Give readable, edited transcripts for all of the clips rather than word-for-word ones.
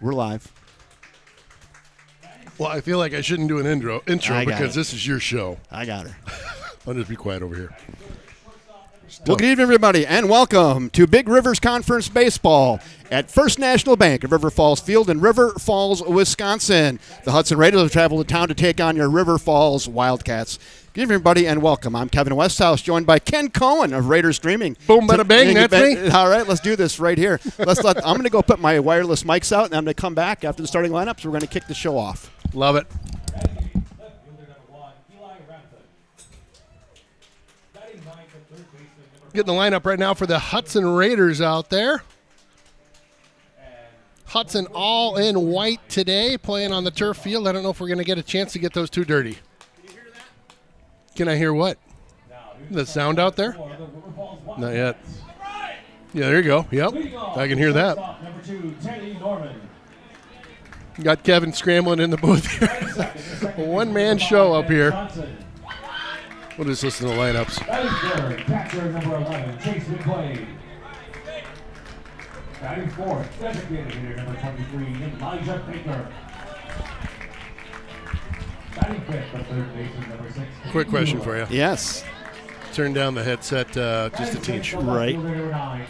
We're live. Well, I feel like I shouldn't do an intro because this is your show. I got her. I'll just be quiet over here. Well, good evening, everybody, and welcome to Big Rivers Conference Baseball at First National Bank of River Falls Field in River Falls, Wisconsin. The Hudson Raiders have traveled to town to take on your River Falls Wildcats. Good evening, everybody, and welcome. I'm Kevin Westhouse, joined by Ken Cohen of Raiders Streaming. Boom, bada bang, that's me. All right, let's do this right here. I'm going to go put my wireless mics out, and I'm going to come back after the starting lineup, so we're going to kick the show off. Love it. Getting the lineup right now for the Hudson Raiders out there. Hudson all in white today, playing on the turf field. I don't know if we're going to get a chance to get those too dirty. Can you hear that? Can I hear what? The sound out there? Not yet. Yeah, there you go. Yep, I can hear that. Number 2, Teddy Norman. Got Kevin scrambling in the booth here. A one-man show up here. We'll just listen to the lineups. That is third, catcher number 11, Chase McQuaid. Batting fourth, designated hitter number 23, Elijah Baker. Batting fifth, the third baseman number 6. Quick question for you. Yes. Turn down the headset just a teach. Right.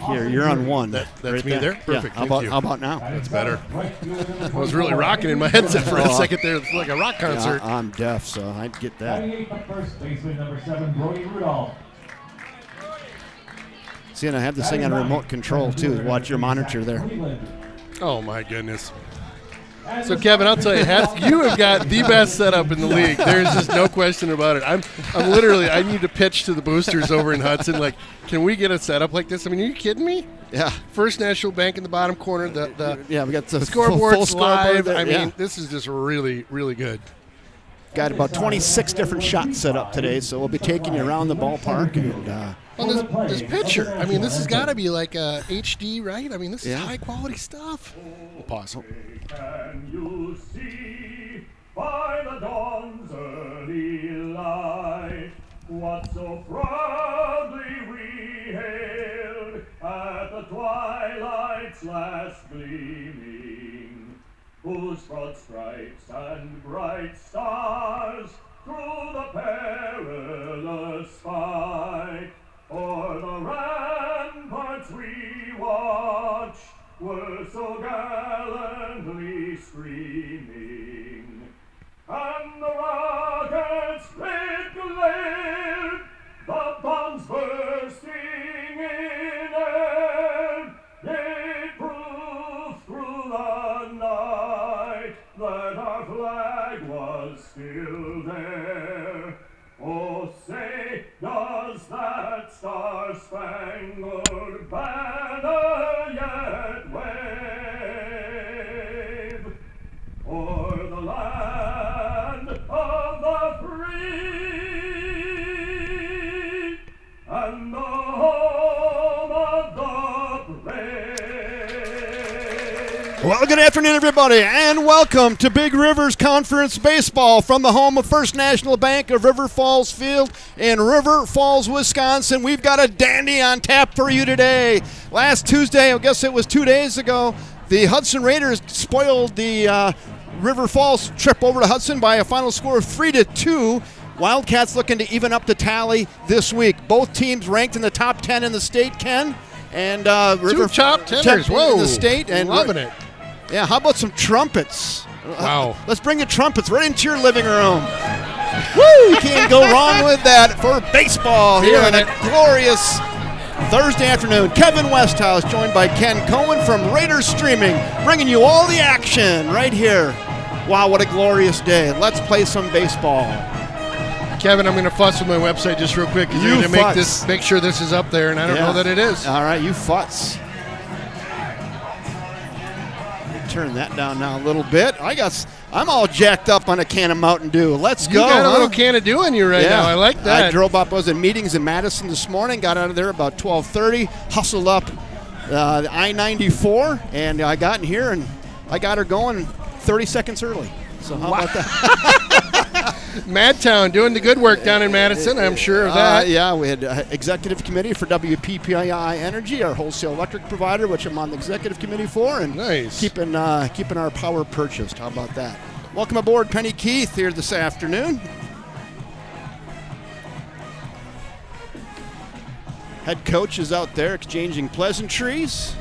Here, you're on one. That's right me there? Perfect. Yeah. How about now? That's better. I was really rocking in my headset for a second there. It's like a rock concert. Yeah, I'm deaf, so I get that. Batting eighth, the first baseman number 7, Brody Rudolph. See, and I have this thing on remote control, too. Watch your monitor there. Oh, my goodness. So, Kevin, I'll tell you, you have got the best setup in the league. There's just no question about it. I'm literally, I need to pitch to the boosters over in Hudson, like, can we get a setup like this? I mean, are you kidding me? Yeah. First National Bank in the bottom corner. Yeah, we got the scoreboard's full live. there. I mean, this is just really, really good. Got about 26 different shots set up today, so we'll be taking you around the ballpark. And well, this picture, I mean, this has got to be like a HD, right? I mean, this is high-quality stuff. We'll pause. Can you see by the dawn's early light what so proudly we hailed at the twilight's last gleaming, whose broad stripes and bright stars through the perilous fight o'er the ramparts we watched were so gallantly streaming, and the rockets' red glare, the bombs bursting in air, gave proof through the night that our flag was still there. Oh, say, does that star-spangled banner yet wave o'er the land of the free and the home of the brave? well, good afternoon, everybody, and welcome to Big Rivers Conference Baseball from the home of First National Bank of River Falls Field in River Falls, Wisconsin. We've got a dandy on tap for you today. Last Tuesday, I guess it was 2 days ago, the Hudson Raiders spoiled the River Falls trip over to Hudson by a final score of 3-2. Wildcats looking to even up the tally this week. Both teams ranked in the top 10 in the state, Ken. And River top 10ers, whoa, in the state. And loving it. Yeah, how about some trumpets? Wow. Let's bring the trumpets right into your living room. Woo! You can't go wrong with that for baseball here on a glorious Thursday afternoon. Kevin Westhouse joined by Ken Cohen from Raiders Streaming, bringing you all the action right here. Wow, what a glorious day. Let's play some baseball. Kevin, I'm going to fuss with my website just real quick. You you're going to futz. make sure this is up there, and I don't know that it is. All right, you futz. Turn that down now a little bit. I'm all jacked up on a can of Mountain Dew. Let's go. You got a little can of Dew in you right now. I like that. I drove up. I was in meetings in Madison this morning. Got out of there about 12:30. Hustled up the I-94, and I got in here, and I got her going 30 seconds early. So how about that? Madtown doing the good work down in Madison. I'm sure of that. Yeah, we had executive committee for WPPI Energy, our wholesale electric provider, which I'm on the executive committee for, and Nice. keeping our power purchased. How about that? Welcome aboard, Penny Keith, here this afternoon. Head coach is out there exchanging pleasantries.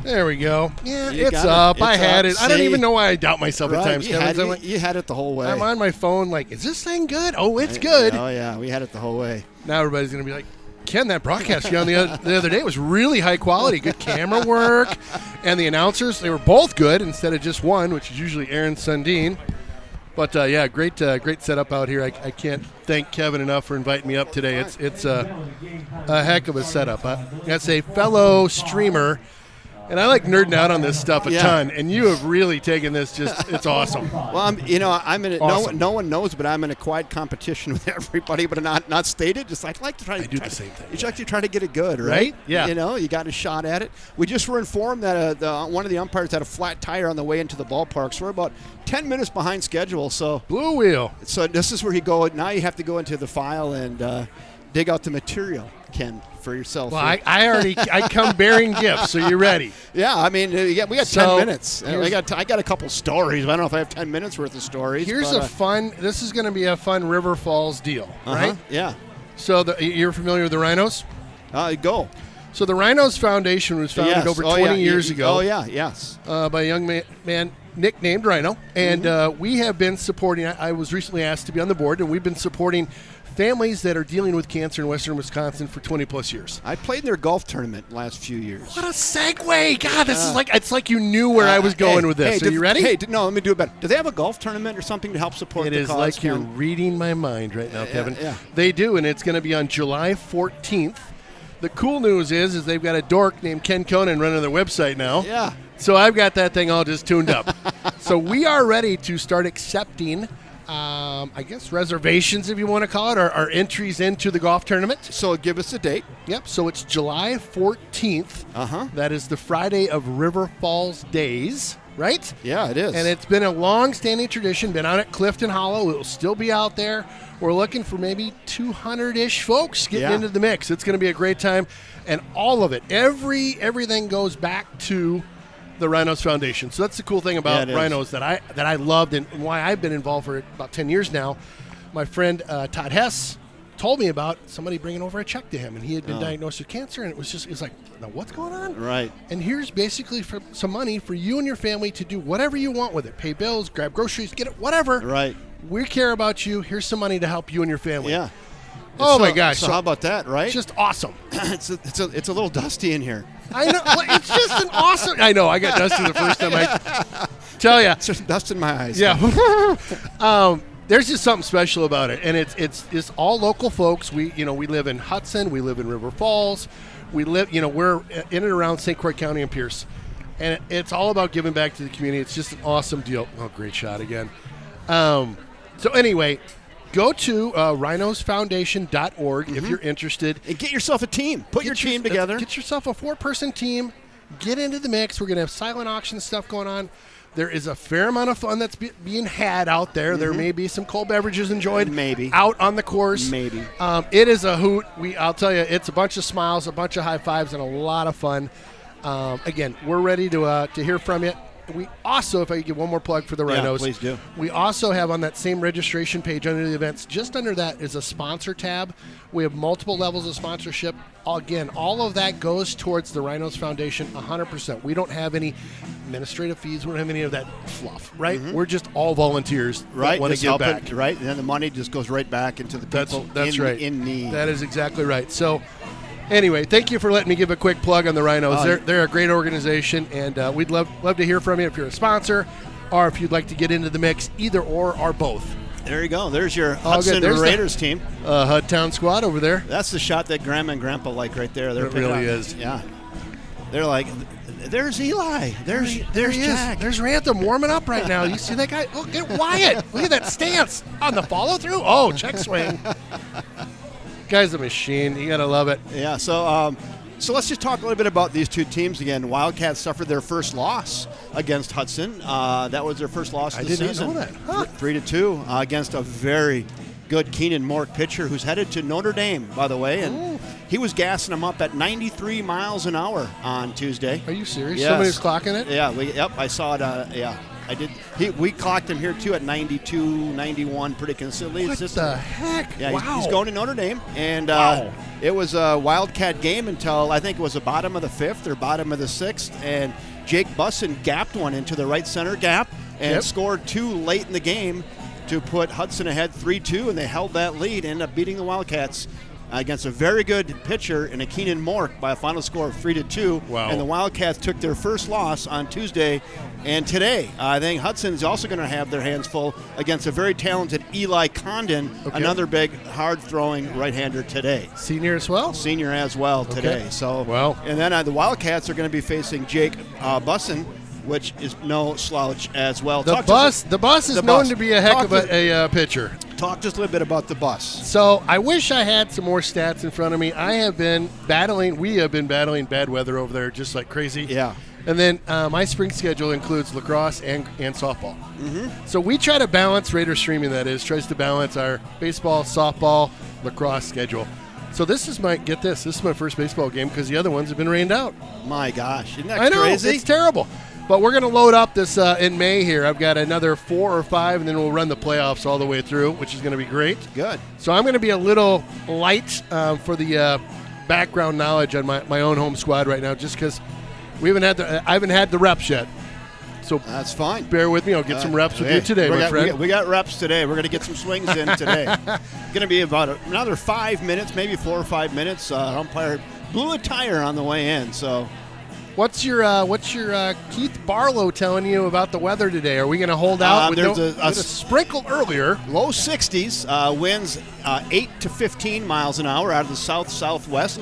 There we go. Yeah, You it's got up. it. I It's had up. it. I don't See? even know why I doubt myself at Right, times, Kevin. you had it the whole way. I'm on my phone like, is this thing good? Oh, it's good. Oh, yeah, we had it the whole way. Now everybody's going to be like, Ken, that broadcast you on the other day was really high quality. Good camera work. And the announcers, they were both good instead of just one, which is usually Aaron Sundin. But, yeah, great setup out here. I can't thank Kevin enough for inviting me up today. It's a heck of a setup. As a fellow streamer, and I like nerding out on this stuff a ton, and you have really taken this it's awesome. Well, I'm in a, Awesome. no one knows, but I'm in a quiet competition with everybody, but not stated. Just I'd like to try to do the same thing. You actually try to get it good, right? Right? Yeah. You got a shot at it. We just were informed that one of the umpires had a flat tire on the way into the ballpark, so we're about 10 minutes behind schedule. So Blue wheel. this is where you go. Now you have to go into the file and dig out the material, Ken, for yourself. Well, I come bearing gifts, so you're ready. Yeah, I mean, we got So, 10 minutes. And I got a couple stories. I don't know if I have 10 minutes worth of stories. Here's but, this is going to be a fun River Falls deal, right? Yeah. So you're familiar with the Rhinos? Go. So the Rhinos Foundation was founded over 20 years ago. Oh, yeah, yes. By a young man nicknamed Rhino. And we have been supporting, I was recently asked to be on the board, and we've been supporting families that are dealing with cancer in western Wisconsin for 20 plus years. I played in their golf tournament last few years. What a segue. God, this is it's like you knew where I was going with this. Are you ready? Hey, no, let me do it better. Do they have a golf tournament or something to help support It the is cause? like you're Ken? reading my mind right now, Kevin. yeah. They do, and it's going to be on July 14th. The cool news is they've got a dork named Ken Conan running their website now. Yeah. So I've got that thing all just tuned up. So we are ready to start accepting, I guess, reservations, if you want to call it, or entries into the golf tournament. So give us a date. Yep. So it's July 14th. That is the Friday of River Falls Days, right? Yeah, it is. And it's been a long-standing tradition, been out at Clifton Hollow. It will still be out there. We're looking for maybe 200-ish folks getting into the mix. It's going to be a great time. And all of it, everything goes back to the Rhinos Foundation. So that's the cool thing about Rhinos that I loved and why I've been involved for about 10 years now. My friend Todd Hess told me about somebody bringing over a check to him, and he had been diagnosed with cancer, and it was like, now what's going on? Right. And here's basically for some money for you and your family to do whatever you want with it. Pay bills, grab groceries, get it, whatever. Right. We care about you. Here's some money to help you and your family. Yeah. Oh, So- my gosh. So how about that, right? Just awesome. it's a little dusty in here. I know. Well, it's just an awesome. I know. I got dusty the first time I tell you. It's just dust in my eyes. Yeah. There's just something special about it, and it's all local folks. We live in Hudson, we live in River Falls, we're in and around St. Croix County and Pierce, and it's all about giving back to the community. It's just an awesome deal. Oh, great shot again. So anyway, go to rhinosfoundation.org if you're interested. And get yourself a team. Put your team together. Get yourself a 4-person team. Get into the mix. We're going to have silent auction stuff going on. There is a fair amount of fun that's being had out there. There may be some cold beverages enjoyed. Maybe. Out on the course. Maybe. It is a hoot. I'll tell you, it's a bunch of smiles, a bunch of high fives, and a lot of fun. Again, we're ready to hear from you. We also, if I could give one more plug for the Rhinos. Please do. We also have on that same registration page under the events, just under that is a sponsor tab. We have multiple levels of sponsorship. Again, all of that goes towards the Rhinos Foundation 100%. We don't have any administrative fees. We don't have any of that fluff, right? We're just all volunteers that want to give back. Right, and then the money just goes right back into the people that's right. in need. That is exactly right. So anyway, thank you for letting me give a quick plug on the Rhinos. They're a great organization, and we'd love to hear from you if you're a sponsor or if you'd like to get into the mix, either or both. There you go. There's your Oh, good. Hudson There's Raiders team. Hudtown squad over there. That's the shot that Grandma and Grandpa like right there. They're It really picking up. is. Yeah. They're like, there's Eli. There's he Jack. is. There's Rantham warming up right now. You see that guy? Look at Wyatt. Look at that stance on the follow through. Oh, check swing. Guy's a machine. You got to love it. Yeah, so let's just talk a little bit about these two teams again. Wildcats suffered their first loss against Hudson. That was their first loss of the season. I did not know that. Huh. 3-2 against a very good Keenan Mork pitcher who's headed to Notre Dame, by the way. And he was gassing them up at 93 miles an hour on Tuesday. Are you serious? Yes. Somebody's clocking it? Yeah, I saw it. Yeah, I did. We clocked him here, too, at 92, 91 pretty consistently. What the heck? Yeah, wow. he's going to Notre Dame. And Wow. it was a Wildcat game until I think it was the bottom of the 5th or bottom of the 6th. And Jake Busson gapped one into the right center gap and scored 2 late in the game to put Hudson ahead 3-2, and they held that lead and ended up beating the Wildcats against a very good pitcher in a Keenan Mork by a final score of 3-2. Wow. And the Wildcats took their first loss on Tuesday. And today, I think Hudson's also going to have their hands full against a very talented Eli Condon, another big, hard-throwing right-hander today. Senior as well? Senior as well today. Okay. So, Wow. And then the Wildcats are going to be facing Jake Busson, which is no slouch as well. The bus is known to be a heck of a pitcher. Talk just a little bit about the bus. So I wish I had some more stats in front of me. We have been battling bad weather over there just like crazy. Yeah. And then my spring schedule includes lacrosse and softball. So we try to balance, Raider Streaming that is, tries to balance our baseball, softball, lacrosse schedule. So this is my first baseball game because the other ones have been rained out. My gosh, isn't that I know, crazy? it's terrible. But we're going to load up this in May here. I've got another 4 or 5, and then we'll run the playoffs all the way through, which is going to be great. Good. So I'm going to be a little light for the background knowledge on my own home squad right now, just because I haven't had the reps yet. So that's fine. Bear with me. I'll get some reps with you today, my friend. We got reps today. We're going to get some swings in today. Going to be about another 5 minutes, maybe 4 or 5 minutes. Umpire blew a tire on the way in, so. What's your Keith Barlow telling you about the weather today? Are we going to hold out? There's a sprinkle earlier. Low 60s, winds 8 to 15 miles an hour out of the south-southwest.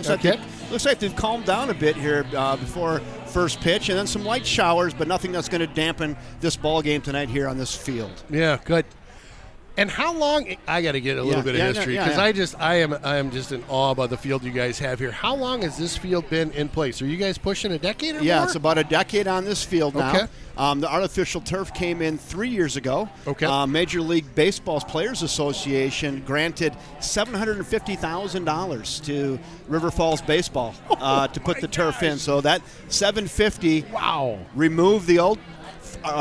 Looks like they've calmed down a bit here before first pitch, and then some light showers, but nothing that's going to dampen this ball game tonight here on this field. Yeah, good. And how long? I got to get a little bit of history because I am just in awe about the field you guys have here. How long has this field been in place? Are you guys pushing a decade or more? Yeah, it's about a decade on this field now. Okay. The artificial turf came in 3 years ago. Okay. Major League Baseball's Players Association granted $750,000 to River Falls Baseball to put the turf in. So that $750,000 removed the old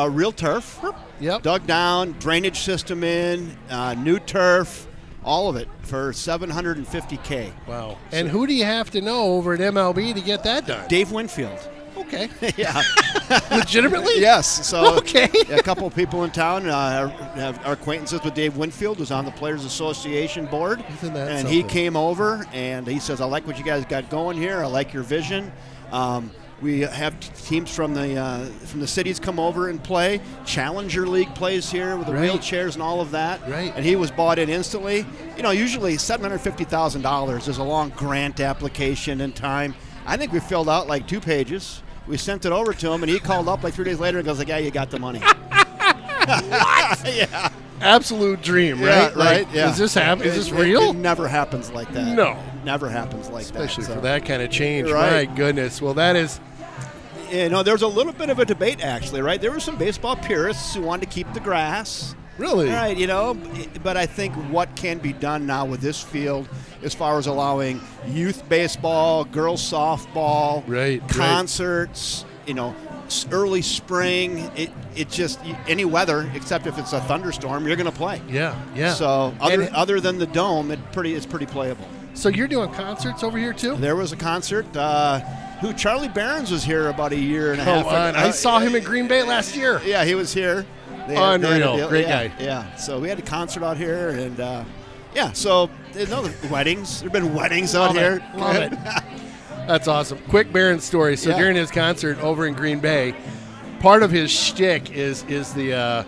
real turf. Yep. Dug down, drainage system in, new turf, all of it for $750K. Wow. And who do you have to know over at MLB to get that done? Dave Winfield. Okay. Yeah. Legitimately? Yes. So okay. A couple of people in town have our acquaintances with Dave Winfield, who's on the Players Association board. Isn't that and something? He came over and he says, I like what you guys got going here. I like your vision. We have teams from the cities come over and play. Challenger League plays here with the wheelchairs and all of that. Right. And he was bought in instantly. You know, usually $750,000 is a long grant application and time. I think we filled out like 2 pages. We sent it over to him, and he called up like 3 days later and goes like, yeah, you got the money. What? Yeah. Absolute dream, right? Yeah, right. Yeah. Does this happen? Is this real? It never happens like that. No. Never happens like Especially that. for that kind of change. Right. My goodness. Well, that is... You know, there was a little bit of a debate, actually, right? There were some baseball purists who wanted to keep the grass. Really? Right, you know, but I think what can be done now with this field as far as allowing youth baseball, girls softball, concerts, you know, early spring, it just, any weather, except if it's a thunderstorm, you're going to play. Yeah, yeah. So other than the dome, it's pretty playable. So you're doing concerts over here, too? There was a concert. Charlie Barons was here about a year and a half ago. I saw him in Green Bay last year. Yeah, he was here. Unreal. Great guy. Yeah, so we had a concert out here, and so weddings. There have been weddings out here. Love it. That's awesome. Quick Barons story. So during his concert over in Green Bay, part of his shtick is the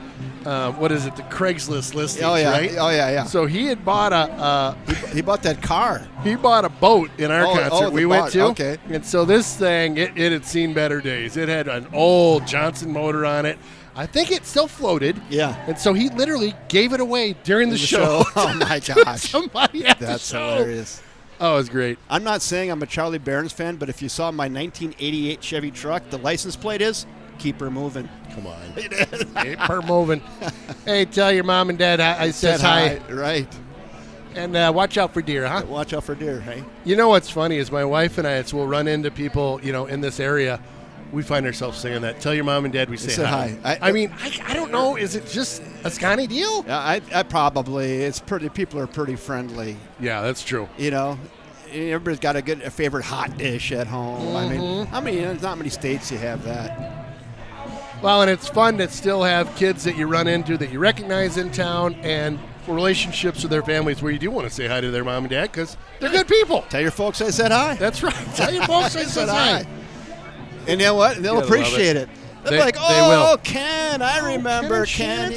what is it? The Craigslist listings, right? Oh yeah. So he had bought he bought that car. He bought a boat in our concert we went to. Okay. And so this thing, it had seen better days. It had an old Johnson motor on it. I think it still floated. Yeah. And so he literally gave it away during the show. Oh, my to gosh. somebody at That's the show. hilarious. Oh, it was great. I'm not saying I'm a Charlie Barons fan, but if you saw my 1988 Chevy truck, the license plate is keep her moving. Come on. Keep her moving. Hey, tell your mom and dad I said hi. Right. And watch out for deer, huh? Watch out for deer, hey? You know what's funny is my wife and I, we'll run into people, in this area. We find ourselves saying that. Tell your mom and dad we say hi. I mean, I don't know. Is it just a Scotty deal? I probably. It's pretty. People are pretty friendly. Yeah, that's true. Everybody's got a favorite hot dish at home. I mean, there's not many states you have that. Well, and it's fun to still have kids that you run into that you recognize in town and relationships with their families where you do want to say hi to their mom and dad because they're good people. Tell your folks I said hi. That's right. Tell your folks I said hi. And you know what? They'll appreciate it. They'll be like, will. Ken, I remember Ken.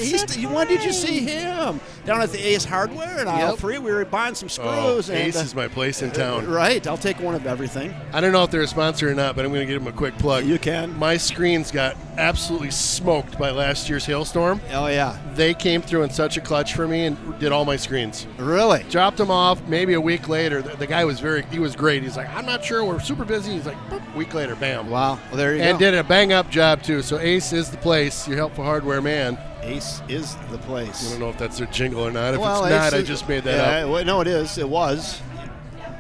When did you see him? Down at the Ace Hardware in aisle 3. We were buying some screws. Ace is my place in town. Right. I'll take one of everything. I don't know if they're a sponsor or not, but I'm going to give them a quick plug. You can. My screens got absolutely smoked by last year's hailstorm. Oh, yeah. They came through in such a clutch for me and did all my screens. Really? Dropped them off maybe a week later. The guy was he was great. He's like, I'm not sure. We're super busy. He's like, boop, week later, bam. Wow. Well, there you go. And did a bang-up job, too. So Ace is the place, your helpful hardware man. Ace is the place. I don't know if that's their jingle or not. If well, it's not, I just made that up. Well, no, it is. It was.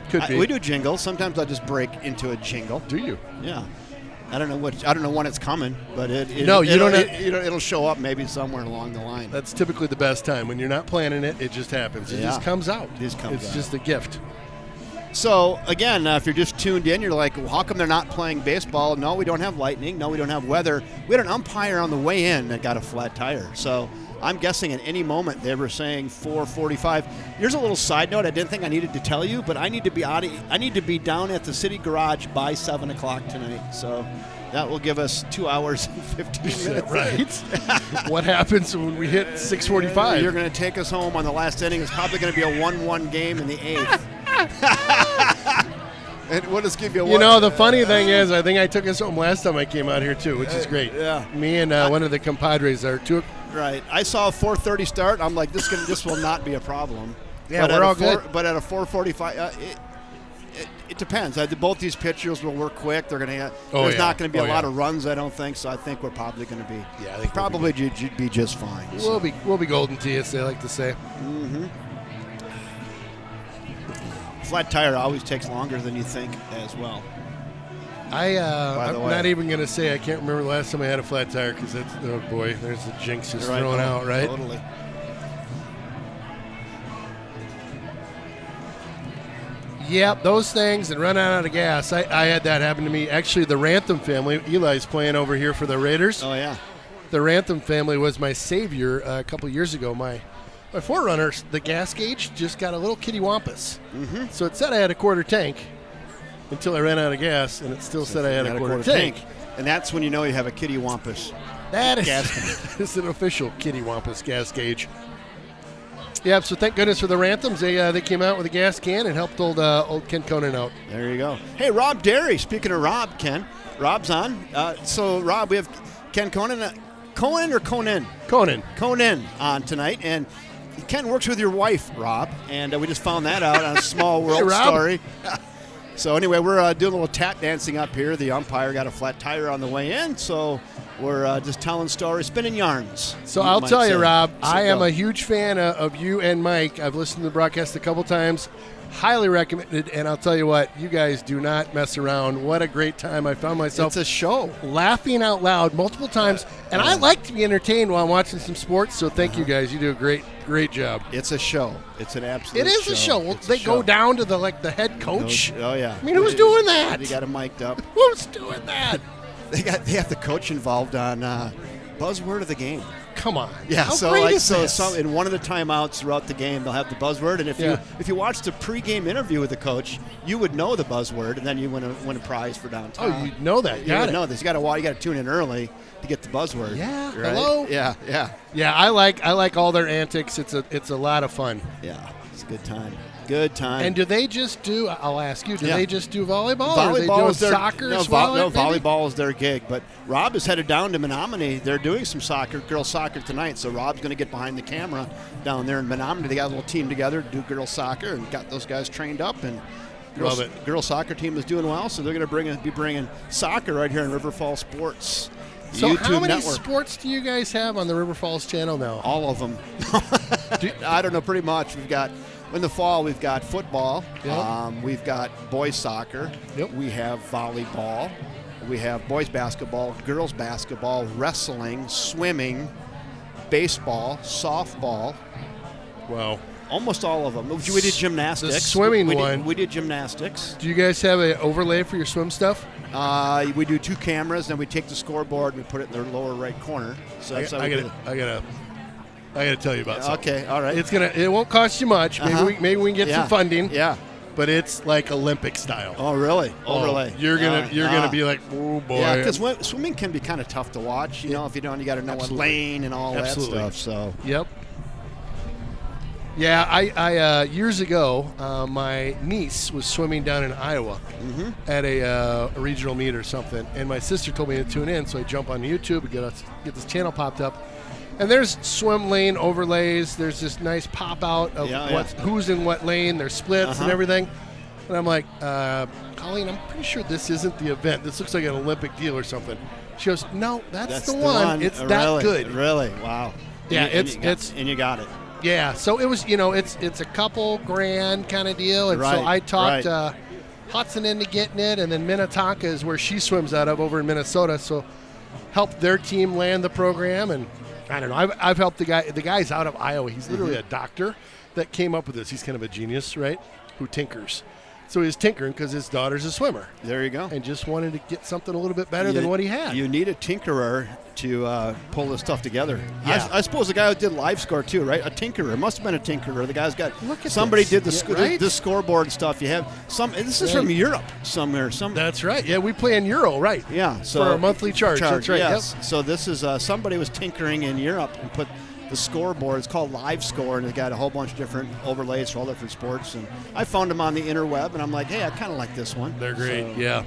Could be. We do jingles. Sometimes I just break into a jingle. Do you? Yeah. I don't know when it's coming, but it'll show up maybe somewhere along the line. That's typically the best time. When you're not planning it, it just happens. It just comes out. It's just a gift. So, again, if you're just tuned in, you're like, well, how come they're not playing baseball? No, we don't have lightning. No, we don't have weather. We had an umpire on the way in that got a flat tire. So I'm guessing at any moment they were saying 4:45. Here's a little side note I didn't think I needed to tell you, but I need to be down at the city garage by 7 o'clock tonight. So that will give us 2 hours and 15 minutes. Right. What happens when we hit 6:45? You're going to take us home on the last inning. It's probably going to be a 1-1 game in the 8th. And we'll just give you a the funny thing is, I think I took us home last time I came out here, too, which is great. Yeah. Me and one of the compadres are two. Right. I saw a 4:30 start. I'm like, this will not be a problem. Yeah, we're all good. But at a 4:45, it depends. Both these pitchers will work quick. They're going to. There's not going to be a lot of runs, I don't think. So I think we're probably going to be. Yeah, I think probably be just fine. We'll be golden to you, as they like to say. Mm-hmm. Flat tire always takes longer than you think as well. I'm not even going to say I can't remember the last time I had a flat tire because that's, oh boy, there's the jinx just thrown out, right? Totally. Yep, those things and run out of gas. I had that happen to me. Actually, the Rantham family, Eli's playing over here for the Raiders. Oh, yeah. The Rantham family was my savior a couple years ago. My Forerunner, the gas gauge, just got a little kitty wampus. Mm-hmm. So it said I had a quarter tank until I ran out of gas, and it still said I had a quarter tank. And that's when you know you have a kitty wampus. That is an official kitty wampus gas gauge. Yeah, so thank goodness for the Ranthams. They came out with a gas can and helped old Ken Conan out. There you go. Hey, Rob Derry. Speaking of Rob, Ken, Rob's on. So, Rob, we have Ken Conan. Conan or Conan? Conan on tonight. And Ken works with your wife, Rob, and we just found that out on a Small World Story. So anyway, we're doing a little tap dancing up here. The umpire got a flat tire on the way in, so we're just telling stories, spinning yarns. So I'll tell you, Rob, I am a huge fan of you and Mike. I've listened to the broadcast a couple times. Highly recommended, and I'll tell you what, you guys do not mess around. What a great time. I found myself it's a show. Laughing out loud multiple times, and I like to be entertained while I'm watching some sports, so thank you guys. You do a great job. It's a show. It's an absolute show. It is a show. Well, they go down to the head coach. Oh, yeah. I mean, who's doing that? They got him mic'd up. Who's doing that? They have the coach involved on buzzword of the game. Come on. Yeah, How so great in one of the timeouts throughout the game, they'll have the buzzword, and if you watch the pregame interview with the coach, you would know the buzzword, and then you win a prize for downtown. Oh, you know that. You would know this. You got to tune in early to get the buzzword. Yeah. Right? Hello. Yeah. Yeah. I like all their antics. It's a lot of fun. Yeah. It's a good time. Good time. And do they just do? I'll ask you. Do Yeah. they just do volleyball? Or are they Volleyball doing is their soccer no, as well? no, maybe? volleyball is their gig. But Rob is headed down to Menominee. They're doing some soccer, girls soccer tonight. So Rob's going to get behind the camera down there in Menominee. They got a little team together to do girls soccer and got those guys trained up. And Love it. Girls soccer team is doing well. So they're going to be bringing soccer right here in River Falls Sports. So YouTube how many network. sports do you guys have on the River Falls channel now? All of them. I don't know, pretty much. We've got, in the fall, we've got football. Yep. We've got boys soccer. Yep. We have volleyball. We have boys basketball, girls basketball, wrestling, swimming, baseball, softball. Wow. Almost all of them. We did gymnastics. The swimming we one. We did gymnastics. Do you guys have an overlay for your swim stuff? We do 2 cameras, then we take the scoreboard and we put it in the lower right corner. So that's how we do it. I gotta tell you about something. Okay, all right. It won't cost you much. Maybe we can get some funding. Yeah. But it's like Olympic style. Oh, really? Overlay. You're gonna be like, oh boy. Yeah, because swimming can be kind of tough to watch. You know, if you don't, you got to know what lane and all Absolutely. that stuff. So. Yep. Yeah, I years ago, my niece was swimming down in Iowa at a regional meet or something, and my sister told me to tune in, so I jump on YouTube and get this channel popped up, and there's swim lane overlays. There's this nice pop out of who's in what lane. There's splits and everything, and I'm like, Colleen, I'm pretty sure this isn't the event. This looks like an Olympic deal or something. She goes, no, that's the one. It's that good. Really? Wow. Yeah, and you got it. Yeah, so it was, it's a couple grand kind of deal, and so I talked Hudson into getting it, and then Minnetonka is where she swims out of over in Minnesota, so helped their team land the program, and I don't know, I've helped the guy's out of Iowa. He's literally a doctor that came up with this. He's kind of a genius, right, who tinkers. So he was tinkering because his daughter's a swimmer. There you go. And just wanted to get something a little bit better than what he had. You need a tinkerer to pull this stuff together. Yeah. I suppose the guy who did live score too, right? A tinkerer. Must have been a tinkerer. The guy's got Look at somebody this. did the scoreboard and stuff. You have some. This is from Europe somewhere. That's right. Yeah, we play in Euro, right? Yeah. So for our monthly charge. That's right. Yes. Yep. So this is somebody was tinkering in Europe and put the scoreboard. It's called Live Score, and it's got a whole bunch of different overlays for all different sports. And I found them on the interweb, and I'm like, hey, I kind of like this one. They're great. So, yeah.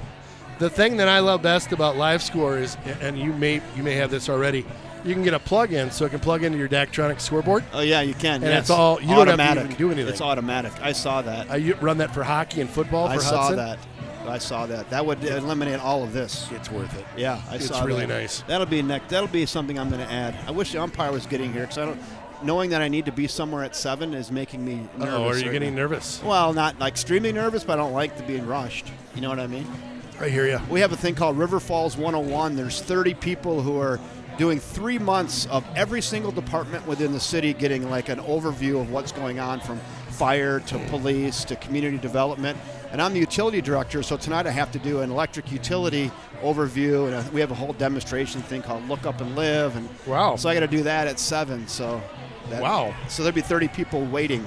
The thing that I love best about Live Score is, and you may have this already, you can get a plug-in, so it can plug into your Daktronic scoreboard. Oh yeah, you can. And yes. it's all, you automatic. don't have to even do anything. It's automatic. I saw that. I run that for hockey and football for Hudson. I saw that. That would eliminate all of this. It's worth it. Yeah, I saw that. It's really nice. That'll be something I'm going to add. I wish the umpire was getting here because knowing that I need to be somewhere at 7 is making me nervous. Oh, are you getting nervous? Well, not like extremely nervous, but I don't like being rushed. You know what I mean? I hear you. We have a thing called River Falls 101. There's 30 people who are doing 3 months of every single department within the city, getting like an overview of what's going on from fire to police to community development. And I'm the utility director, so tonight I have to do an electric utility overview, and we have a whole demonstration thing called Look Up and Live. And wow. So I got to do that at 7. So wow. So there'll be 30 people waiting.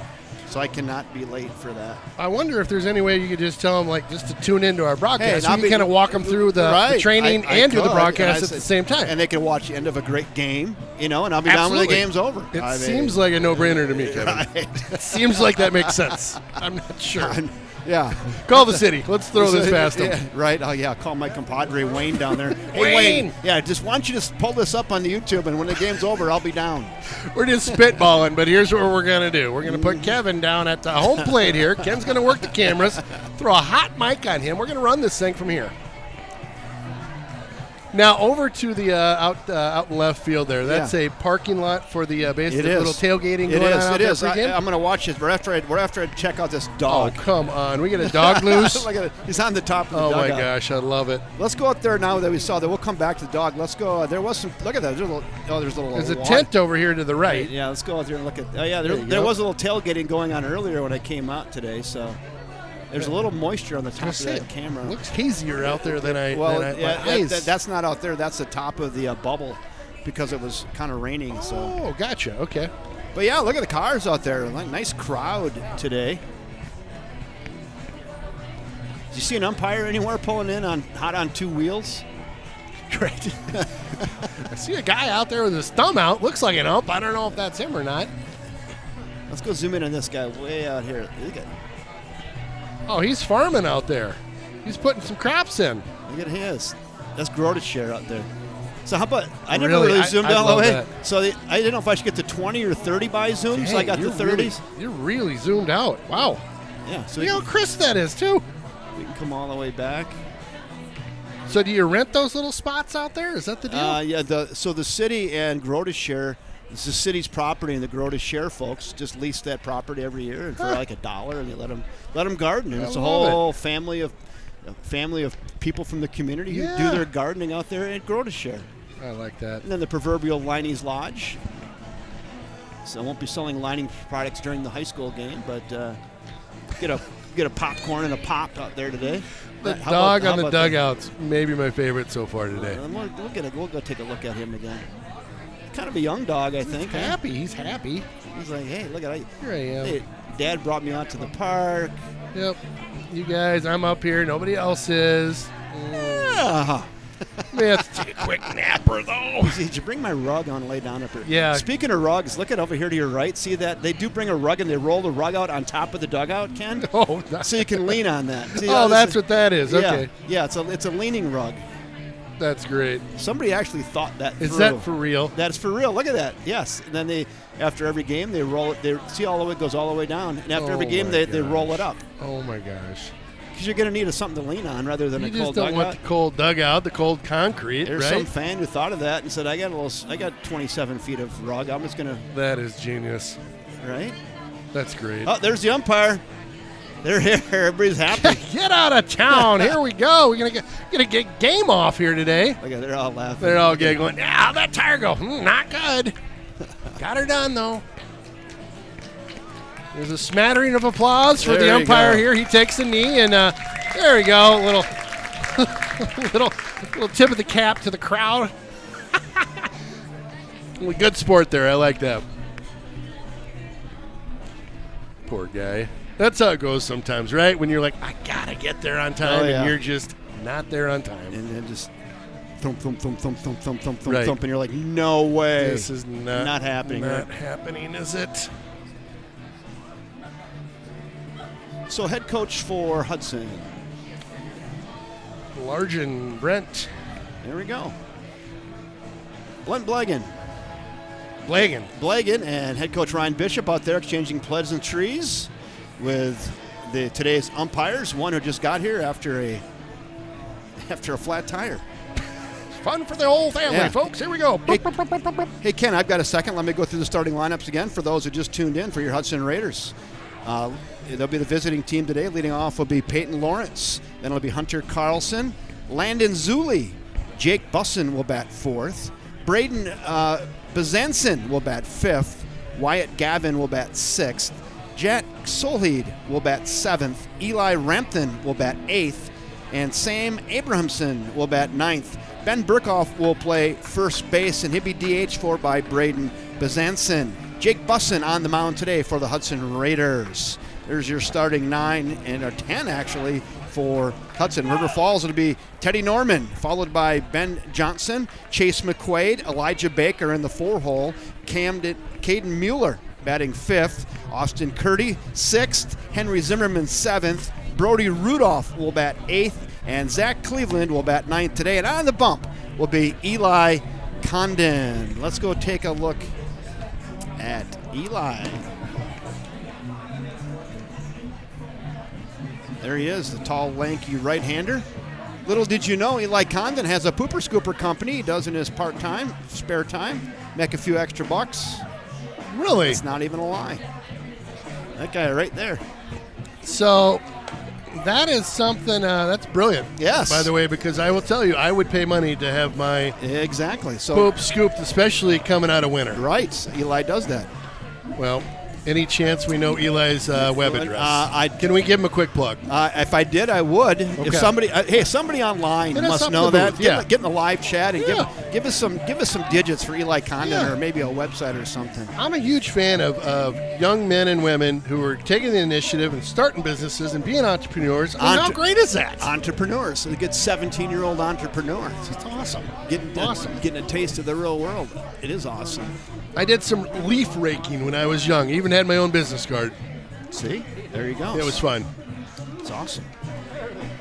So I cannot be late for that. I wonder if there's any way you could just tell them, like, just to tune into our broadcast. Hey, you can kind of walk them through the training and do the broadcast at the same time. And they can watch the end of a great game, and I'll be down when the game's over. It seems like a no-brainer to me, Kevin. Right. It seems like that makes sense. I'm not sure. Yeah. Call the city. Let's throw this past them. Yeah, right. Oh, yeah. Call my compadre Wayne down there. Hey, Wayne. Yeah, just want you to pull this up on the YouTube, and when the game's over, I'll be down. We're just spitballing, but here's what we're going to do. We're going to put Kevin down at the home plate here. Ken's going to work the cameras, throw a hot mic on him. We're going to run this thing from here. Now over to the out in left field there. That's a parking lot for the basically little tailgating going on out there. I'm going to watch it. We're after I check out this dog. Oh, come on. We get a dog loose. He's on the top of the dugout. dugout. Oh, my gosh. I love it. Let's go up there now that we saw that. We'll come back to the dog. Let's go. There was some. Look at that. There's a tent over here to the right. Yeah, let's go out there and look at. Oh, yeah. There was a little tailgating going on earlier when I came out today, so. There's a little moisture on the top of that camera. It looks hazier out there than my eyes. That's not out there. That's the top of the bubble because it was kind of raining. So. Oh, gotcha. Okay. But, yeah, look at the cars out there. Nice crowd today. Did you see an umpire anywhere pulling in hot on 2 wheels? Great. I see a guy out there with his thumb out. Looks like an ump. I don't know if that's him or not. Let's go zoom in on this guy way out here. Oh, he's farming out there. He's putting some crops in. Look at his. That's Groteshare out there. So how about, I never Really? really zoomed I all the love way. that. So I didn't know if I should get to 20 or 30 by zoom, so I got the 30s. You're really zoomed out. Wow. Yeah, so See how crisp that is, too. we can come all the way back. So do you rent those little spots out there? Is that the deal? Yeah, so the city and Groteshare, it's the city's property, and the Groteshare folks just lease that property every year and for like $1, and they let them garden. And I it's a love whole family of people from the community who do their gardening out there at Groteshare. I like that. And then the proverbial Liney's Lodge. So I won't be selling lining products during the high school game, but get a popcorn and a pop out there today. The How dog about- on how the about that? dugout's maybe my favorite so far today. We'll go take a look at him again. Kind of a young dog, I think. huh? Happy. He's happy. He's like, hey, look at Here I am. Hey, Dad brought me out to the park. Yep. You guys, I'm up here. Nobody else is. Yeah. May have to take a quick napper, though. Did you bring my rug on and lay down up here? Yeah. Speaking of rugs, look at over here to your right. See that? They do bring a rug and they roll the rug out on top of the dugout, Ken. Oh, nice. So you can lean on that. See, Oh, this that's is- what that is. Okay. Yeah, it's a leaning rug. That's great. Somebody actually thought that Is through. that for real? That's for real. Look at that. Yes. And then they, after every game, they roll it. They see all the way it goes all the way down. And after every Oh game, my they roll gosh. it up. Oh, my gosh. Because you're going to need something to lean on rather than You a just cold don't dugout. want the cold dugout, the cold concrete, There's right? some fan who thought of that and said, I got 27 feet of rug. I'm just going to, That is genius. right? That's great. Oh, there's the umpire. They're here. Everybody's happy. Get out of town. Here we go. We're gonna get game off here today. Look at, they're all laughing. They're all giggling. Yeah, how'd that tire go? Not good. Got her done, though. There's a smattering of applause for There the you umpire go. here. He takes the knee, and there we go. Little tip of the cap to the crowd. Good sport there. I like that. Poor guy. That's how it goes sometimes, right? When you're like, I gotta get there on time, Oh, yeah. and you're just not there on time. And then just thump, thump, thump, thump, thump, thump, thump, thump, Right. thump, and you're like, no way. This is Not happening, Not right? happening, is it? So head coach for Hudson. Largen Brent There we go. Blent Blagan Blagan. and head coach Ryan Bishop out there exchanging pleasantries with today's umpires. One who just got here after a flat tire. Fun for the whole family, Yeah. folks. Here we go. Hey Ken, I've got a second. Let me go through the starting lineups again for those who just tuned in for your Hudson Raiders. They'll be the visiting team today. Leading off will be Peyton Lawrence. Then it'll be Hunter Carlson, Landon Zuli, Jake Busson will bat fourth, Braden Bezanson will bat fifth, Wyatt Gavin will bat sixth, Jack Solheed will bat seventh, Eli Rampton will bat eighth, and Sam Abrahamson will bat ninth. Ben Burkhoff will play first base, and he'll be DH for by Braden Bezanson. Jake Busson on the mound today for the Hudson Raiders. There's your starting 9 and a 10 actually for Hudson. River Falls, it'll be Teddy Norman, followed by Ben Johnson, Chase McQuaid, Elijah Baker in the 4-hole, Caden Mueller batting 5th, Austin Curdy 6th, Henry Zimmerman 7th, Brody Rudolph will bat 8th, and Zach Cleveland will bat 9th today. And on the bump will be Eli Condon. Let's go take a look at Eli. There he is, the tall, lanky right-hander. Little did you know, Eli Condon has a pooper scooper company. He does in his part-time, spare time, make a few extra bucks. Really? It's not even a lie. That guy right there. So that is something that's brilliant. Yes. By the way, because I will tell you, I would pay money to have my Exactly. So poop scooped, especially coming out of winter. right, Eli does that. Well, any chance we know Eli's web address? Can Can we give him a quick plug? If I did, I would. Okay. If somebody online Hit us must up in know the that. booth, yeah. Get in the live chat and Yeah. give us some digits for Eli Condon Yeah. or maybe a website or something. I'm a huge fan of young men and women who are taking the initiative and starting businesses and being entrepreneurs. I mean, how great is that? Entrepreneurs, a good 17-year-old entrepreneur. It's awesome. Getting Awesome. getting a taste of the real world. It is awesome. I did some leaf raking when I was young. Even had my own business card. See? There you go. It was fun. It's awesome.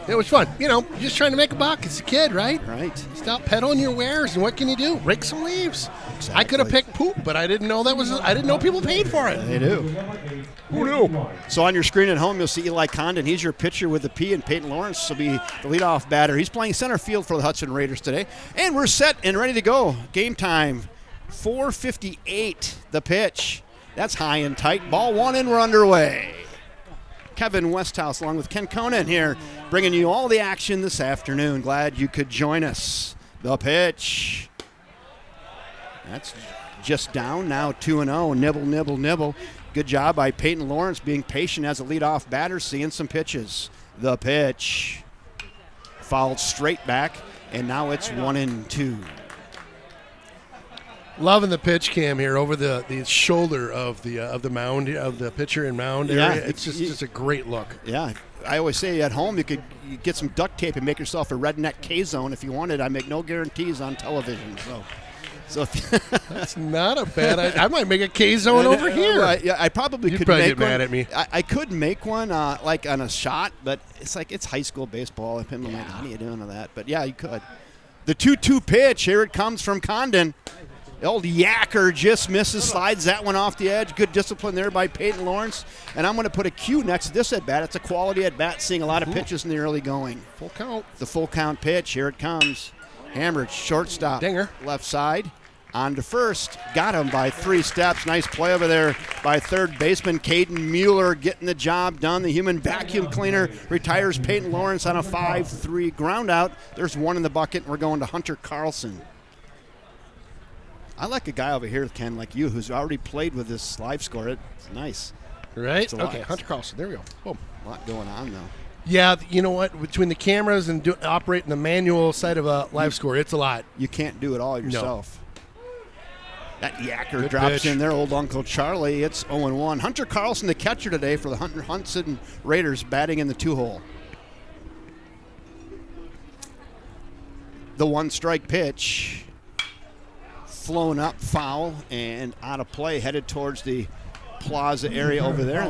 It was fun. You know, just trying to make a buck. It's a kid, right? Right. Stop peddling your wares, and what can you do? Rake some leaves. Exactly. I could have picked poop, but I didn't know I didn't know people paid for it. They do. Who knew? So on your screen at home, you'll see Eli Condon. He's your pitcher with the P, and Peyton Lawrence will be the leadoff batter. He's playing center field for the Hudson Raiders today. And we're set and ready to go. Game time. 4:58 the pitch. That's high and tight. Ball one, and we're underway. Kevin Westhouse along with Ken Conan here, bringing you all the action this afternoon. Glad you could join us. The pitch. That's just down, now 2-0. Nibble, nibble, nibble. Good job by Peyton Lawrence being patient as a leadoff batter, seeing some pitches. The pitch. Fouled straight back, and now it's 1-2. Loving the pitch cam here over the shoulder of the mound, of the pitcher and mound area. Yeah, It's just a great look. Yeah, I always say at home you get some duct tape and make yourself a redneck K-zone if you wanted. I make no guarantees on television. So That's not a bad idea. I might make a K-zone over here. I probably You'd could probably make get one. mad at me. I could make one like on a shot, but it's high school baseball. I'm like, how are you doing with that? But yeah, you could. The 2-2 pitch. Here it comes from Condon. The old yacker just misses, slides that one off the edge. Good discipline there by Peyton Lawrence. And I'm going to put a Q next to this at-bat. It's a quality at-bat, seeing a lot of pitches in the early going. Full count. The full count pitch. Here it comes. Hammered, shortstop. Dinger. Left side. On to first. Got him by 3 steps. Nice play over there by third baseman Caden Mueller getting the job done. The human vacuum cleaner retires Peyton Lawrence on a 5-3 ground out. There's one in the bucket, and we're going to Hunter Carlson. I like a guy over here, Ken, like you, who's already played with this live score. It's nice. Right? It's a lot. Okay, Hunter Carlson. There we go. Boom. A lot going on, though. Yeah, you know what? Between the cameras and operating the manual side of a live score, it's a lot. You can't do it all yourself. That yacker Good drops pitch. in there, old Uncle Charlie. It's 0-1. Hunter Carlson, the catcher today for the Hudson Raiders, batting in the 2-hole. The 1-strike pitch. Flown up, foul, and out of play, headed towards the plaza area over there.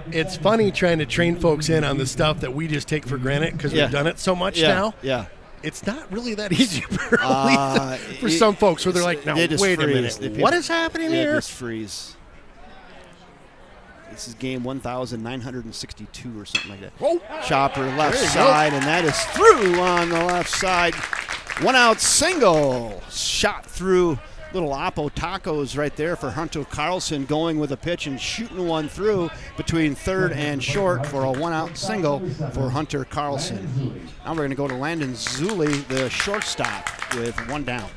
It's funny trying to train folks in on the stuff that we just take for granted because we've done it so much now. Yeah. It's not really that easy for some folks where they're like, no, wait a minute. What is happening here? Just freeze. This is game 1,962 or something like that. Oh. Chopper left side, and that is through on the left side. 1 out single. Shot through little Oppo tacos right there for Hunter Carlson, going with a pitch and shooting one through between third and short for a 1 out single for Hunter Carlson. Now we're going to go to Landon Zuli, the shortstop, with 1 down.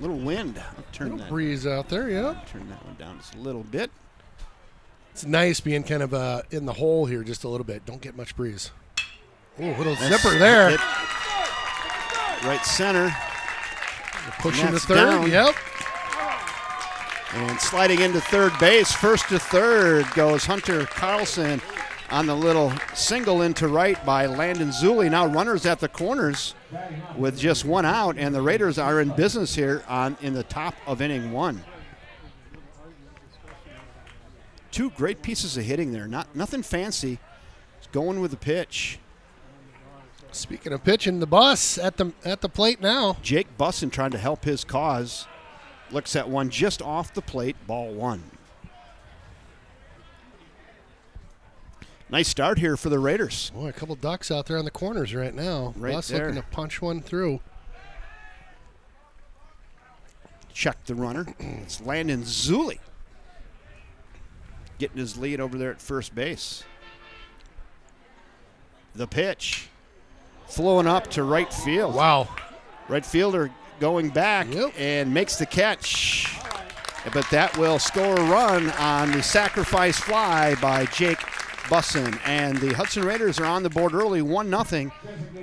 Little wind. I'll turn Little that breeze out there, yeah. Turn that one down just a little bit. It's nice being kind of in the hole here just a little bit. Don't get much breeze. Ooh, little zipper there. Hit right center. Pushing to that's third, down. yep. And sliding into third base, first to third goes Hunter Carlson on the little single into right by Landon Zuli. Now runners at the corners with just 1 out, and the Raiders are in business here in the top of inning 1. 2 great pieces of hitting there. Nothing fancy. It's going with the pitch. Speaking of pitching, the bus at the plate now. Jake Bussin trying to help his cause. Looks at one just off the plate, ball 1. Nice start here for the Raiders. Boy, a couple ducks out there on the corners right now. Right Bus there. looking to punch one through. Check the runner. It's Landon Zuli getting his lead over there at first base. The pitch. Flowing up to right field. Wow. Right fielder going back Yep. and makes the catch. But that will score a run on the sacrifice fly by Jake Bussin. And the Hudson Raiders are on the board early, 1-0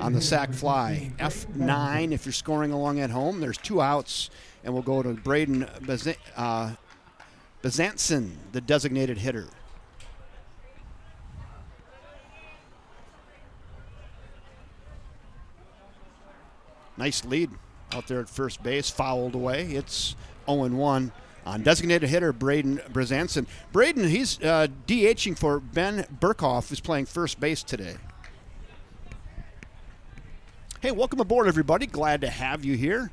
on the sac fly. F9 if you're scoring along at home. There's 2 outs, and we'll go to Braden Bazanson, the designated hitter. Nice lead out there at first base, fouled away. It's 0-1 on designated hitter Braden Brezanson. Braden, he's DHing for Ben Burkhoff, who's playing first base today. Hey, welcome aboard, everybody. Glad to have you here.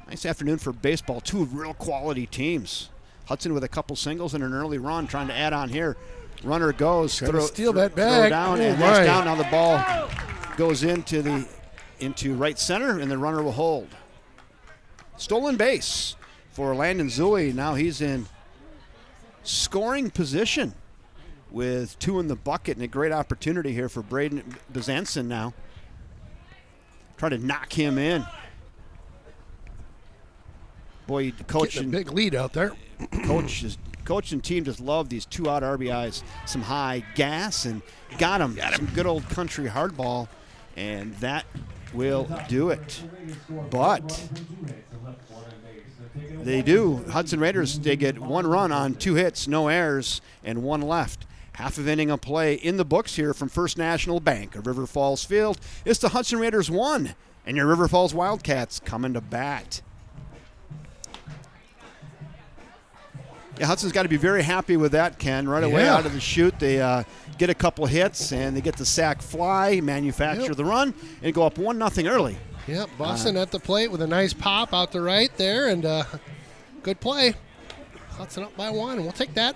Nice afternoon for baseball. Two real quality teams. Hudson with a couple singles and an early run, trying to add on here. Runner goes, steal that throw bag. down, Oh, and my. that's down. Now the ball goes into right center, and the runner will hold. Stolen base for Landon Zooey. Now he's in scoring position with 2 in the bucket, and a great opportunity here for Braden Bezanson now. Try to knock him in. Boy, coach Getting a and big lead out there. coach and team just love these 2-out RBIs. Some high gas, and got him. Some good old country hardball, and that will do it. But they do. Hudson Raiders, they get 1 run on 2 hits, no errors, and 1 left. Half of inning of play in the books here from First National Bank of River Falls Field. It's the Hudson Raiders 1, and your River Falls Wildcats coming to bat. Yeah, Hudson's got to be very happy with that, Ken. Right away out of the chute, they get a couple hits, and they get the sac fly, manufacture the run, and go up 1-0 early. Yep, Boston at the plate with a nice pop out the right there, and good play. Hudson up by 1. We'll take that.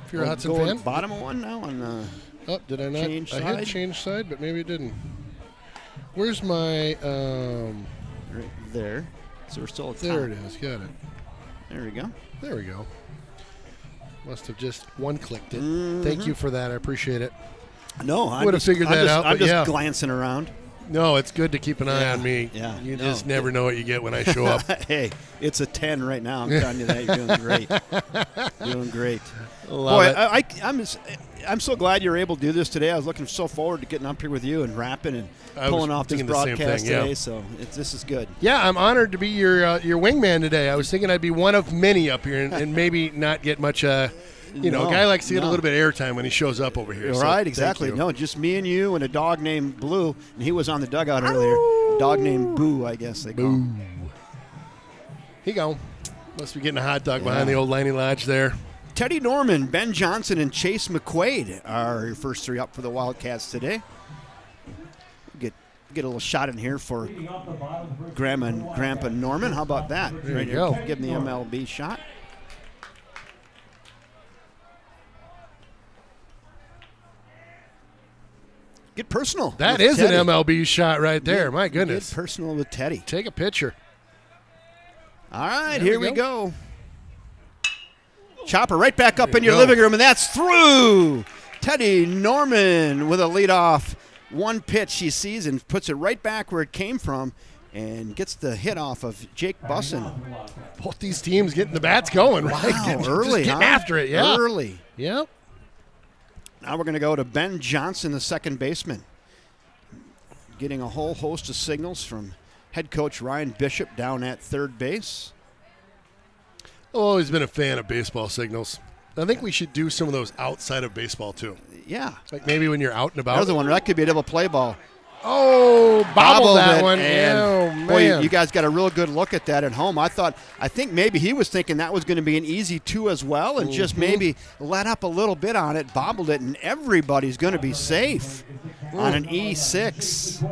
If you're a Hudson fan. Bottom of 1 now on Oh, did I not? change I side? hit change side, but maybe it didn't. Where's my? right there. So we're still at There top. it is. Got it. There we go. There we go. Must have just one-clicked it. Thank you for that. I appreciate it. No, I Would have figured that out, I'm but just yeah. glancing around. No, it's good to keep an eye on me. Yeah, You no. just never know what you get when I show up. Hey, it's a 10 right now. I'm telling you that. You're doing great. Doing great. Love it. I'm so glad you're able to do this today. I was looking so forward to getting up here with you and rapping and I pulling was off this thinking the same broadcast thing, yeah. today. So this is good. Yeah, I'm honored to be your wingman today. I was thinking I'd be one of many up here and maybe not get much. A guy likes to get a little bit of airtime when he shows up over here. Right, so exactly. thank you. No, just me and you and a dog named Blue, and he was on the dugout earlier. Dog named Boo, I guess they call him. Here you go. Must be getting a hot dog behind the old Liney Lodge there. Teddy Norman, Ben Johnson, and Chase McQuaid are your first 3 up for the Wildcats today. Get a little shot in here for Grandma and Grandpa Norman. How about that? There you go. Give him the MLB shot. Get personal. That with is Teddy. an MLB shot right there. My goodness. Get personal with Teddy. Take a picture. All right, There here we we go. Chopper right back up There in you your go. living room, and that's through. Teddy Norman with a leadoff. 1 pitch he sees and puts it right back where it came from and gets the hit off of Jake Bussin. Both these teams getting the bats going, right? Wow, Just early, getting huh? after it, yeah. Early. Yep. Now we're going to go to Ben Johnson, the second baseman. Getting a whole host of signals from head coach Ryan Bishop down at third base. I've always been a fan of baseball signals. I think we should do some of those outside of baseball, too. Yeah. Like maybe when you're out and about. Another one. That could be a double play ball. Oh, bobbled that it, one. and Oh, man. boy, you guys got a real good look at that at home. I think maybe he was thinking that was going to be an easy 2 as well, and just maybe let up a little bit on it, bobbled it, and everybody's going to be safe on an E6.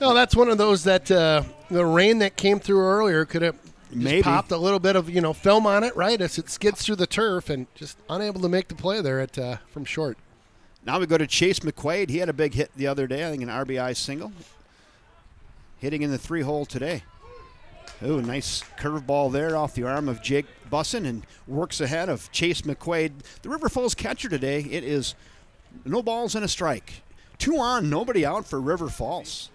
No, that's one of those that the rain that came through earlier could have just Maybe. popped a little bit of film on it, right, as it skids through the turf and just unable to make the play there at from short. Now we go to Chase McQuaid. He had a big hit the other day, I think an RBI single. Hitting in the 3-hole today. Oh, nice curveball there off the arm of Jake Bussin and works ahead of Chase McQuaid. The River Falls catcher today, it is no balls and a strike. 2 on, nobody out for River Falls.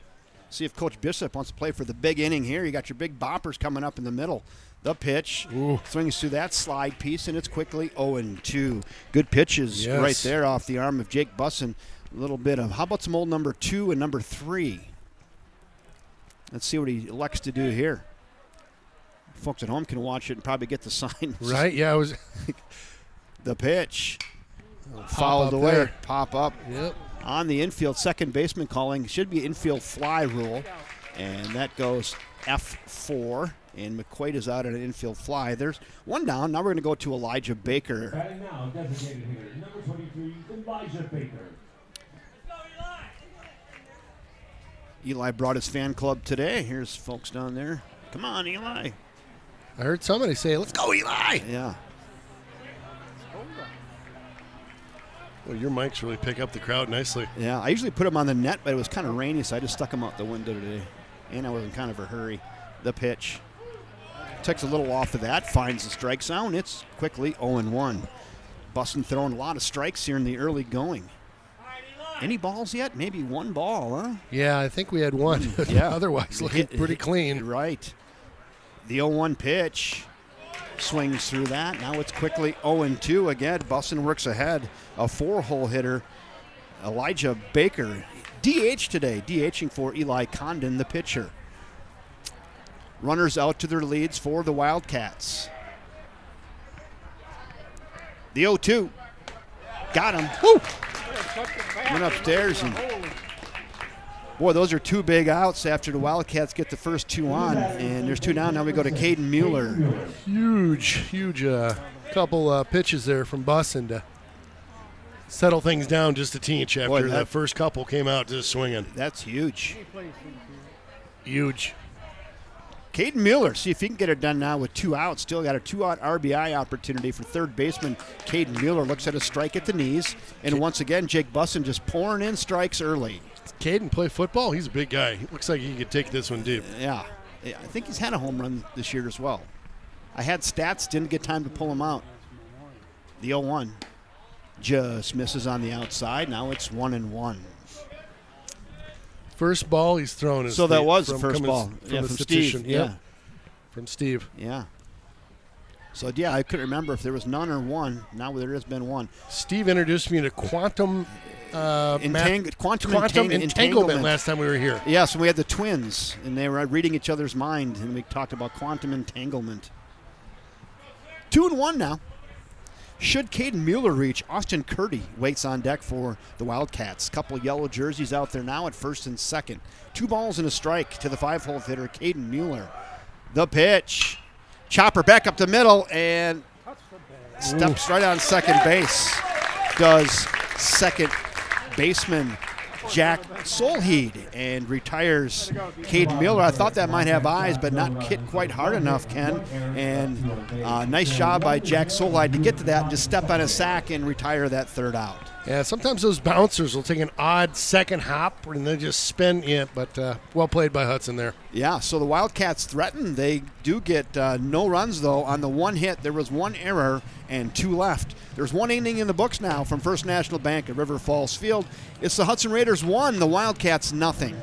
See if Coach Bishop wants to play for the big inning here. You got your big boppers coming up in the middle. The pitch swings through that slide piece, and it's quickly 0-2. Good pitches right there off the arm of Jake Bussin. A little bit of, how about some old number 2 and number 3? Let's see what he elects to do here. Folks at home can watch it and probably get the sign. Right, yeah, it was The pitch. pop Fouled up away. there. Pop up. Yep. on the infield. Second baseman calling. Should be infield fly rule. And that goes F4. And McQuaid is out on an infield fly. There's one down. Now we're going to go to Elijah Baker. Batting now, designated hitter, number 23, Elijah Baker. Eli brought his fan club today. Here's folks down there. Come on, Eli. I heard somebody say, let's go, Eli. Yeah. Well, your mics really pick up the crowd nicely. Yeah, I usually put them on the net, but it was kind of rainy, so I just stuck them out the window today. And I was in kind of a hurry. The pitch. Takes a little off of that, finds the strike zone. It's quickly 0-1. Bustin throwing a lot of strikes here in the early going. Any balls yet? Maybe one ball, huh? Yeah, I think we had one. Yeah. Otherwise, looking pretty clean. Right. The 0-1 pitch swings through that. Now it's quickly 0-2 again. Bustin works ahead. A 4-hole hitter, Elijah Baker. DH today, DHing for Eli Condon, the pitcher. Runners out to their leads for the Wildcats. The 0-2. Got him. Woo! Went upstairs and boy, those are two big outs after the Wildcats get the first two on. And there's two down. Now we go to Caden Mueller. Huge couple pitches there from Bussin to settle things down just a teach after Boy, that first couple came out just swinging. That's huge. Huge. Caden Mueller, see if he can get it done now with two outs. Still got a 2-out RBI opportunity for third baseman. Caden Mueller looks at a strike at the knees. And once again, Jake Bussin just pouring in strikes early. Caden play football? He's a big guy. He looks like he could take this one deep. Yeah. I think he's had a home run this year as well. I had stats, didn't get time to pull him out. The 0-1 just misses on the outside. Now it's 1-1. First ball he's thrown is so that was the first ball. From the Steve. Yep. Yeah. From Steve. Yeah. So, yeah, I couldn't remember if there was none or one. Now there has been one. Steve introduced me to quantum quantum entanglement last time we were here. Yes, we had the twins, and they were reading each other's mind, and we talked about quantum entanglement. 2-1 now. Should Caden Mueller reach, Austin Curdy waits on deck for the Wildcats. Couple yellow jerseys out there now at first and second. 2 balls and a strike to the 5-hole hitter, Caden Mueller. The pitch. Chopper back up the middle and steps right on second base. Does second baseman Jack Solheed and retires Caden Mueller. I thought that might have eyes, but not hit quite hard enough, Ken. And nice job by Jack Solheed to get to that and just step on a sack and retire that third out. Yeah, sometimes those bouncers will take an odd second hop and they just spin in, but well played by Hudson there. Yeah, so the Wildcats threaten. They do get no runs, though. On the one hit, there was 1 error and 2 left. There's 1 inning in the books now from First National Bank at River Falls Field. It's the Hudson Raiders 1, the Wildcats nothing.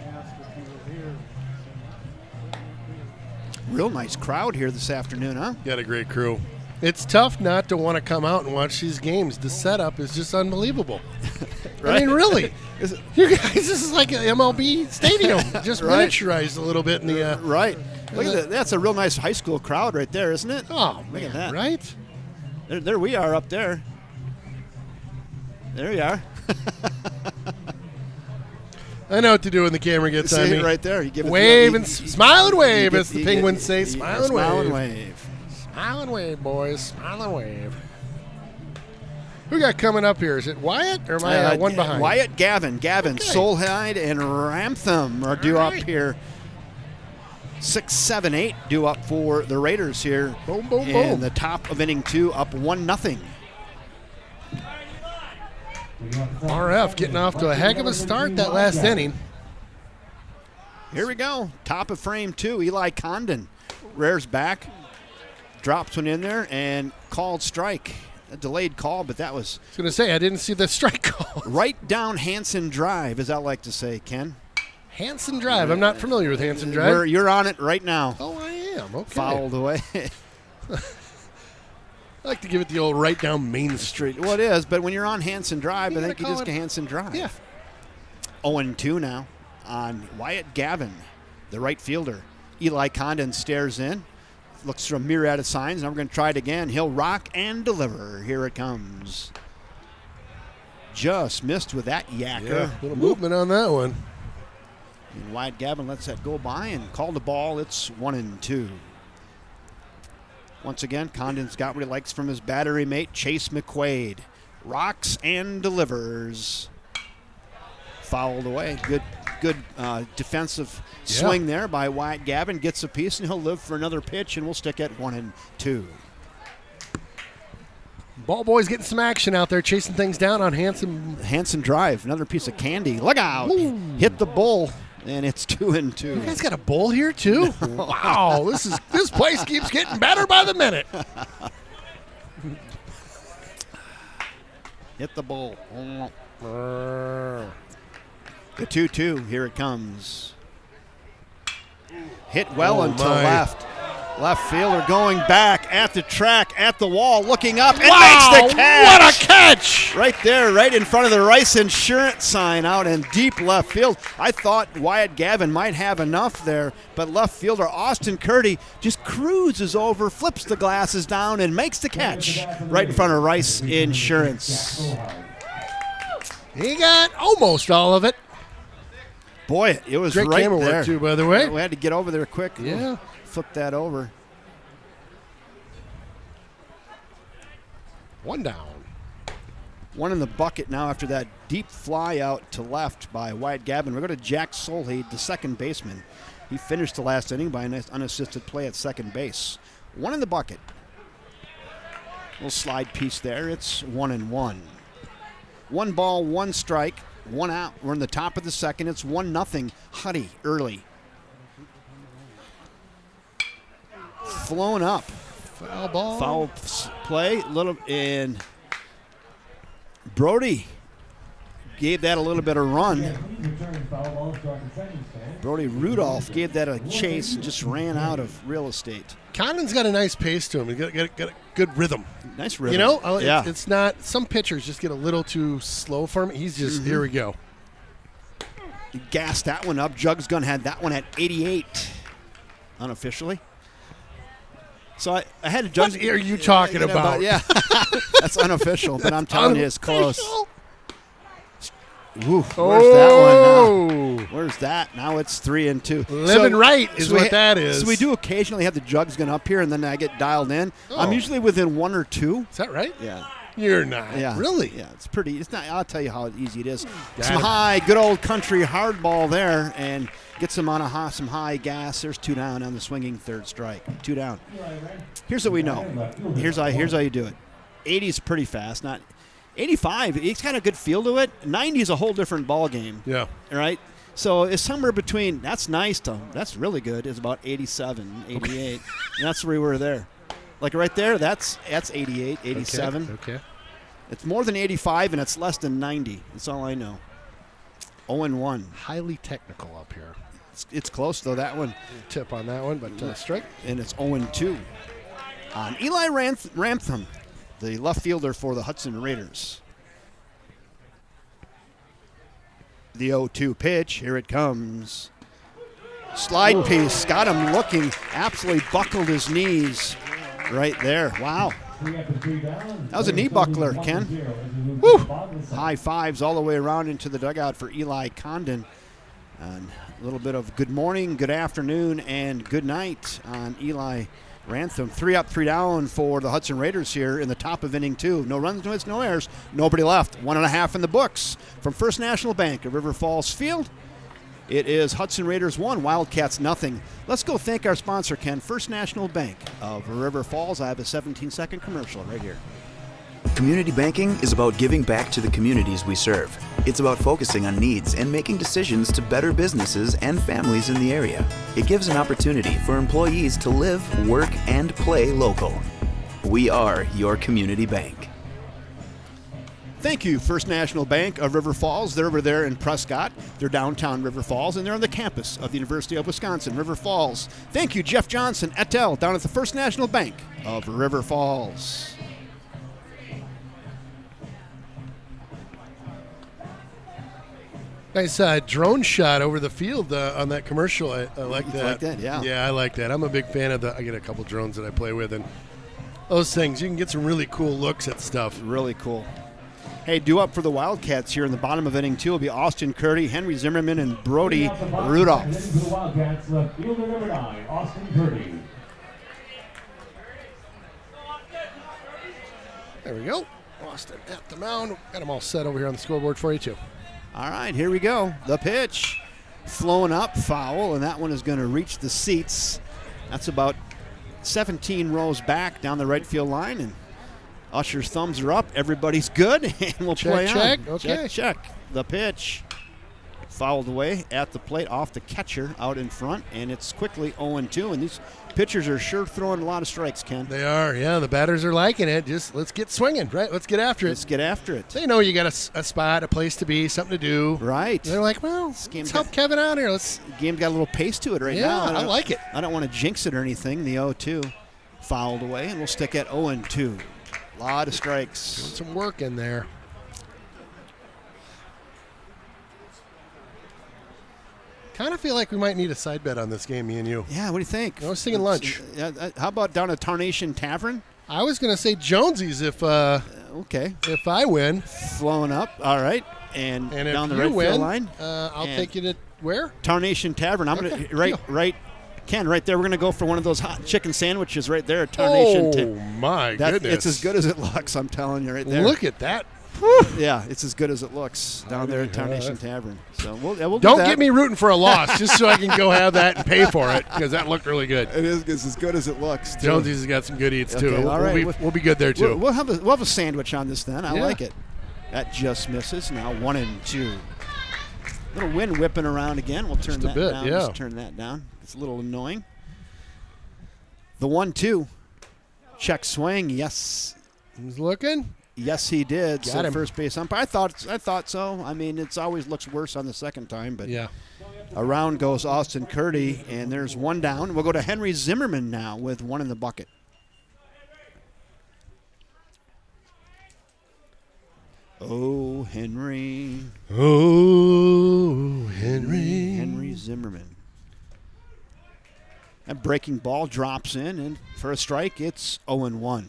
Real nice crowd here this afternoon, huh? Got a great crew. It's tough not to want to come out and watch these games. The setup is just unbelievable. Right? I mean, really. You guys, this is like an MLB stadium, just Right. miniaturized a little bit in the. Right. Look at that. That's a real nice high school crowd right there, isn't it? Oh, Look man, at that. right? There we are up there. There we are. I know what to do when the camera gets on See me. it right there. You give it Wave you- and smile and wave, you as the you Penguins say. Smile and Smile and wave. wave. Smile and wave, boys. Smile and wave. Who got coming up here? Is it Wyatt or am I one behind? Wyatt, Gavin, Okay. Solheid, and Ramtham are due All up right. here. 6, 7, 8 due up for the Raiders here. Boom, boom, in boom. the top of inning 2, up 1-0. RF getting off to a heck of a start that last inning. Here we go. Top of frame 2, Eli Condon rears back, drops one in there, and called strike. A delayed call, but that was I was going to say, I didn't see the strike call. right down Hanson Drive, as I like to say, Ken. Hanson Drive. I'm not familiar with Hanson Drive. You're on it right now. Oh, I am. Okay. Fouled away. I like to give it the old right down Main Street. Well, it is, but when you're on Hanson Drive, You I think gotta you just call get it- Hanson Drive. Yeah. 0-2 now on Wyatt Gavin, the right fielder. Eli Condon stares in, looks through a myriad of signs. Now we're going to try it again. He'll rock and deliver. Here it comes. just missed with that yacker. Yeah, a little movement on that one. And Wyatt Gavin lets that go by and call the ball. It's 1-2. Once again, Condon's got what he likes from his battery mate, Chase McQuaid. Rocks and delivers. Fouled away. Good defensive swing there by Wyatt Gavin. Gets a piece, and he'll live for another pitch, and we'll stick at 1-2. Ball boys getting some action out there, chasing things down on Hanson drive. Another piece of candy. Look out. Ooh. Hit the bull, and it's 2-2. You guys got a bull here, too? Wow, this place keeps getting better by the minute. Hit the bull. The 2-2. Here it comes. Hit well into left. Left fielder going back at the track, at the wall, looking up, and makes the catch. What a catch! Right there, right in front of the Rice Insurance sign out in deep left field. I thought Wyatt Gavin might have enough there, but left fielder Austin Curdy just cruises over, flips the glasses down, and makes the catch right in front of Rice Insurance. He got almost all of it. Boy, it was great right camera there. work too, by the way. We had to get over there quick. Yeah. Flip that over. 1 down. 1 in the bucket now after that deep fly out to left by Wyatt Gavin. We're going to Jack Solheed, the second baseman. He finished the last inning by a nice unassisted play at second base. 1 in the bucket. Little slide piece there. It's 1-1. 1 ball, 1 strike, 1 out. We're in the top of the second. It's 1-0. Huddy early. Flown up. Foul ball. Foul play. And Brody gave that a little bit of run. Brody Rudolph gave that a chase and just ran out of real estate. Condon's got a nice pace to him. He got a good rhythm. Nice rhythm. You know, it's not, some pitchers just get a little too slow for him. He's just, here we go. He gassed that one up. Jugs Gun had that one at 88 unofficially. So I had a judge. What are you talking about? Yeah, that's unofficial, but I'm telling you, it's close. Ooh, where's that one now? Where's that? Now it's 3-2. Living right is what that is. So we do occasionally have the Jugs Gun up here, and then I get dialed in. I'm usually within 1 or 2. Is that right? Yeah. You're not. Yeah. Really? Yeah, it's pretty. It's not. I'll tell you how easy it is. Some high, good old country hard ball there, and gets him on some high gas. There's 2 down on the swinging third strike. 2 down. Here's what we know. Here's how you do it. 80's pretty fast. Not 85. He's got a good feel to it. 90 is a whole different ball game. Yeah. All right. So it's somewhere between. That's nice to. That's really good. It's about 87, 88. And that's where we were there. Like right there, that's 88, 87. Okay. It's more than 85, and it's less than 90. That's all I know. 0-1. Highly technical up here. It's close, though, that one. Tip on that one, but strike. And it's 0-2. On Eli Rantham, the left fielder for the Hudson Raiders. The 0-2 pitch. Here it comes. Slide piece. Got him looking. Absolutely buckled his knees. Right there. Wow. That was a knee buckler, Ken. Woo! High fives all the way around into the dugout for Eli Condon. And a little bit of good morning, good afternoon, and good night on Eli Rantham. 3 up, 3 down for the Hudson Raiders here in the top of inning 2. No runs, no hits, no errors. Nobody left. 1.5 in the books. From First National Bank of River Falls Field, it is Hudson Raiders 1, Wildcats nothing. Let's go thank our sponsor, Ken, First National Bank of River Falls. I have a 17-second commercial right here. Community banking is about giving back to the communities we serve. It's about focusing on needs and making decisions to better businesses and families in the area. It gives an opportunity for employees to live, work, and play local. We are your community bank. Thank you, First National Bank of River Falls. They're over there in Prescott. They're downtown River Falls, and they're on the campus of the University of Wisconsin, River Falls. Thank you, Jeff Johnson, et al., down at the First National Bank of River Falls. Nice drone shot over the field on that commercial. I like that. You like that, yeah. Yeah, I like that. I'm a big fan of I get a couple drones that I play with, and those things, you can get some really cool looks at stuff. Really cool. Hey, due up for the Wildcats here in the bottom of inning 2 will be Austin Curdy, Henry Zimmerman, and Brody Rudolph. For the Wildcats, left fielder number 9, Austin Curdy. There we go. Austin at the mound. Got them all set over here on the scoreboard for you, too. All right, here we go. The pitch. Flowing up, foul, and that one is going to reach the seats. That's about 17 rows back down the right field line, and Usher's thumbs are up. Everybody's good, and we'll play check. on. Okay. Check. The pitch. Fouled away at the plate off the catcher out in front, and it's quickly 0-2. And these pitchers are sure throwing a lot of strikes, Ken. They are, yeah. The batters are liking it. Just let's get swinging, right? Let's get after it. Let's get after it. They know you got a spot, a place to be, something to do. Right. They're like, well, let's help Kevin out here. Game got a little pace to it right now. Yeah, I like it. I don't want to jinx it or anything. The 0-2 fouled away, and we'll stick at 0-2. A lot of strikes. Doing some work in there. Kind of feel like we might need a side bet on this game, me and you. Yeah, what do you think? I was thinking lunch. How about down at Tarnation Tavern? I was going to say Jonesy's if Okay. if I win. Flowing up. All right. And down if the you right win, field line. I'll take you to where? Tarnation Tavern. I'm Okay, going to Ken, right there. We're going to go for one of those hot chicken sandwiches right there at Tarnation. My goodness. It's as good as it looks, I'm telling you right there. Look at that. Yeah, it's as good as it looks down there at Tarnation Tavern. So we'll do Don't that. get me rooting for a loss just so I can go have that and pay for it because that looked really good. It is it's as good as it looks. Too. Jonesy's has got some good eats too. Okay, all right. We'll be good there too. We'll have a sandwich on this then. I Yeah. like it. That just misses. Now 1-2. Little wind whipping around again. We'll turn Just a that bit, down. yeah. Just turn that down. It's a little annoying. The 1-2. Check swing. Yes. He's looking. Yes, he did. Got So him. first base umpire. I thought so. I mean, it's always looks worse on the second time, but Yeah. around goes Austin Curdy, and there's one down. We'll go to Henry Zimmerman now with one in the bucket. Oh, Henry. Oh, Henry. Henry Zimmerman. That breaking ball drops in, and for a strike, it's 0-1.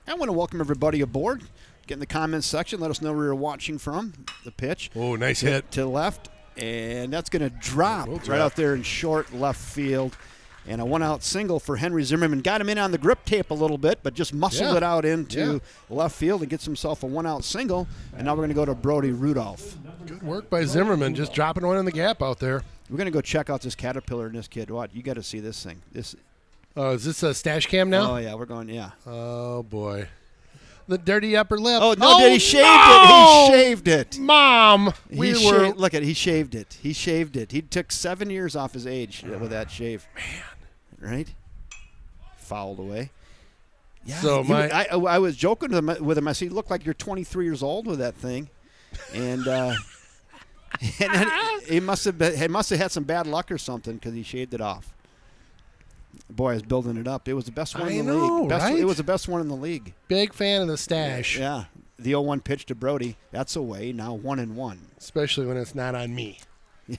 I want to welcome everybody aboard. Get in the comments section. Let us know where you're watching from. The pitch. Oh, nice hit. To the left, and that's going to drop Will right drop. out there in short left field. And a one-out single for Henry Zimmerman. Got him in on the grip tape a little bit, but just muscled Yeah. it out into left field and gets himself a one-out single. And now we're going to go to Brody Rudolph. Good work by Zimmerman, just dropping one in the gap out there. We're going to go check out this Caterpillar and this kid. What? You got to see this thing. This. Is this a stash cam now? Oh, yeah, we're going, yeah. Oh, boy. The dirty upper lip. Oh, no, he shaved it. He shaved it. Mom, Look at it. He shaved it. He shaved it. He took 7 years off his age with that shave. Man. Right? Fouled away. Yeah. So I was joking with him. I said, "You look like you're 23 years old with that thing," and he must have had some bad luck or something because he shaved it off. Boy, I was building it up. It was the best one in the league. Right? It was the best one in the league. Big fan of the stash. Yeah. The 0-1 pitch to Brody. That's away. Now 1-1. Especially when it's not on me.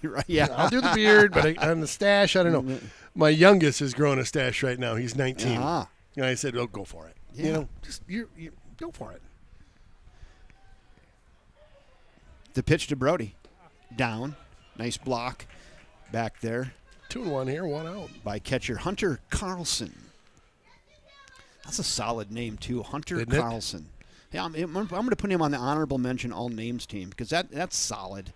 Right, yeah. I'll do the beard, but on the stash, I don't know. My youngest is growing a stash right now. He's 19. Uh-huh. And I said, "Oh, go for it. Yeah. You know, just you go for it." The pitch to Brody. Down. Nice block back there 2-1 here, 1 out. by catcher Hunter Carlson. That's a solid name, too. Hunter Isn't it? Carlson. Yeah, I'm going to put him on the honorable mention all names team because that's solid.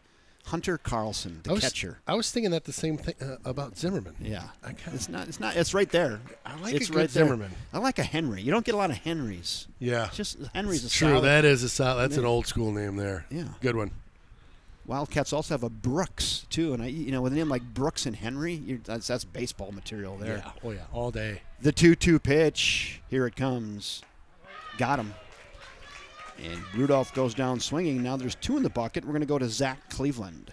Hunter Carlson, the catcher. I was thinking that the same thing about Zimmerman. Yeah. Okay. It's not. It's right there. I like it's a good right there. Zimmerman. I like a Henry. You don't get a lot of Henrys. Yeah. It's just Henry's a True. solid. That is a solid. That's an name. old school name there. Yeah. Good one. Wildcats also have a Brooks too, and with a name like Brooks and Henry, that's baseball material there. Yeah. Oh yeah. All day. The 2-2 pitch. Here it comes. Got him. And Rudolph goes down swinging. Now there's 2 in the bucket. We're going to go to Zach Cleveland.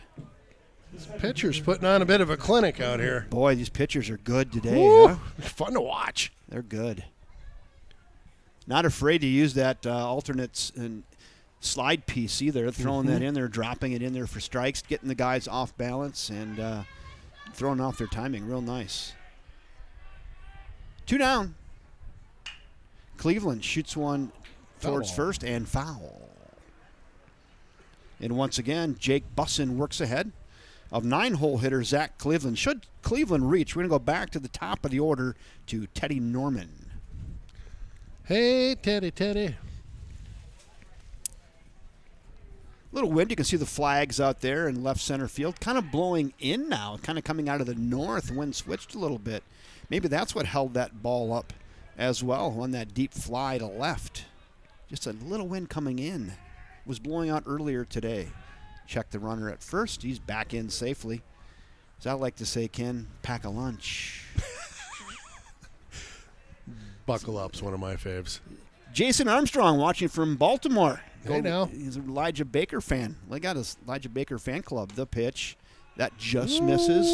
Pitcher's putting on a bit of a clinic out here. Boy, these pitchers are good today. Woo! Huh? Fun to watch. They're good. Not afraid to use that alternates and slide piece either. Throwing that in there, dropping it in there for strikes, getting the guys off balance, and throwing off their timing. Real nice. 2 down. Cleveland shoots one towards first and foul. And once again, Jake Bussin works ahead of 9-hole hitter Zach Cleveland. Should Cleveland reach, we're going to go back to the top of the order to Teddy Norman. Hey, Teddy. Little wind. You can see the flags out there in left center field. Kind of blowing in now. Kind of coming out of the north. Wind switched a little bit. Maybe that's what held that ball up as well on that deep fly to left. Just a little wind coming in. It was blowing out earlier today. Check the runner at first. He's back in safely. As I like to say, Ken, pack a lunch. Buckle up's one of my faves. Jason Armstrong watching from Baltimore. Hey now. He's an Elijah Baker fan. Well, he got his Elijah Baker fan club. The pitch. That just misses.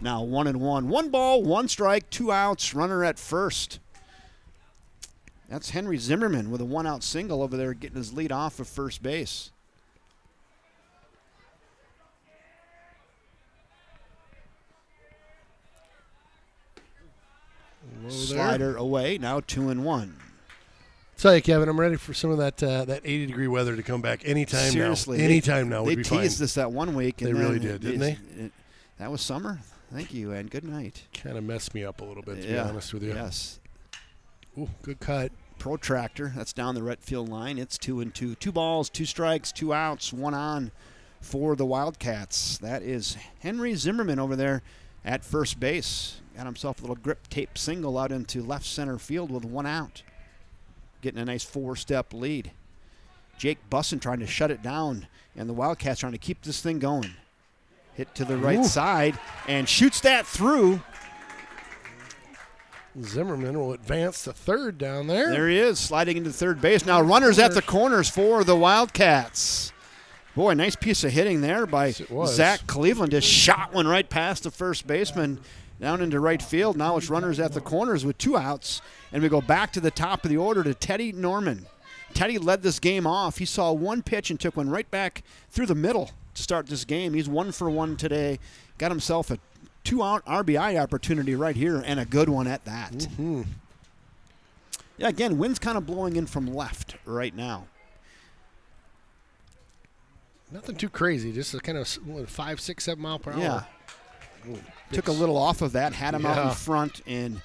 Now 1-1. 1 ball, 1 strike, 2 outs. Runner at first. That's Henry Zimmerman with a 1-out single over there getting his lead off of first base. Slider away. Now 2-1. Tell you, Kevin, I'm ready for some of that 80-degree weather to come back anytime Seriously, now. Anytime now would they be fine. They teased this that one week. They really did, didn't they? That was summer. Thank you, and good night. Kind of messed me up a little bit, to be honest with you. Yes. Ooh, good cut. Protractor. That's down the right field line. It's 2-2. 2 balls, 2 strikes, 2 outs, 1 on for the Wildcats. That is Henry Zimmerman over there at first base. Got himself a little grip tape single out into left center field with 1 out. Getting a nice 4-step lead. Jake Bussin trying to shut it down, and the Wildcats trying to keep this thing going. Hit to the right side and shoots that through. Zimmerman will advance to third down there. There he is, sliding into third base. Now runners at the corners for the Wildcats. Boy, nice piece of hitting there by Zach Cleveland. Just shot one right past the first baseman down into right field. Now it's runners at the corners with 2 outs. And we go back to the top of the order to Teddy Norman. Teddy led this game off. He saw 1 pitch and took one right back through the middle to start this game. He's 1 for 1 today. Got himself a 2-out RBI opportunity right here, and a good one at that. Mm-hmm. Yeah, again, wind's kind of blowing in from left right now. Nothing too crazy, just a kind of 5, 6, 7 mile per hour. Yeah. Took a little off of that, had him out in front, and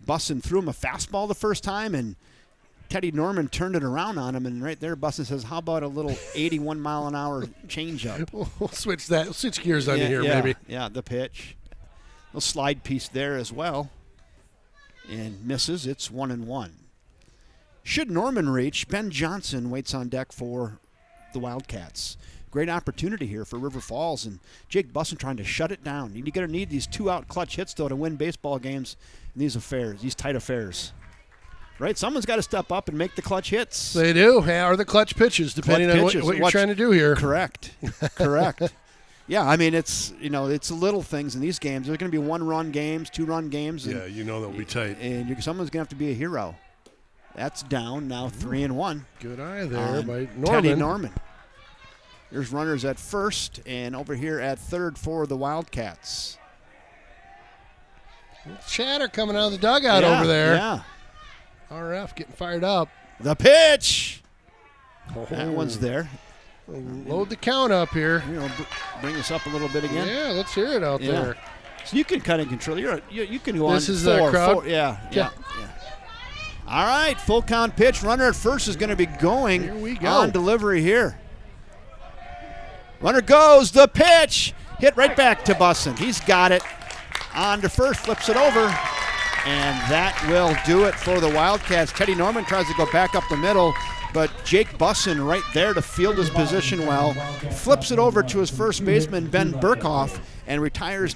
Bussin threw him a fastball the first time, and Teddy Norman turned it around on him, and right there Bussin says, how about a little 81 mile an hour changeup? We'll switch that. We'll switch gears on you here, maybe. Yeah, the pitch. A slide piece there as well. And misses. It's 1-1. Should Norman reach, Ben Johnson waits on deck for the Wildcats. Great opportunity here for River Falls, and Jake Bussin trying to shut it down. You're going to need these 2-out clutch hits, though, to win baseball games in these affairs, these tight affairs. Right? Someone's got to step up and make the clutch hits. They do, or the clutch pitches, depending on what you're trying to do here. Correct. Yeah, I mean, it's it's little things in these games. There's going to be 1-run games, 2-run games. Yeah, they'll be tight. And someone's going to have to be a hero. That's down now, 3-1. Good eye there by Norman. Teddy Norman. There's runners at first and over here at third for the Wildcats. Chatter coming out of the dugout over there. Yeah. RF getting fired up. The pitch. That one's there. Load the count up here. Bring us up a little bit again. Yeah, let's hear it out there. So you can kind of control. You can go on. This is the crowd. Yeah. All right, full count pitch. Runner at first is going to be going. Here we go. On delivery here. Runner goes. The pitch. Hit right back to Bussin. He's got it. On to first, flips it over. And that will do it for the Wildcats. Teddy Norman tries to go back up the middle, but Jake Bussin right there to field his position well. Flips it over to his first baseman, Ben Burkhoff, and retires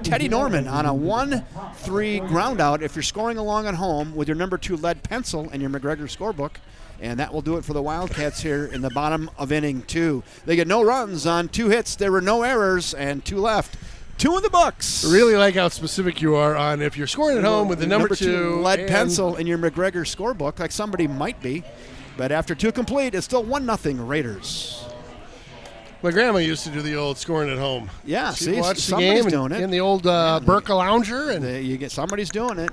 Teddy Norman on a 1-3 ground out if you're scoring along at home with your number 2 lead pencil and your McGregor scorebook. And that will do it for the Wildcats here in the bottom of inning 2. They get no runs on 2 hits. There were no errors and 2 left. 2 in the books. I really like how specific you are on if you're scoring at home with the number 2 lead pencil in your McGregor scorebook, like somebody might be. But after 2 complete, it's still 1-0 Raiders. My grandma used to do the old scoring at home. Yeah, She'd watch the somebody's game doing it. in the old Burka Lounger, and you get somebody's doing it.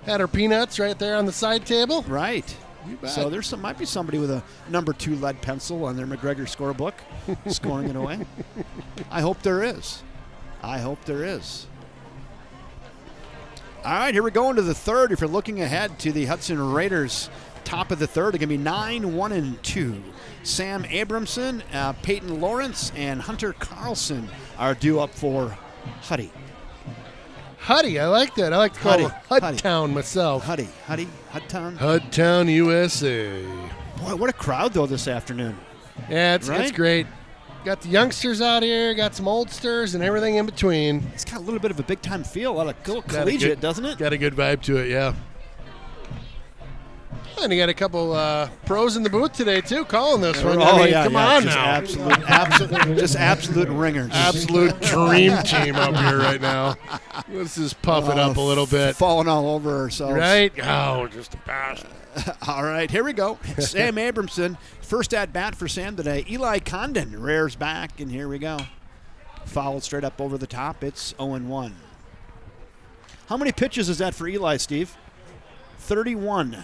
had her peanuts right there on the side table. Right. bet. So might be somebody with a number 2 lead pencil on their McGregor scorebook scoring it away. I hope there is. All right, here we go into the third. If you're looking ahead to the Hudson Raiders, top of the third, it's going to be 9-1-2. Sam Abramson, Peyton Lawrence, and Hunter Carlson are due up for Huddy. Huddy, I like that. I like to call it Hudtown myself. Hudtown. Hudtown, USA. Boy, what a crowd, though, this afternoon. Yeah, it's Right? great. Got the youngsters out here, got some oldsters, and everything in between. It's got a little bit of a big-time feel, a lot of collegiate, doesn't it? Got a good vibe to it, yeah. And you got a couple pros in the booth today, too, calling this one. Oh, I mean, yeah, come yeah, on just now. absolute ringers. Absolute dream team up here right now. Let's just puff it up a little bit. Falling all over ourselves. Right? Oh, just a pass. All right, here we go. Sam Abramson, first at bat for Sam today. Eli Condon rears back, and here we go. Fouled straight up over the top. It's 0-1. How many pitches is that for Eli, Steve? 31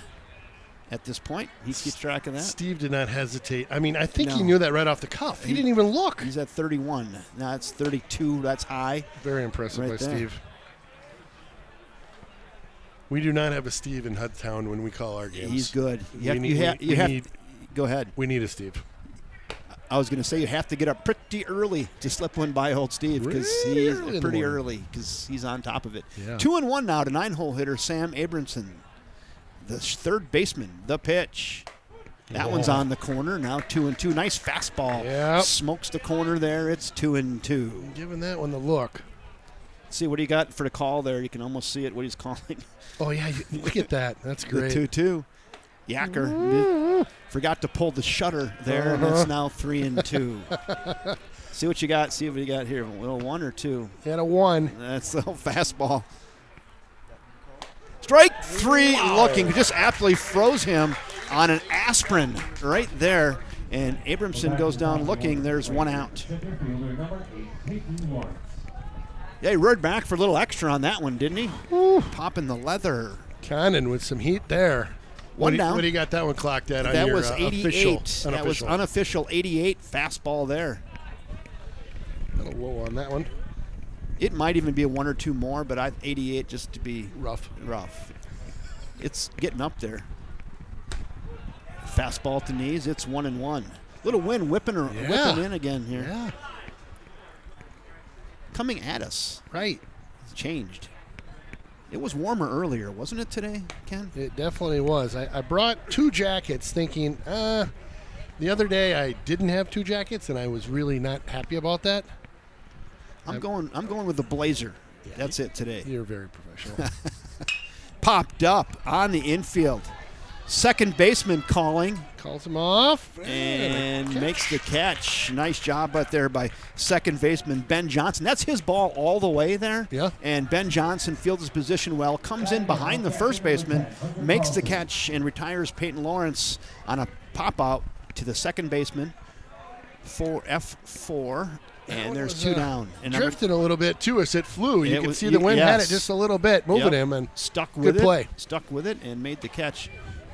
at this point. He keeps track of that. Steve did not hesitate. I mean, I think No. he knew that right off the cuff. He didn't even look. He's at 31. Now it's 32. That's high. Very impressive Right by there. Steve. We do not have a Steve in Hudtown when we call our games. He's good. Go ahead. We need a Steve. I was going to say you have to get up pretty early to slip one by old Steve because Really he's early in the pretty morning. early because he's on top of it. Yeah. 2-1 now to 9-hole hitter Sam Abramson, the third baseman. The pitch. That one's on the corner. Now 2-2. Nice fastball. Yep. Smokes the corner there. It's 2-2. Giving that one the look. See what he got for the call there. You can almost see it, what he's calling. Oh, yeah. Look at that. That's great. The 2-2. Yacker forgot to pull the shutter there, and it's now 3-2. See what you got. See what you got here. A little 1 or 2. He had a 1. That's the whole fastball. Strike 3 looking. Just absolutely froze him on an aspirin right there. And Abramson goes down looking. There's 1 out. Yeah, he rode back for a little extra on that one, didn't he? Popping the leather. Condon with some heat there. One down. What do you got that one clocked at on That your was 88. official? That was unofficial 88 fastball there. A little low on that one. It might even be a 1 or 2 more, but 88 just to be Rough. It's getting up there. Fastball at the knees. It's 1-1. Little wind whipping in again here. Yeah. Coming at us. Right. It's changed. It was warmer earlier, wasn't it today, Ken? It definitely was. I brought 2 jackets thinking, the other day I didn't have 2 jackets, and I was really not happy about that. I'm going with the blazer. That's it today. You're very professional. Popped up on the infield. Second baseman calling. Calls him off. And makes the catch. Nice job out there by second baseman Ben Johnson. That's his ball all the way there. Yeah. And Ben Johnson fields his position well, comes in behind the first baseman, makes the catch, and retires Peyton Lawrence on a pop-out to the second baseman for F4. And there's 2 down. And Drifted a little bit to us. It flew. You It could was- see the wind had it yes. just a little bit, moving him, and stuck with good play. Stuck with it and made the catch.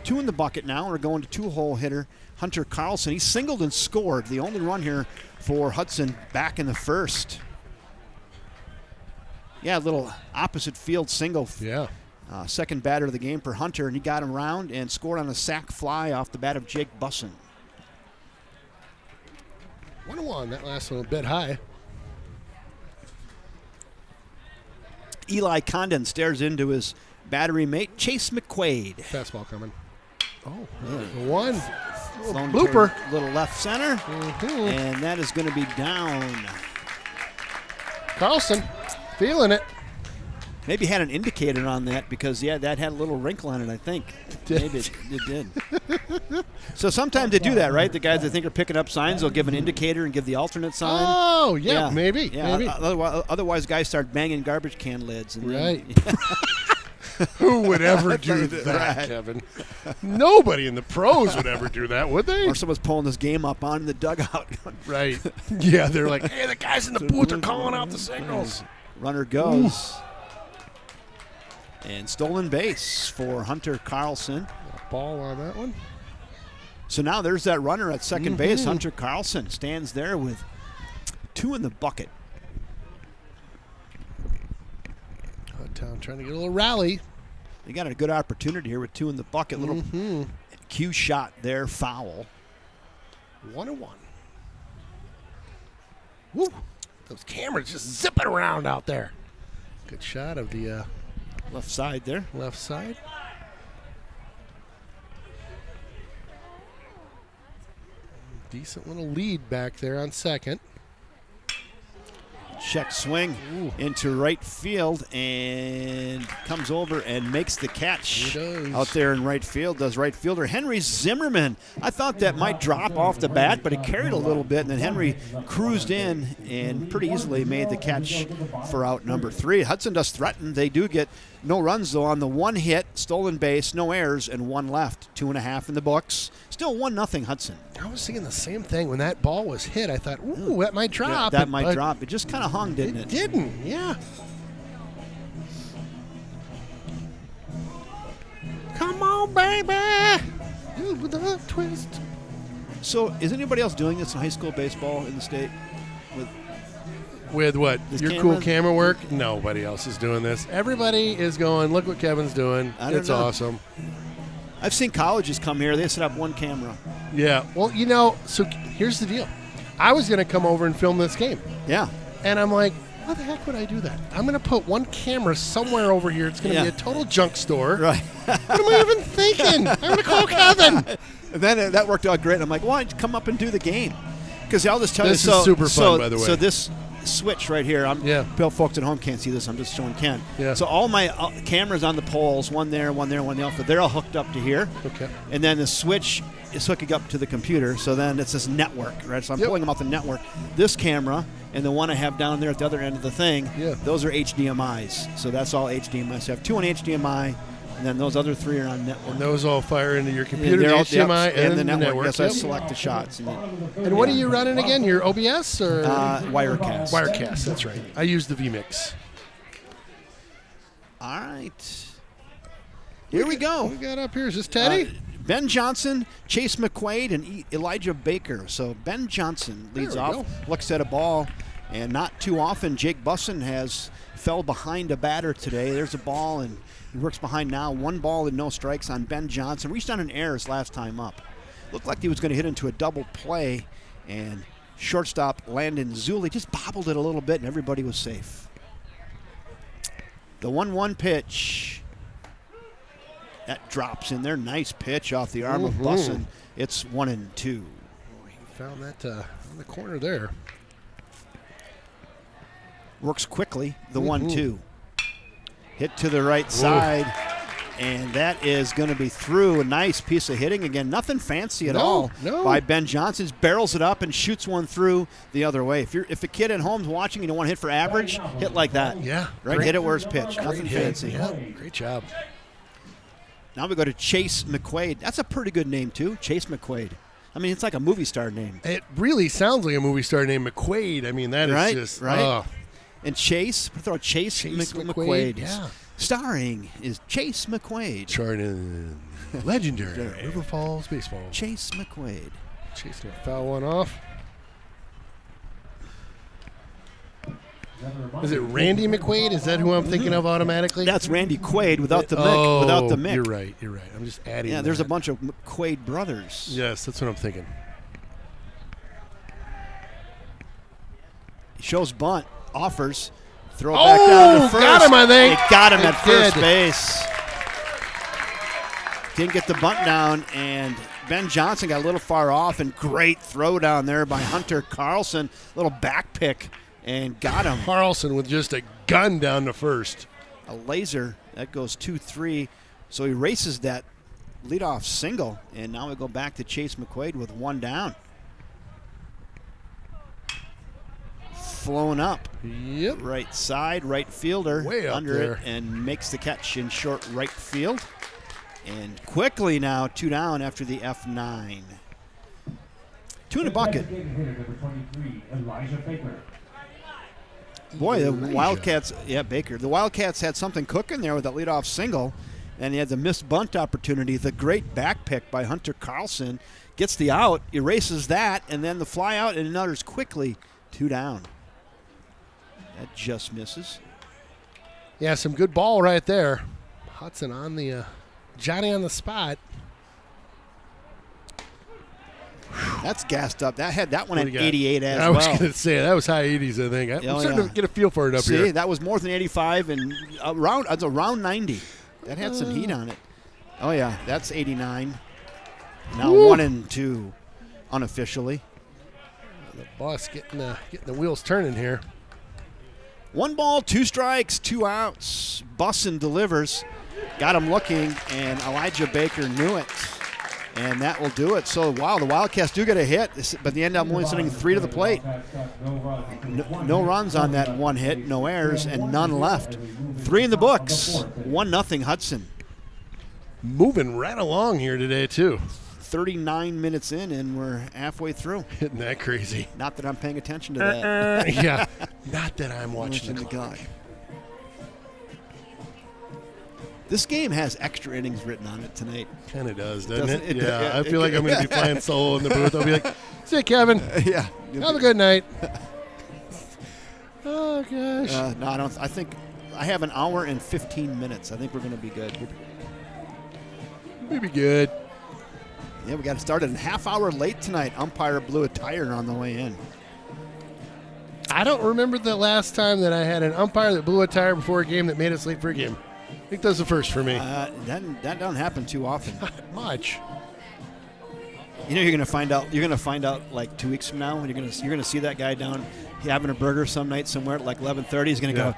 2 in the bucket now. We're going to 2-hole hitter Hunter Carlson. He singled and scored. The only run here for Hudson back in the first. Yeah, a little opposite field single. Yeah. Second batter of the game for Hunter, and he got him round and scored on a sac fly off the bat of Jake Busson. 1-1. That last one a bit high. Eli Condon stares into his battery mate, Chase McQuaid. Fastball coming. Oh, 1. Flown Blooper. toward little left center, and that is going to be down. Carlson feeling it. Maybe had an indicator on that because, that had a little wrinkle on it, I think. Maybe it did. So sometimes they do that, right? The guys that think are picking up signs, they'll give an indicator and give the alternate sign. Oh, yeah, maybe. Yeah, Maybe. Otherwise, guys start banging garbage can lids. And Right. Who would ever do that, Right. Kevin? Nobody in the pros would ever do that, would they? Or someone's pulling this game up on the dugout. Right. Yeah, they're like, hey, the guys in the booth are calling out the signals. Runner goes. And stolen base for Hunter Carlson. ball on that one. So now there's that runner at second base. Hunter Carlson stands there with 2 in the bucket. Hudson trying to get a little rally. They got a good opportunity here with 2 in the bucket. Little cue shot there, foul. 1-1. Woo! Those cameras just zipping around out there. Good shot of the left side there. left side. Decent little lead back there on second. Check swing into right field and comes over and makes the catch. He does. Out there in right field, does right fielder Henry Zimmerman. I thought that might drop off the bat, but it carried a little bit, and then Henry cruised in and pretty easily made the catch for out number 3. Hudson does threaten. They do get no runs, though, on the 1 hit, stolen base, no errors, and 1 left. 2.5 in the books. Still 1-0 Hudson. I was thinking the same thing. When that ball was hit, I thought, ooh, that might drop. That might drop. It just kind of hung, didn't it? It didn't, yeah. Come on, baby. Do the twist. So is anybody else doing this in high school baseball in the state? With what? This Your camera? cool camera work? Nobody else is doing this. Everybody is going, look what Kevin's doing. I don't know. Awesome. I've seen colleges come here. They set up 1 camera. Yeah. Well, so here's the deal. I was going to come over and film this game. Yeah. And I'm like, why the heck would I do that? I'm going to put 1 camera somewhere over here. It's going to be a total junk store. Right. What am I even thinking? I'm going to call Kevin. And then that worked out great. And I'm like, why don't you come up and do the game? Because I'll just tell This you. is super fun, by the way. So this switch right here, Yeah. Bill folks at home can't see this. I'm just showing Ken. Yeah. So all my cameras on the poles, one there, one there, one there. They're all hooked up to here. Okay. And then the switch is hooking up to the computer. So then it's this network, right? So I'm pulling them off the network. This camera and the one I have down there at the other end of the thing, those are HDMIs. So that's all HDMI. So I have 2 on HDMI, and then those other 3 are on network. And those all fire into your computer, the They're all- HDMI, and and the network. Yes, I select the shots. And what are you running again? Your OBS or Wirecast. Wirecast? That's right. I use the vMix. All right. Here we go. What we got up here? Is this Teddy? Ben Johnson, Chase McQuaid, and Elijah Baker. So Ben Johnson leads There we off, looks at a ball, and not too often Jake Busson has fell behind a batter today. There's a ball, and he works behind now. 1 ball and no strikes on Ben Johnson. Reached on an error his last time up. Looked like he was going to hit into a double play, and shortstop Landon Zulli just bobbled it a little bit, and everybody was safe. The 1-1 pitch. That drops in there. Nice pitch off the arm of Busson. It's 1-2. He found that in the corner there. Works quickly. The 1-2. Hit to the right side. And that is going to be through. A nice piece of hitting. Again, nothing fancy at all by Ben Johnson. Just barrels it up and shoots one through the other way. If a kid at home's watching and you want to hit for average, hit like that. Yeah. Right? Great. Hit it where it's pitched. Nothing fancy. Yeah. Great job. Now we go to Chase McQuaid. That's a pretty good name, too. Chase McQuaid. I mean, it's like a movie star name. It really sounds like a movie star named McQuaid. I mean, that is just right. And Chase, throw Chase McQuaid. Yeah. Starring is Chase McQuaid. Charting legendary River Falls baseball. Chase McQuaid. Chase gonna foul one off. Is it Randy McQuaid? Is that who I'm thinking of automatically? That's Randy Quaid without the Mick. Without the Mick. You're right. You're right. I'm just adding. Yeah, there's that. a bunch of McQuaid brothers. Yes, that's what I'm thinking. He shows bunt, offers, throw it back down to first. Got him, I think. It got him at first did. base. Didn't get the bunt down, and Ben Johnson got a little far off, and great throw down there by Hunter Carlson. Little back pick, and got him. Carlson with just a gun down to first. A laser. That goes 2-3. So he races that leadoff single, and now we go back to Chase McQuaid with 1 down. Flown up. Yep. Right side, right fielder. Way up under there. it and makes the catch in short right field. And quickly now 2 down after the F9. 2 in a bucket. Elijah Baker. Boy, the Wildcats, Baker. The Wildcats had something cooking there with that leadoff single. And he had the missed bunt opportunity. The great back pick by Hunter Carlson gets the out, erases that, and then the fly out and another's quickly 2 down. That just misses. Yeah, some good ball right there. Hudson on the Johnny on the spot. That's gassed up. That one What at do you got? 88 as I well. was going to say that was high 80s. I think I'm starting to get a feel for it up here. See, that was more than 85 and around 90. That had some heat on it. Oh yeah, that's 89. Now 1-2 unofficially. The boss getting the wheels turning here. 1 ball, 2 strikes, 2 outs. Bussin delivers. Got him looking, and Elijah Baker knew it. And that will do it. So, wow, the Wildcats do get a hit, but they end up only sending 3 to the plate. No runs on that 1 hit, no errors, and none left. 3 in the books. 1-0 Hudson. Moving right along here today, too. 39 minutes in, and we're halfway through. Isn't that crazy? Not that I'm paying attention to that. Yeah, not that I'm watching the Listen to clock. God. This game has extra innings written on it tonight. Kind of does, doesn't Doesn't it? it? Yeah, Yeah, I feel like I'm going to be playing solo in the booth. I'll be like, see you, Kevin. Yeah. Have a good night. Oh, gosh. No, I don't. I think I have an hour and 15 minutes. I think we're going to be good. We'll be good. Yeah, we got to start a half hour late tonight. Umpire blew a tire on the way in. I don't remember the last time that I had an umpire that blew a tire before a game that made us late for a game. I think that's the first for me. That don't happen too often. Not much. You know, you're gonna find out. You're gonna find out like 2 weeks from now, and you're gonna see that guy down having a burger some night somewhere at like 11:30. He's gonna go,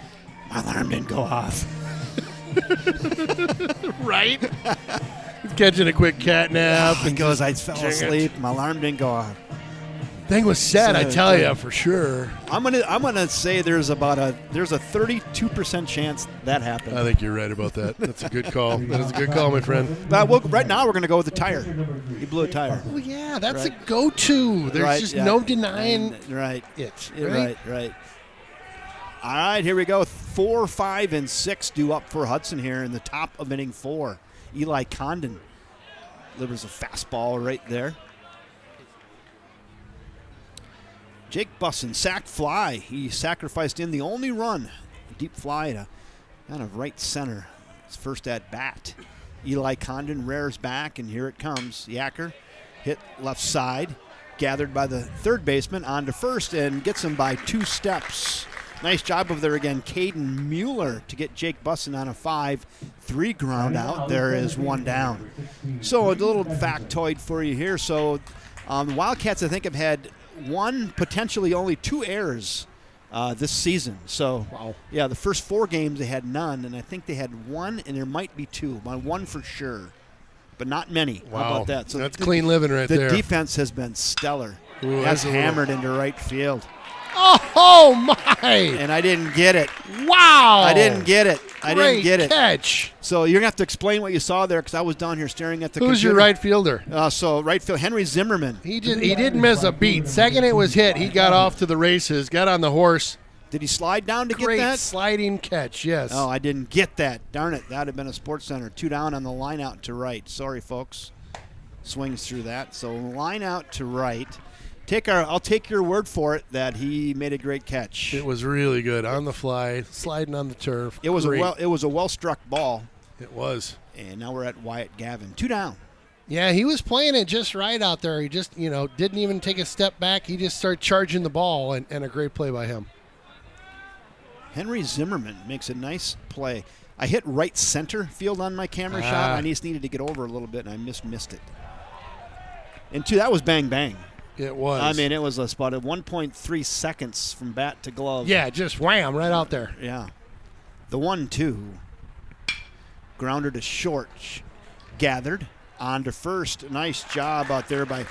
my alarm didn't go off. Right? He's catching a quick cat nap. He goes, I fell asleep. My alarm didn't go off. Thing was set, I So, tell you, for sure. I'm gonna say there's a 32% chance that happened. I think you're right about that. That's a good call. That is a good call, my friend. But right now we're gonna go with the tire. He blew a tire. Oh, yeah, that's Right. a go-to. There's Right, just yeah. no denying Right. it. Right. All right, here we go. 4, 5, and 6 due up for Hudson here in the top of inning 4. Eli Condon delivers a fastball right there. Jake Bussin, sack fly. He sacrificed in the only run. A deep fly to kind of right center. His first at bat. Eli Condon rears back, and here it comes. Yacker hit left side. Gathered by the third baseman onto first and gets him by 2 steps. Nice job of there again, Caden Mueller to get Jake Bussin on a 5-3 ground out. There is 1 down. So a little factoid for you here. So the Wildcats, I think, have had 1, potentially only 2 errors this season. So, yeah, the first 4 games they had none, and I think they had 1, and there might be 2. 1 for sure, but not many. Wow. How about that? So that's clean living right there. The defense has been stellar. Ooh, That's that's a little- hammered into right field. Oh, my. And I didn't get it. Wow. I didn't get it. I didn't get it. Great catch. So you're going to have to explain what you saw there because I was down here staring at the Who's your computer. right fielder? So right field, Henry Zimmerman. He didn't miss a beat. Second it was hit, he got off to the races, got on the horse. Did he slide down to Great get that? sliding catch, yes. Oh, I didn't get that. Darn it. That would have been a Sports Center. 2 down on the line out to right. Sorry, folks. Swings through that. So line out to right. I'll take your word for it that he made a great catch. It was really good. On the fly, sliding on the turf. It was Great. a well struck ball. It was. And now we're at Wyatt Gavin. 2 down. Yeah, he was playing it just right out there. He just, didn't even take a step back. He just started charging the ball, and a great play by him. Henry Zimmerman makes a nice play. I hit right center field on my camera shot. I just needed to get over a little bit, and I missed it. And 2, that was bang, bang. It was. I mean, it was about 1.3 seconds from bat to glove. Yeah, just wham, right out there. Yeah. The 1-2. Grounder to short. Gathered. On to first. Nice job out there by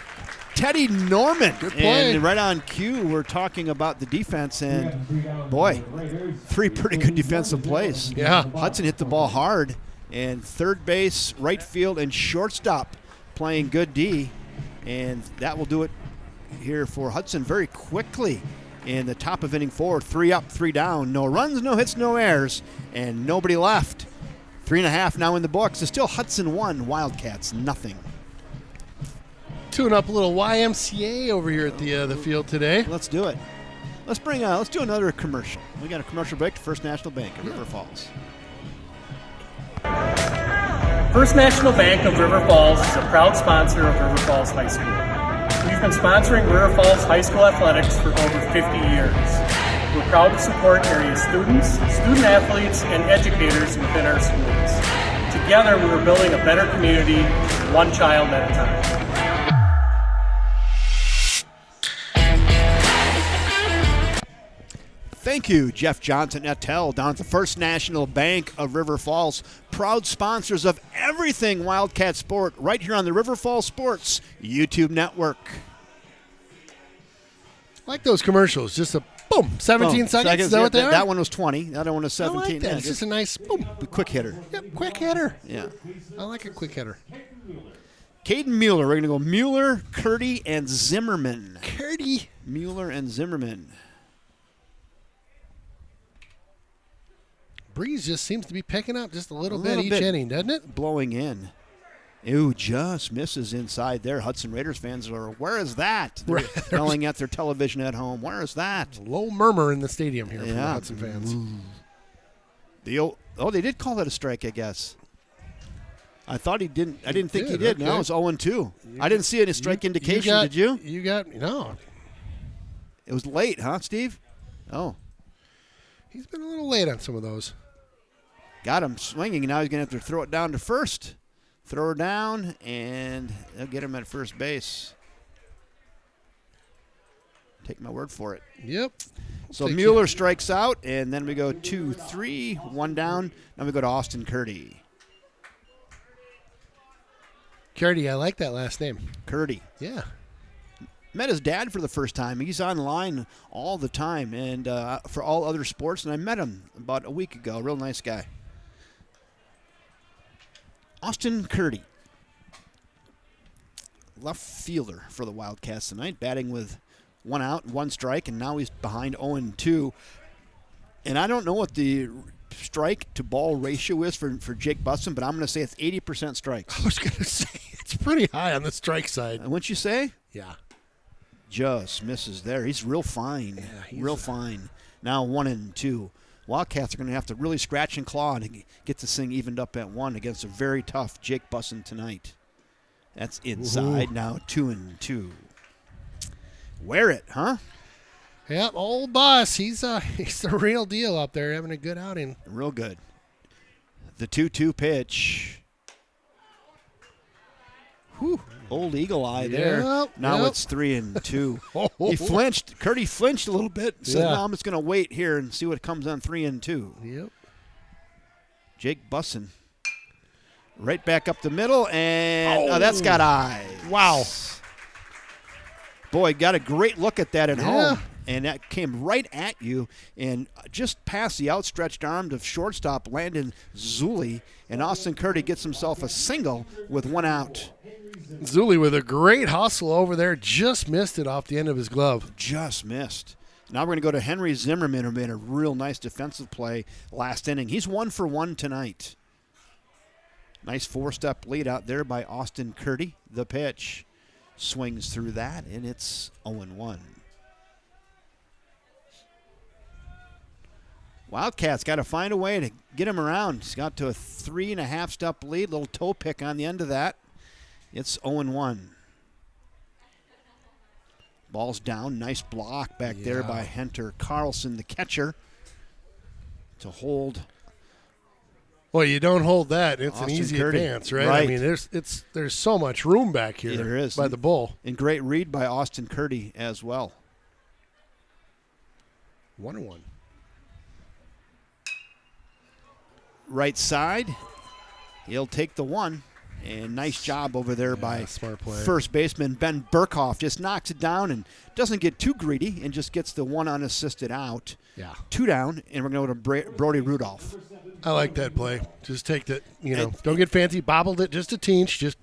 Teddy Norman. Good play. And right on cue, we're talking about the defense, and boy, 3 pretty good defensive plays. Yeah. Hudson hit the ball hard, and third base, right field, and shortstop playing good D, and that will do it here for Hudson very quickly in the top of inning 4. 3 up, 3 down. No runs, no hits, no errors, and nobody left. 3.5 now in the books. It's still Hudson 1, Wildcats nothing. Tuning up a little YMCA over here at the field today. Let's do it. Let's do another commercial. We got a commercial break to First National Bank of River Falls. First National Bank of River Falls is a proud sponsor of River Falls High School. We've been sponsoring River Falls High School athletics for over 50 years. We're proud to support area students, student athletes, and educators within our schools. Together, we are building a better community, one child at a time. Thank you, Jeff Johnson et al. Down at the First National Bank of River Falls, proud sponsors of everything Wildcat sport right here on the River Falls Sports YouTube network. I like those commercials. Just a boom, 17 seconds. Is that what they are? That one was 20. The other one was 17. I like that. It's just a nice boom. Quick hitter. Yep, quick hitter. Yeah. I like a quick hitter. Caden Mueller. We're going to go Mueller, Curdy, and Zimmerman. Curdy. Mueller and Zimmerman. Breeze just seems to be picking up just a little bit each inning, doesn't it? Blowing in. Ew, just misses inside there. Hudson Raiders fans are, where is that? They're yelling at their television at home. Where is that? Low murmur in the stadium here from the Hudson fans. They did call that a strike, I guess. I thought he didn't. I didn't think he did. Okay. No, it's 0-2. I didn't see any strike indication, did you? No. It was late, huh, Steve? Oh. He's been a little late on some of those. Got him swinging, and now he's going to have to throw it down to first. Throw her down, and they'll get him at first base. Take my word for it. Yep. So Mueller strikes out, and then we go 2-3, 1 down. Then we go to Austin Curdy. Curdy, I like that last name. Curdy. Yeah. Met his dad for the first time. He's online all the time and for all other sports, and I met him about a week ago. Real nice guy. Austin Curdy, left fielder for the Wildcats tonight, batting with 1 out, 1 strike, and now he's behind 0-2. And I don't know what the strike-to-ball ratio is for Jake Busson, but I'm going to say it's 80% strikes. I was going to say it's pretty high on the strike side. Wouldn't you say? Yeah. Just misses there. He's real fine. Yeah, real fine. Now 1-2. Wildcats are going to have to really scratch and claw to get this thing evened up at 1 against a very tough Jake Busson tonight. That's inside. Ooh. Now 2-2. Wear it, huh? Yep, old Bus. He's the real deal up there, having a good outing. Real good. The 2-2 pitch. Whew. Old eagle eye there. Now it's 3-2. He flinched. Curdy flinched a little bit. Said, no, I'm just going to wait here and see what comes on 3-2. Yep. Jake Busson. Right back up the middle, and that's got eyes. Wow. Boy, got a great look at that at home. And that came right at you and just past the outstretched arm of shortstop Landon Zulli. And Austin Curdy gets himself a single with 1 out. Zulli with a great hustle over there. Just missed it off the end of his glove. Just missed. Now we're going to go to Henry Zimmerman, who made a real nice defensive play last inning. He's 1 for 1 tonight. Nice 4-step lead out there by Austin Curdy. The pitch swings through that, and it's 0-1. Wildcats got to find a way to get him around. He's got to a 3.5-step lead. Little toe pick on the end of that. It's 0-1. Ball's down. Nice block back there by Hunter Carlson, the catcher, to hold. Well, you don't hold that. It's Austin an easy Curdy. advance, right? I mean, there's so much room back here. There is. By the bull. And great read by Austin Curdy as well. 1-1. Right side. He'll take the 1. And nice job over there by smart play. First baseman Ben Burkhoff. Just knocks it down and doesn't get too greedy and just gets the 1 unassisted out. Yeah. 2 down, and we're going to go to Brody Rudolph. I like that play. Just take that, don't get fancy. Bobbled it just a teeny. Just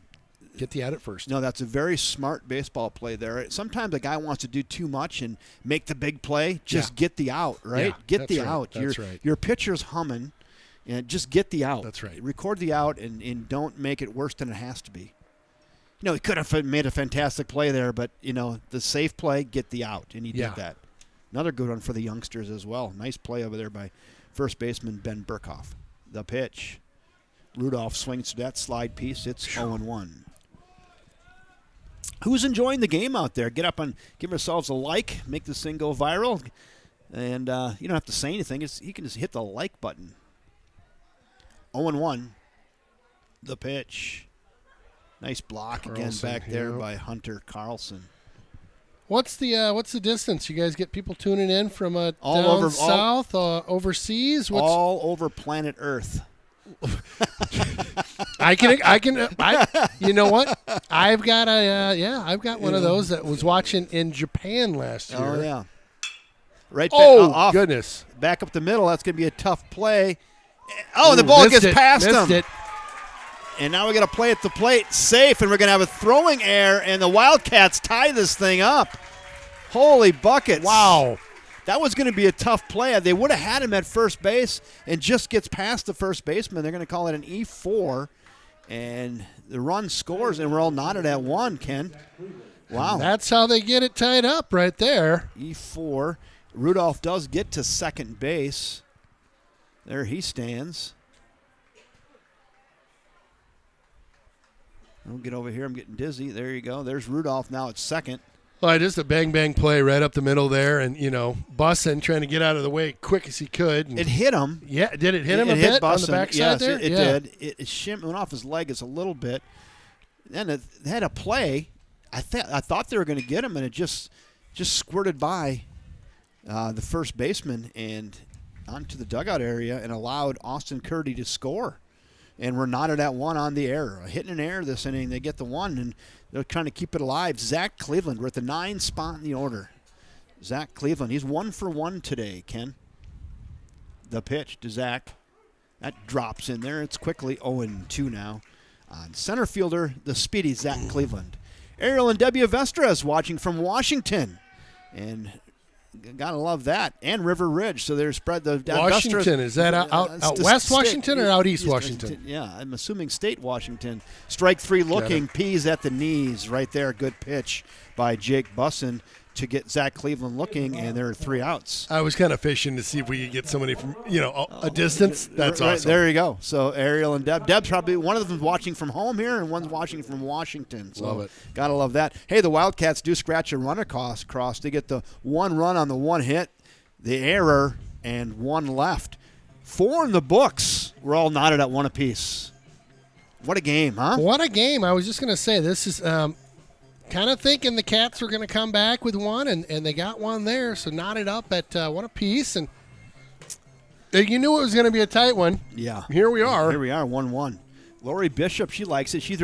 get the out at first. No, that's a very smart baseball play there. Sometimes a guy wants to do too much and make the big play. Just get the out, right? Yeah, Get the right. out. That's right. Your pitcher's humming. And just get the out. That's right. Record the out and don't make it worse than it has to be. He could have made a fantastic play there, but, the safe play, get the out, and he did that. Another good one for the youngsters as well. Nice play over there by first baseman Ben Burkhoff. The pitch. Rudolph swings to that slide piece. It's 0-1. Who's enjoying the game out there? Get up and give yourselves a like. Make this thing go viral. And you don't have to say anything. You can just hit the like button. 0-1. The pitch. Nice block Carlson, again back there by Hunter Carlson. What's the distance? You guys get people tuning in from all down over south, overseas? All over planet Earth. You know what? I've got one of those that was watching in Japan last year. Oh yeah. Right. Oh goodness! Back up the middle. That's going to be a tough play. Oh, the ball gets past him. It. And now we got to play at the plate safe, and we're going to have a throwing error, and the Wildcats tie this thing up. Holy buckets. Wow. That was going to be a tough play. They would have had him at first base and just gets past the first baseman. They're going to call it an E4, and the run scores, and we're all knotted at 1, Ken. Wow. And that's how they get it tied up right there. E4. Rudolph does get to second base. There he stands. I'll get over here. I'm getting dizzy. There you go. There's Rudolph now at second. Well, just a bang play right up the middle there, and Bussin trying to get out of the way quick as he could. It hit him. Yeah, did it hit him a hit bit Bussin. on the backside yes, there? It did. It went off his leg just a little bit. Then it had a play. I thought they were going to get him, and it just squirted by the first baseman and onto the dugout area and allowed Austin Curdy to score. And we're knotted at 1 on the error. A hit and an error this inning. They get the 1, and they're trying to keep it alive. Zach Cleveland, we're at the 9 spot in the order. Zach Cleveland, he's 1 for 1 today, Ken. The pitch to Zach. That drops in there. It's quickly 0-2 now. On center fielder, the speedy Zach Cleveland. Ariel and Debbie Avestres watching from Washington. And gotta love that. And River Ridge. So they're spread the Washington. Is that out west Washington or out east Washington? Yeah, I'm assuming state Washington. Strike 3 looking. Peas at the knees right there. Good pitch by Jake Bussin to get Zach Cleveland looking, and there are 3 outs. I was kind of fishing to see if we could get somebody from, a distance. That's right, awesome. There you go. So Ariel and Deb. Deb's probably one of them watching from home here, and one's watching from Washington. So love it. Gotta love that. Hey, the Wildcats do scratch a run across. They get the 1 run on the 1 hit, the error, and 1 left. 4 in the books. We're all knotted at 1 apiece. What a game, huh? What a game. I was just going to say, this is kind of thinking the Cats were going to come back with 1, and they got 1 there, so knotted up at 1 apiece. And you knew it was going to be a tight one. Yeah. Here we are. 1-1. Lori Bishop, she likes it. She's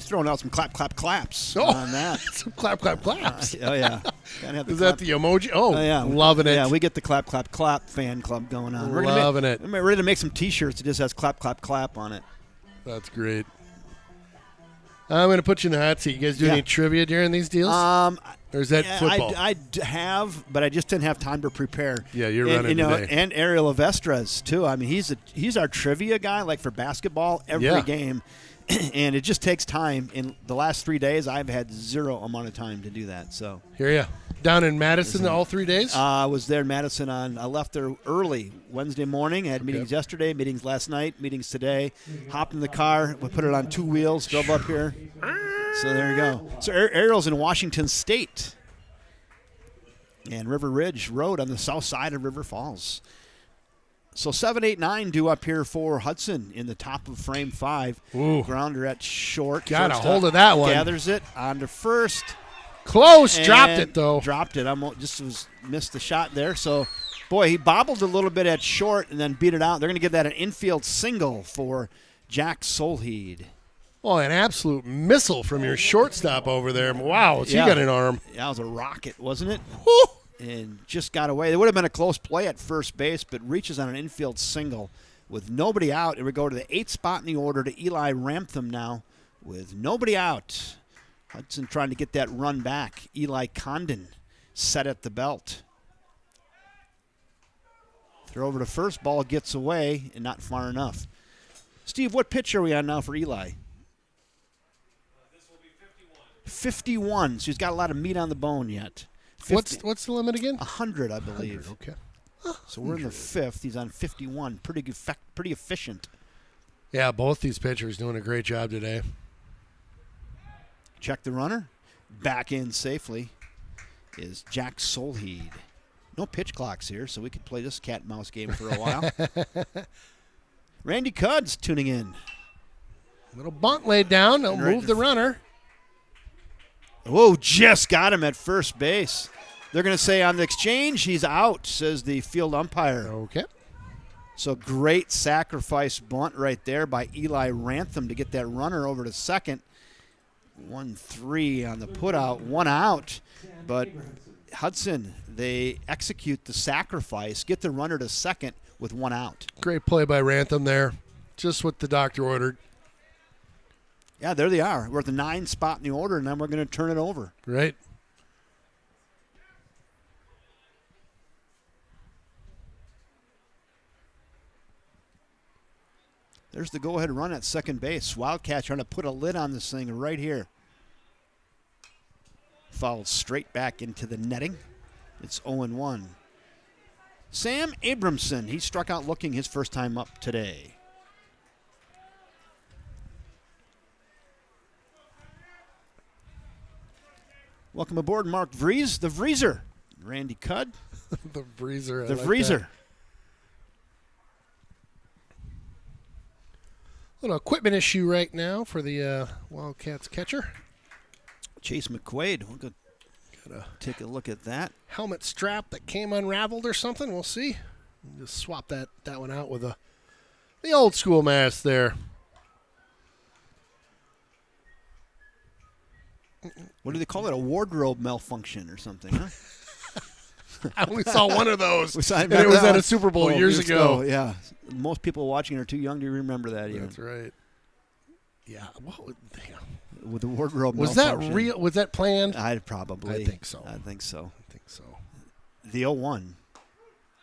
throwing out some claps on that. Some claps. Oh, yeah. Is that the emoji? Oh, yeah. Loving it. Yeah, we get the clap fan club going on. Loving it. We're ready to make some T-shirts that just has clap on it. That's great. I'm going to put you in the hot seat. You guys do any trivia during these deals? Or is that football? I have, but I just didn't have time to prepare. Yeah, you're running today. And Ariel Avestres, too. I mean, he's our trivia guy, like for basketball, every game. And it just takes time. In the last 3 days, I've had 0 amount of time to do that. So Hear ya. Down in Madison all 3 days? I was there in Madison I left there early Wednesday morning. I had meetings yesterday, meetings last night, meetings today. Hopped in the car, we put it on 2 wheels, drove up here. So there you go. So Ariel's in Washington State. And River Ridge Road on the south side of River Falls. So 7-8-9 due up here for Hudson in the top of frame 5. Ooh. Grounder at short. Got a hold of that one. Gathers it on to first. Close. Dropped it, though. Dropped it. Missed the shot there. So, boy, he bobbled a little bit at short and then beat it out. They're going to give that an infield single for Jack Solheed. Oh, an absolute missile from your shortstop over there. Wow, he got an arm. That was a rocket, wasn't it? Woo. And just got away. There would have been a close play at first base, but reaches on an infield single with nobody out. It would go to the 8th spot in the order to Eli Ramtham now with nobody out. Hudson trying to get that run back. Eli Condon set at the belt. They're over to first. Ball gets away and not far enough. Steve, what pitch are we on now for Eli? This will be 51. 51. So he's got a lot of meat on the bone yet. What's the limit again? 100, I believe. 100, okay. So we're in the 5th. He's on 51. Pretty efficient. Yeah, both these pitchers doing a great job today. Check the runner. Back in safely is Jack Solheed. No pitch clocks here, so we could play this cat and mouse game for a while. Randy Cudd's tuning in. Little bunt laid down. They'll Right move the runner. Whoa, just got him at first base. They're going to say on the exchange, he's out, says the field umpire. Okay. So great sacrifice bunt right there by Eli Rantham to get that runner over to second. 1-3 on the putout, 1 out. But Hudson, they execute the sacrifice, get the runner to second with 1 out. Great play by Rantham there. Just what the doctor ordered. Yeah, there they are. We're at the 9 spot in the order, and then we're going to turn it over. Right. There's the go-ahead run at second base. Wildcat trying to put a lid on this thing right here. Fouled straight back into the netting. It's 0-1. Sam Abramson, he struck out looking his first time up today. Welcome aboard, Mark Vries, the Vriezer. Randy Cudd, The Vriezer. the Vriezer. Little equipment issue right now for the Wildcats catcher. Chase McQuaid, we'll go take a look at that. Helmet strap that came unraveled or something. We'll see. Just swap that one out with the old school mask there. What do they call it? A wardrobe malfunction or something, huh? I only saw one of those. And remember it was that at one? a Super Bowl years ago. Yeah. Most people watching are too young to remember that even. That's right. Yeah. Damn. With the wardrobe Was that malfunction. real? Was that planned? I'd probably. I think so. I think so. I think so. The 0-1.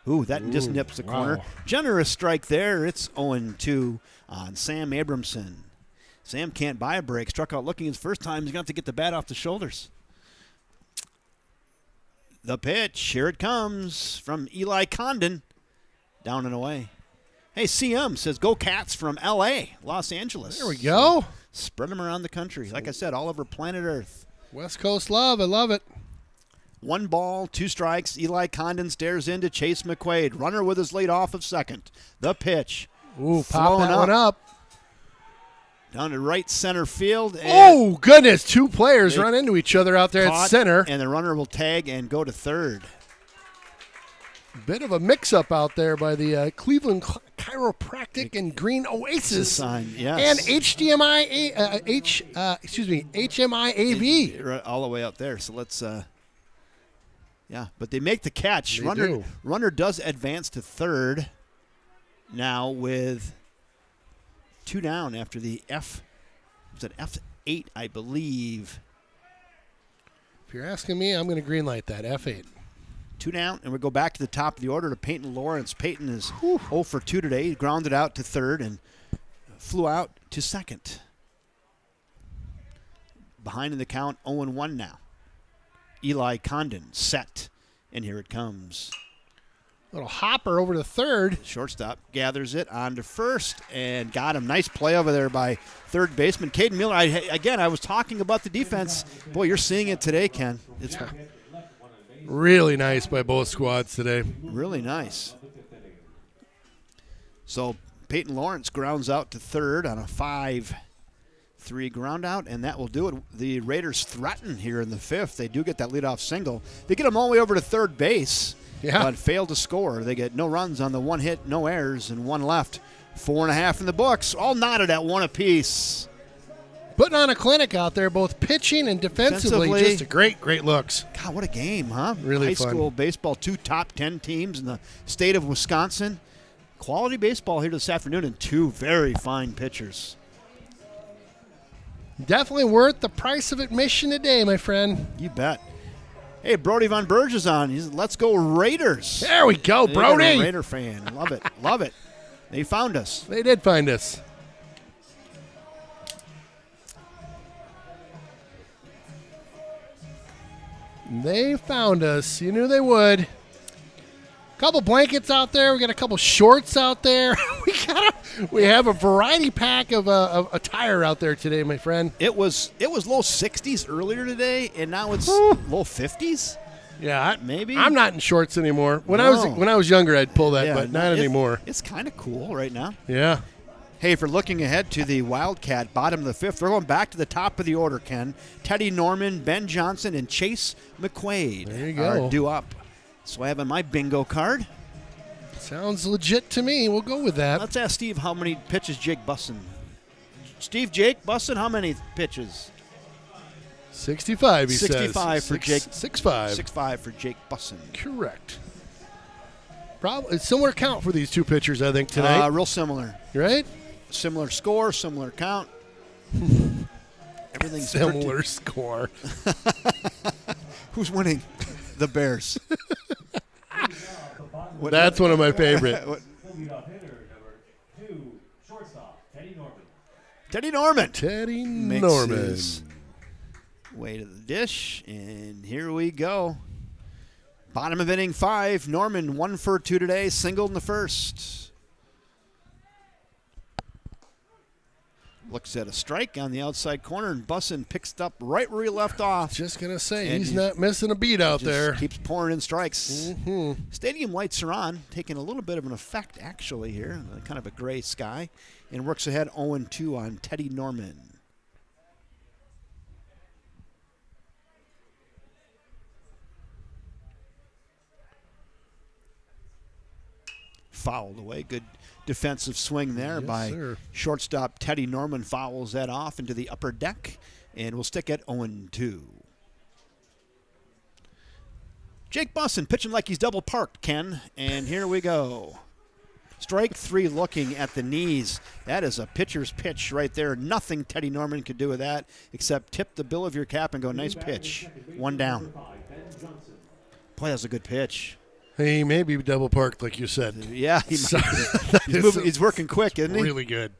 Ooh, that just nips the corner. wow. Generous strike there. It's 0-2 on Sam Abramson. Sam can't buy a break. Struck out looking his first time. He's going to have to get the bat off the shoulders. The pitch. Here it comes from Eli Condon. Down and away. Hey, CM says, go Cats from L.A., Los Angeles. There we go. Spread them around the country. Like I said, all over planet Earth. West Coast love. I love it. 1 ball, 2 strikes. Eli Condon stares into Chase McQuaid. Runner with his lead off of second. The pitch. Ooh, pop Flown that one up. Down to right center field. And Oh, goodness. 2 players They run into each other out there caught, at center. And the runner will tag and go to third. Bit of a mix-up out there by the Cleveland Chiropractic and Green Oasis. Sign, yes. And HMI AV. Right all the way out there. So let's, yeah. But they make the catch. They do. Runner does advance to third now with 2 down after the F8, I believe. If you're asking me, I'm going to greenlight that F8. 2 down, and we go back to the top of the order to Peyton Lawrence. Peyton is 0 for 2 today. He grounded out to third and flew out to second. Behind in the count, 0-1 now. Eli Condon set, and here it comes. Little hopper over to third. Shortstop gathers it on to first and got him. Nice play over there by third baseman Caden Miller. I was talking about the defense. Boy, you're seeing it today, Ken. It's Really nice by both squads today. really nice. So Peyton Lawrence grounds out to third on a 5-3 ground out, and that will do it. The Raiders threaten here in the 5th. They do get that leadoff single. They get them all the way over to third base, but fail to score. They get no runs on the 1 hit, no errors, and 1 left. 4.5 in the books, all knotted at 1 apiece. Putting on a clinic out there, both pitching and defensively. Just a great looks. God, what a game, huh? Really High fun. school baseball, 2 top 10 teams in the state of Wisconsin. Quality baseball here this afternoon, and 2 very fine pitchers. Definitely worth the price of admission today, my friend. You bet. Hey, Brody Von Berg is on. He's let's go Raiders. There we go, You're Brody. a Raider fan. Love it. Love it. They found us. They did find us. They found us. You knew they would. Couple blankets out there. We got a couple shorts out there. We have a variety pack of attire out there today, my friend. It was low 60s earlier today, and now it's low 50s. Yeah, maybe. I'm not in shorts anymore. When No. I was younger, I'd pull that, Yeah, but not anymore. It's kind of cool right now. Yeah. Hey, if you're looking ahead to the Wildcat bottom of the fifth, we're going back to the top of the order, Ken. Teddy Norman, Ben Johnson, and Chase McQuaid There you go. are due up. So I have on my bingo card. Sounds legit to me. We'll go with that. Let's ask Steve how many pitches Jake Bussin. Jake Bussin, how many pitches? 65, he 65 says. for Jake. 6'5". 6'5 for Jake Bussin. Correct. Probably similar count for these two pitchers, I think, tonight. Real similar. Right? Similar score, similar count. Everything's Similar score. Who's winning? The Bears. That's one of my favorite. Leadoff hitter number 2, shortstop, Teddy Norman. Teddy Norman. Teddy Makes Norman. his way to the dish, and here we go. Bottom of inning 5. Norman 1 for 2 today, singled in the first. Looks at a strike on the outside corner, and Bussin picks it up right where he left off. Just going to say, And he's he not missing a beat out Just there. keeps pouring in strikes. Mm-hmm. Stadium lights are on, taking a little bit of an effect actually here, kind of a gray sky, and works ahead 0-2 on Teddy Norman. Fouled away. Good defensive swing there Yes, by sir. shortstop Teddy Norman. Fouls that off into the upper deck, and we'll stick at 0-2. Jake Bussin pitching like he's double parked, Ken, and here we go. Strike 3 looking at the knees. That is a pitcher's pitch right there. Nothing Teddy Norman could do with that except tip the bill of your cap and go, nice pitch. 1 down. Boy, that's a good pitch. He may be double parked, like you said. Yeah, So- he's working quick, isn't he? Really good.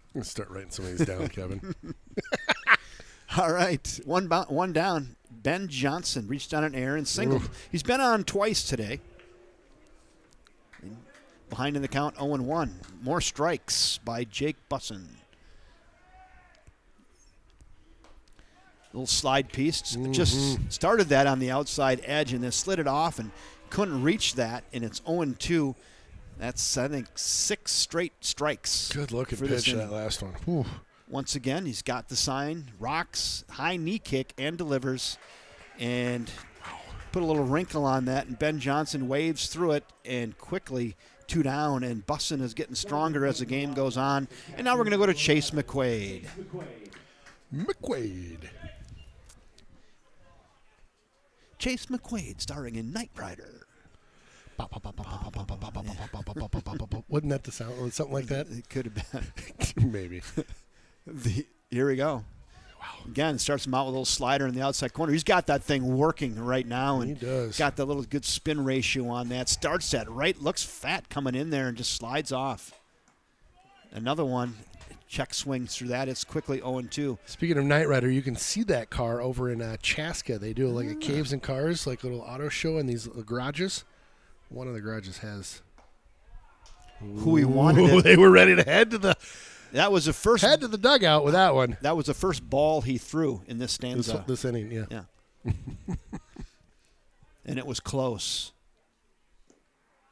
I'm going to start writing some of these down, Kevin. All right, one down. Ben Johnson reached on an air and singled. He's been on twice today. Behind in the count, 0-1. More strikes by Jake Bussin. Little slide piece. Just started that on the outside edge and then slid it off and couldn't reach that, and it's 0-2. That's, I think, 6 straight strikes. Good looking for this pitch, inning. that last one. Whew. Once again, he's got the sign, rocks, high knee kick, and delivers. And put a little wrinkle on that, and Ben Johnson waves through it and quickly 2 down, and Bussin is getting stronger as the game goes on. And now we're going to go to Chase McQuaid. McQuaid. Chase McQuaid starring in Knight Rider. Wasn't that the sound? Something like that? It could have been. Maybe. Here we go. Wow. Again, starts him out with a little slider in the outside corner. He's got that thing working right now. And He does. got the little good spin ratio on that. Starts that right, looks fat coming in there and just slides off. Another one. Check swings through that. It's quickly 0-2. Speaking of Knight Rider, you can see that car over in Chaska. They do like a Caves and Cars, like a little auto show in these garages. One of the garages has. Who he wanted Ooh, it. they were ready to head to the dugout with that one. That was the first ball he threw in this stanza. This inning, yeah. Yeah. And it was close.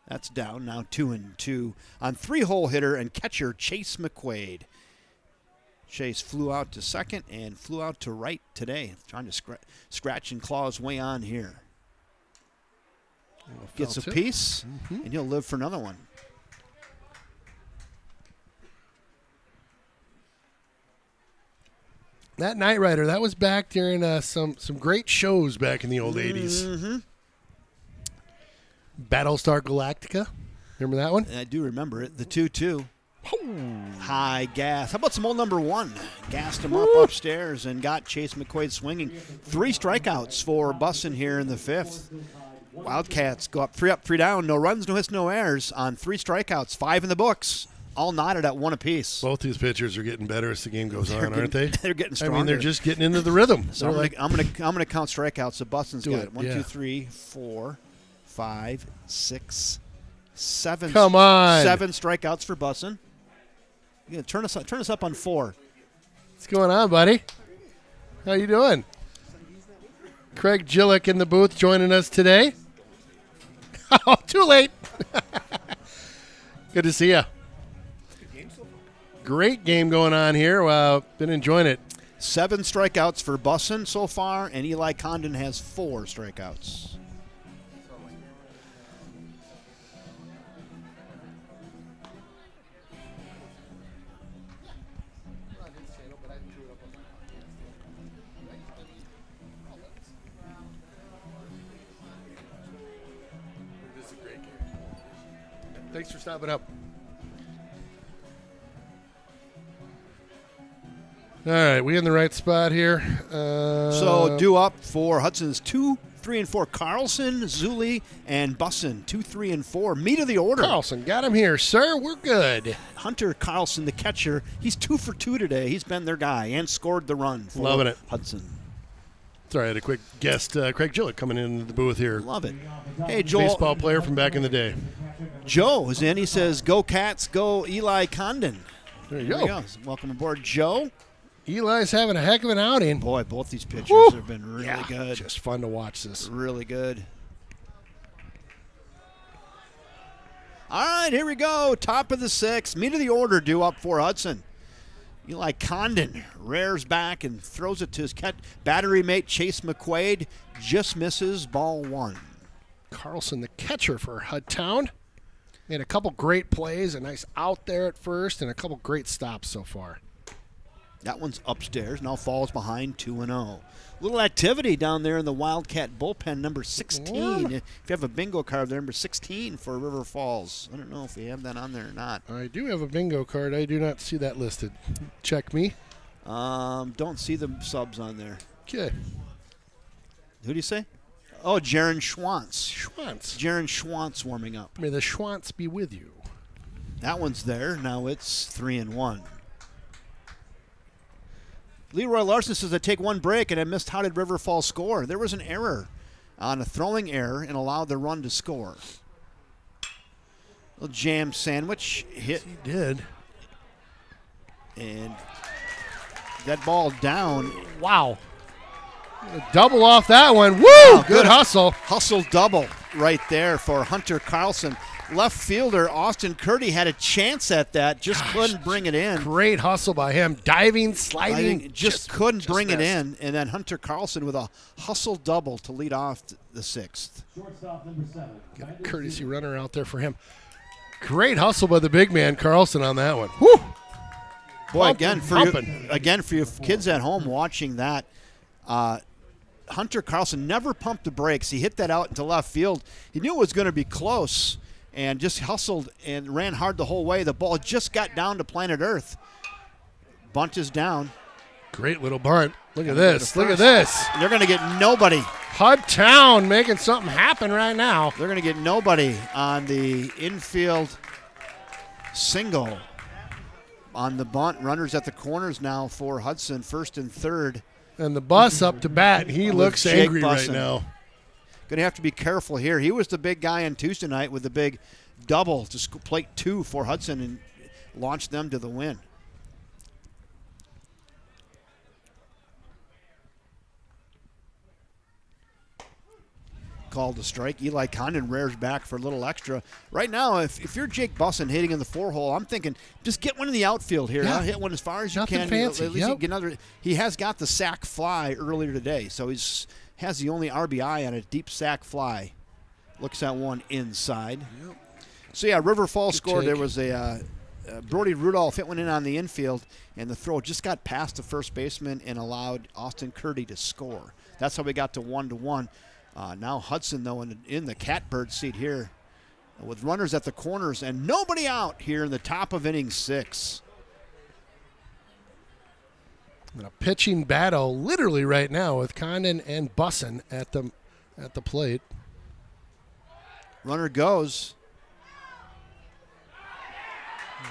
That's down now 2-2 on 3-hole hitter and catcher Chase McQuaid. Chase flew out to second and flew out to right today, trying to scratch and claw his way on here. Gets a piece, and he'll live for another one. That Knight Rider, that was back during some great shows back in the old 80s. Mm-hmm. Battlestar Galactica. Remember that one? I do remember it. The 2-2. High gas. How about some old number 1? Gassed him up upstairs and got Chase McQuaid swinging. 3 strikeouts for Bussin here in the 5th. Wildcats go up, 3 down. No runs, no hits, no errors on 3 strikeouts. 5 in the books. All knotted at 1 apiece. Both these pitchers are getting better as the game goes on, aren't they? They're getting stronger. I mean, they're just getting into the rhythm. So I'm gonna count strikeouts. So Bussin's got it. 1, 2, 3, 4, 5, 6, 7. Come on. 7 strikeouts for Bussin. You gonna turn us up on 4. What's going on, buddy? How you doing? Craig Gillick in the booth joining us today. Oh, too late. Good to see you. Great game going on here. Been enjoying it. 7 strikeouts for Bussin so far, and Eli Condon has 4 strikeouts. Thanks for stopping up. All right, we in the right spot here. So due up for Hudson's 2, 3, and 4. Carlson, Zuli, and Bussin 2, 3, and 4. Meat of the order. Carlson got him here, sir. We're good. Hunter Carlson, the catcher, he's 2 for 2 today. He's been their guy and scored the run for Loving it. Hudson. Sorry, I had a quick guest, Craig Gillick, coming into the booth here. Love it. Hey, Joel. Baseball player from back in the day. Joe is in. He says, "Go Cats, go Eli Condon." There you There he go. goes. Welcome aboard, Joe. Eli's having a heck of an outing. Boy, both these pitchers Woo! have been really Yeah, good. Just fun to watch this. Really good. All right, here we go. Top of the 6th. Meat of the order due up for Hudson. Eli Condon rears back and throws it to his battery mate Chase McQuaid. Just misses ball 1. Carlson, the catcher for Hudtown. Made a couple great plays, a nice out there at first, and a couple great stops so far. That one's upstairs. Now falls behind 2-0. Little activity down there in the Wildcat bullpen, number 16. Yeah. If you have a bingo card there, number 16 for River Falls. I don't know if we have that on there or not. I do have a bingo card. I do not see that listed. Check me. Don't see the subs on there. Okay. Who do you say? Oh, Jaron Schwantz. Schwantz. Jaron Schwantz warming up. May the Schwantz be with you. That one's there. Now it's 3-1. Leroy Larson says, I take one break and I missed how did River Falls score. There was an error on a throwing error and allowed the run to score. Little jam sandwich hit. He did. And that ball down. Wow. Double off that one. Woo! Good hustle. Hustle double right there for Hunter Carlson. Left fielder Austin Curdy had a chance at that, just couldn't bring it in. Great hustle by him. Diving, sliding. Just couldn't bring it missed. in. And then Hunter Carlson with a hustle double to lead off the 6th. Shortstop number 7. Got a courtesy runner out there for him. Great hustle by the big man, Carlson, on that one. Woo! Boy, Pumping. again for you kids at home watching that, Hunter Carlson never pumped the brakes. He hit that out into left field. He knew it was going to be close and just hustled and ran hard the whole way. The ball just got down to planet Earth. Bunt is down. Great little bunt. Look at this. Look at this. They're going to get nobody. Hudtown making something happen right now. They're going to get nobody on the infield single. On the bunt, runners at the corners now for Hudson, 1st and 3rd. And the bus up to bat. He looks Jake angry Bussin. right now. Going to have to be careful here. He was the big guy on Tuesday night with the big double to plate 2 for Hudson and launched them to the win. Called a strike. Eli Condon rears back for a little extra. Right now, if you're Jake Bussin hitting in the 4-hole, I'm thinking just get one in the outfield here. Yeah. I'll hit one as far as you Nothing can. fancy. At least you Yep. get another. He has got the sac fly earlier today, so has the only RBI on a deep sac fly. Looks at one inside. Yep. So yeah, River Falls scored. take. There was a Brody Rudolph hit one in on the infield, and the throw just got past the first baseman and allowed Austin Curdy to score. That's how we got to 1-1. Now Hudson, though, in the catbird seat here. with runners at the corners and nobody out here in the top of inning 6. A pitching battle literally right now with Condon and Bussin at the plate. Runner goes.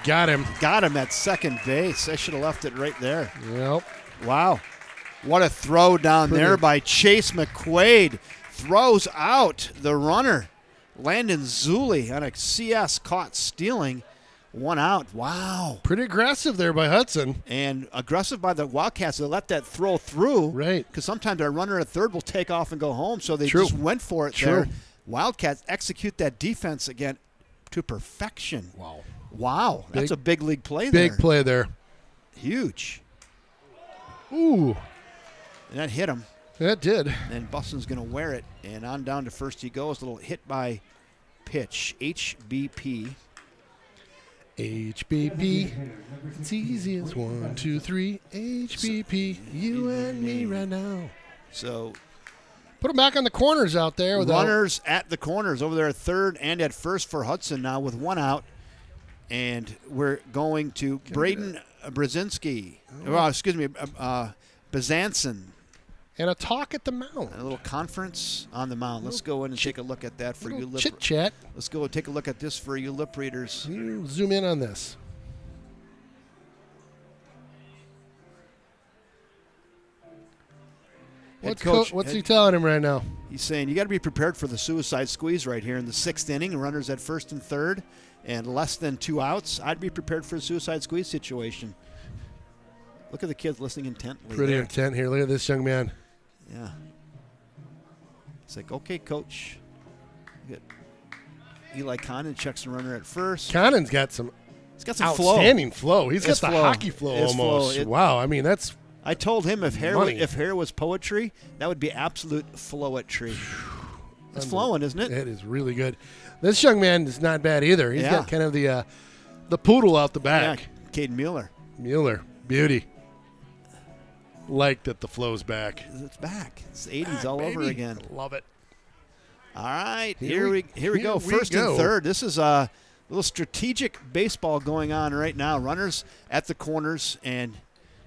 Got him. Got him at second base. I should have left it right there. Yep. Wow. What a throw down there by Chase McQuaid. Throws out the runner. Landon Zuli on a CS caught stealing. 1 out. Wow. Pretty aggressive there by Hudson. And aggressive by the Wildcats. They let that throw through. Right. Because sometimes our runner at third will take off and go home. So they True. just went for it True. there. Wildcats execute that defense again to perfection. Wow. Wow. That's a big league play there. Big play there. Huge. Ooh. And that hit him. That did. And Bussin's going to wear it. And on down to first he goes. A little hit by pitch. HBP. HBP. It's easy as 1, 2, 3. HBP. You and me right now. So put them back on the corners out there. With runners at the corners over there at third and at first for Hudson now with 1 out. And we're going to Braden Brzezinski. Well, excuse me, Bazanson. And a talk at the mound. A little conference on the mound. Let's go in and take a look at that for you lip. Chit chat. Let's go and take a look at this for you lip readers. You zoom in on this. What's he telling him right now? He's saying you got to be prepared for the suicide squeeze right here in the 6th inning. Runners at first and third, and less than 2 outs. I'd be prepared for a suicide squeeze situation. Look at the kids listening intently. Pretty there. intent here. Look at this young man. Yeah. It's like, okay, coach. Good. Eli Condon checks the runner at first. Condon's got some He's got some flow. outstanding flow. He's got His the flow. hockey flow His almost. flow. Wow. I mean, that's I told him if money. hair was poetry, that would be absolute flowetry. It's flowing, isn't it? It is really good. This young man is not bad either. He's Yeah. got kind of the poodle out the back. Yeah, Caden Mueller. Mueller, beauty. Like that the flow's back. It's back. It's the 80s all over again. Love it. All right, Here here we go. we First go. and third. This is a little strategic baseball going on right now. Runners at the corners and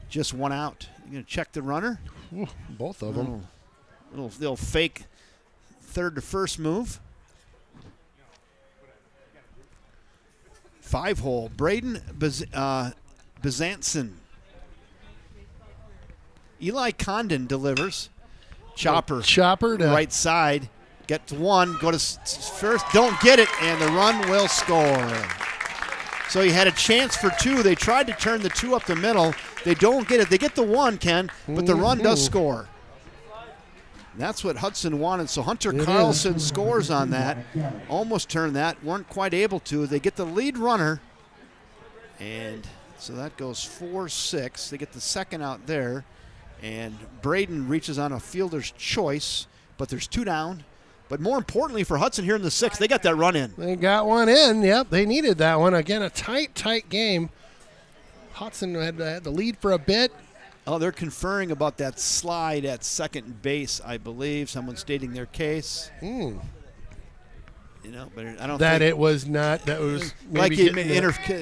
just 1 out. You're going to check the runner. Ooh, both of them. Little fake third to first move. 5-hole. Braden Bazanson. Eli Condon delivers. Chopper To right side. Get to 1. Go to first. Don't get it. And the run will score. So he had a chance for 2. They tried to turn the 2 up the middle. They don't get it. They get the 1, Ken, but the run does score. That's what Hudson wanted. So Hunter Carlson scores on that. Almost turned that. Weren't quite able to. They get the lead runner. And so that goes 4-6. They get the second out there. And Braden reaches on a fielder's choice, but there's 2 down. But more importantly for Hudson here in the 6th, they got that run in. They got one in. Yep, they needed that one. Again, a tight game. Hudson had the lead for a bit. Oh, they're conferring about that slide at second base, I believe. Someone's stating their case. You know, but I don't That think it was not. That was like maybe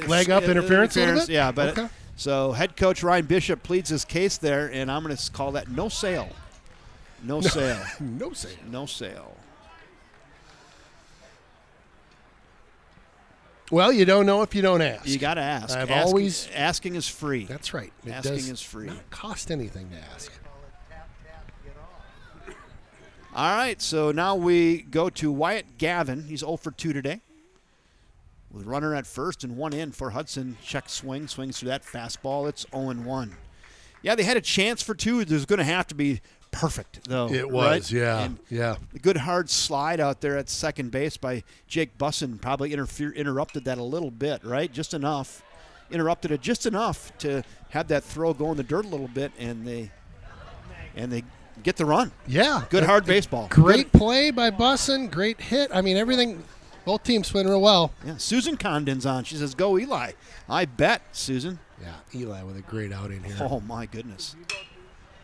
leg up interference a little bit? Yeah, but Okay. so head coach Ryan Bishop pleads his case there, and I'm going to call that no sale. No sale. No sale. No sale. Well, you don't know if you don't ask. You got to ask. Asking is free. That's right. It Asking does is free. not cost anything to ask. All right, so now we go to Wyatt Gavin. He's 0 for 2 today. With runner at first and 1 in for Hudson. Check swing, swings through that fastball. It's 0-1. Yeah, they had a chance for 2. There's going to have to be perfect, though. It was, right? yeah. And yeah. a good hard slide out there at second base by Jake Bussin probably interrupted that a little bit, right? Just enough. Interrupted it just enough to have that throw go in the dirt a little bit, and they get the run. Yeah. Good hard baseball. Great play by Bussin. Great hit. I mean, everything. Both teams swing real well. Yeah, Susan Condon's on. She says, go Eli. I bet, Susan. Yeah, Eli with a great outing here. Oh, my goodness.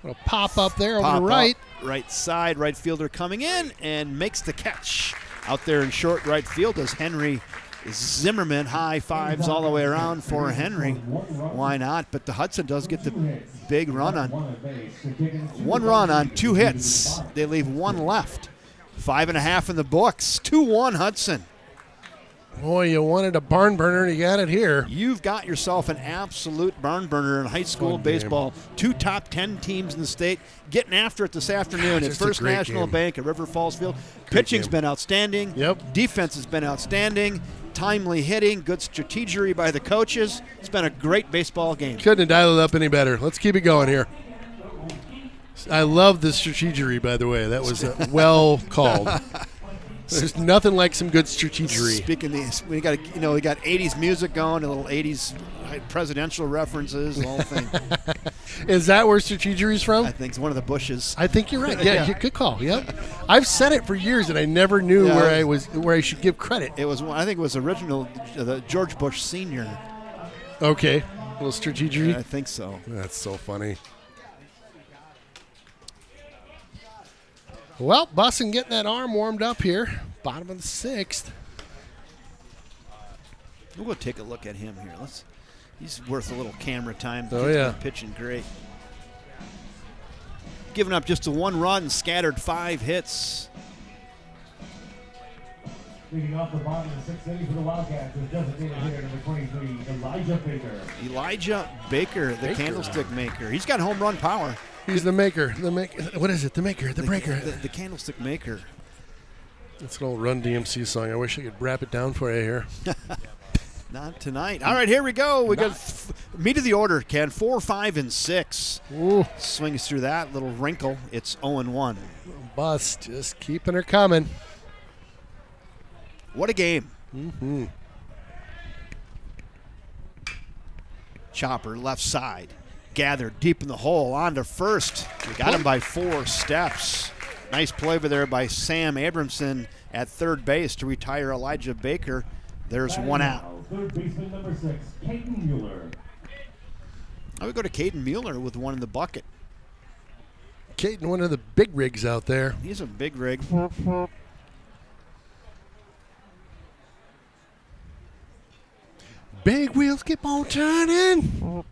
Little pop up there Pop over the right. Up, right side, right fielder coming in and makes the catch Out there in short right field is Henry Zimmerman. High fives all the way around for Henry. Why not? But the Hudson does get the big run on 1 run on 2 hits. They leave 1 left. 5.5 in the books. 2-1 Hudson. Boy, you wanted a barn burner, and you got it here. You've got yourself an absolute barn burner in high school baseball. 2 top 10 teams in the state getting after it this afternoon at Just a First great National game. Bank at River Falls Field. Pitching's game. been outstanding. Yep. Defense has been outstanding. Timely hitting, good strategery by the coaches. It's been a great baseball game. Couldn't have dialed it up any better. Let's keep it going here. I love the strategery, by the way. That was well called. There's nothing like some good strategery. Speaking of these, we got 80s music going, a little 80s presidential references, the whole thing. Is that where strategery's from? I think it's one of the Bushes. I think you're right. Yeah, good call. Yep. I've said it for years, and I never knew where I should give credit. It was, I think it was original, the George Bush Sr. Okay, a little strategery. I think so. That's so funny. Well, Bussin getting that arm warmed up here. Bottom of the 6th. We'll go take a look at him here. He's worth a little camera time. Oh, He's yeah. been pitching great. Giving up just a 1 run, scattered 5 hits. Leading off the bottom of the 6th inning for the Wildcats is designated hitter number 23, Elijah Baker. Elijah Baker, the candlestick maker. He's got home run power. He's the maker. What is it? The maker. The breaker. The candlestick maker. That's an old Run DMC song. I wish I could rap it down for you here. Not tonight. All right, here we go. We got meat of the order, Ken. 4, 5, and 6. Ooh. Swings through that little wrinkle. It's 0-1. Bust. Just keeping her coming. What a game. Mm-hmm. Chopper, left side. Gathered deep in the hole. On to first. Got him by 4 steps. Nice play over there by Sam Abramson at third base to retire Elijah Baker. There's 1 out. Third baseman number 6, Caden Mueller. I would go to Caden Mueller with 1 in the bucket. Caden, one of the big rigs out there. He's a big rig. Big wheels keep on turning.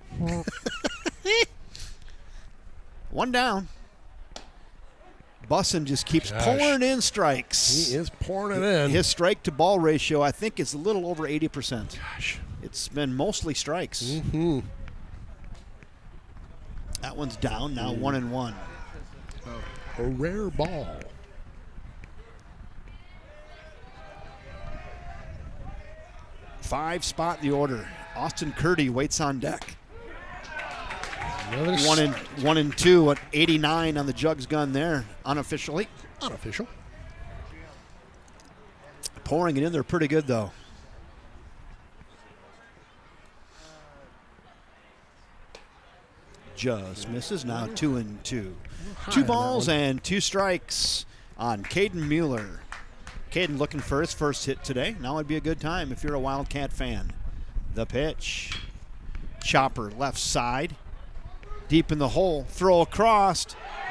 1 down. Bussin just keeps pouring in strikes. He is pouring it in. His strike to ball ratio, I think, is a little over 80%. Gosh. It's been mostly strikes. Mm-hmm. That one's down, now 1-1. A rare ball. Five spot in the order. Austin Curdy waits on deck. Another 1 and 2 at 89 on the Jugs gun there, unofficially. unofficial. Pouring it in there pretty good, though. Just misses. Now 2 and 2. 2 balls and 2 strikes on Caden Mueller. Caden looking for his first hit today. Now would be a good time if you're a Wildcat fan. The pitch. Chopper left side. Deep in the hole. Throw across.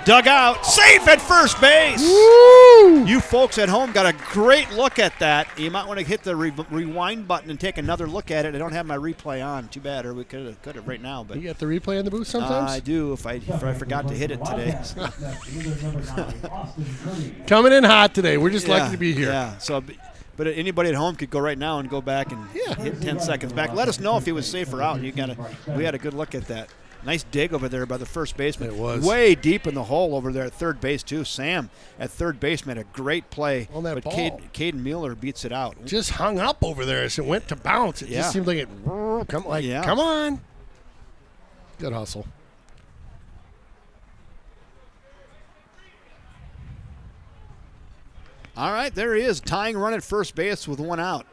Dug out. Safe at first base. Woo! You folks at home got a great look at that. You might want to hit the rewind button and take another look at it. I don't have my replay on. Too bad, or we could have right now. But You got the replay in the booth sometimes? I do if I forgot to hit it today. Coming in hot today. We're just lucky to be here. Yeah. So, but anybody at home could go right now and go back and hit 10 seconds back. Let us know if he was safe or out. We had a good look at that. Nice dig over there by the first baseman. It was. Way deep in the hole over there at third base, too. Sam at third base made a great play. On that but ball. Caden Mueller beats it out. Just hung up over there as it went to bounce. It just seemed like it, come on. Good hustle. All right, there he is. Tying run at first base with 1 out.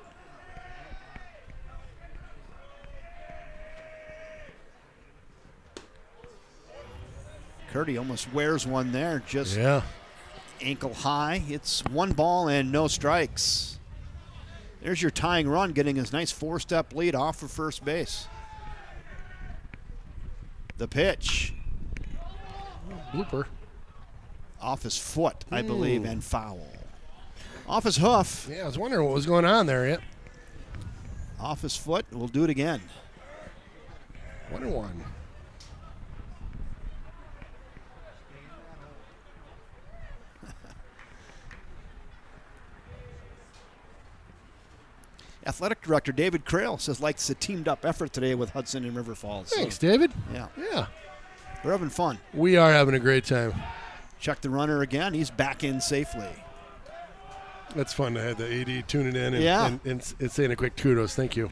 Curdy almost wears one there, just ankle high. It's 1 ball and no strikes. There's your tying run, getting his nice 4-step lead off of first base. The pitch. Blooper. Off his foot, I believe, and foul. Off his hoof. Yeah, I was wondering what was going on there. Yep. Off his foot. We'll do it again. 1-1. Athletic Director David Crail says likes the teamed up effort today with Hudson and River Falls. Thanks, David. Yeah. Yeah. We're having fun. We are having a great time. Check the runner again. He's back in safely. That's fun to have the AD tuning in and saying a quick kudos. Thank you.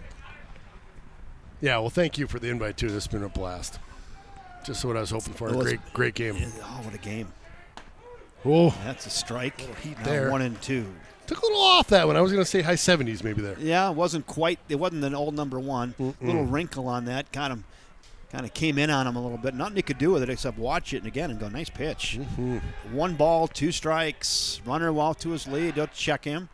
Yeah, well, thank you for the invite, too. This has been a blast. Just what I was hoping for. Great game. Oh, what a game. Oh, that's a strike. Heat now there. 1-2. Took a little off that one. I was going to say high 70s maybe there. Yeah, it wasn't an old number one. Little wrinkle on that. Kind of came in on him a little bit. Nothing he could do with it except watch it and again and go, nice pitch. 1 ball, 2 strikes. Runner well to his lead. Don't check him.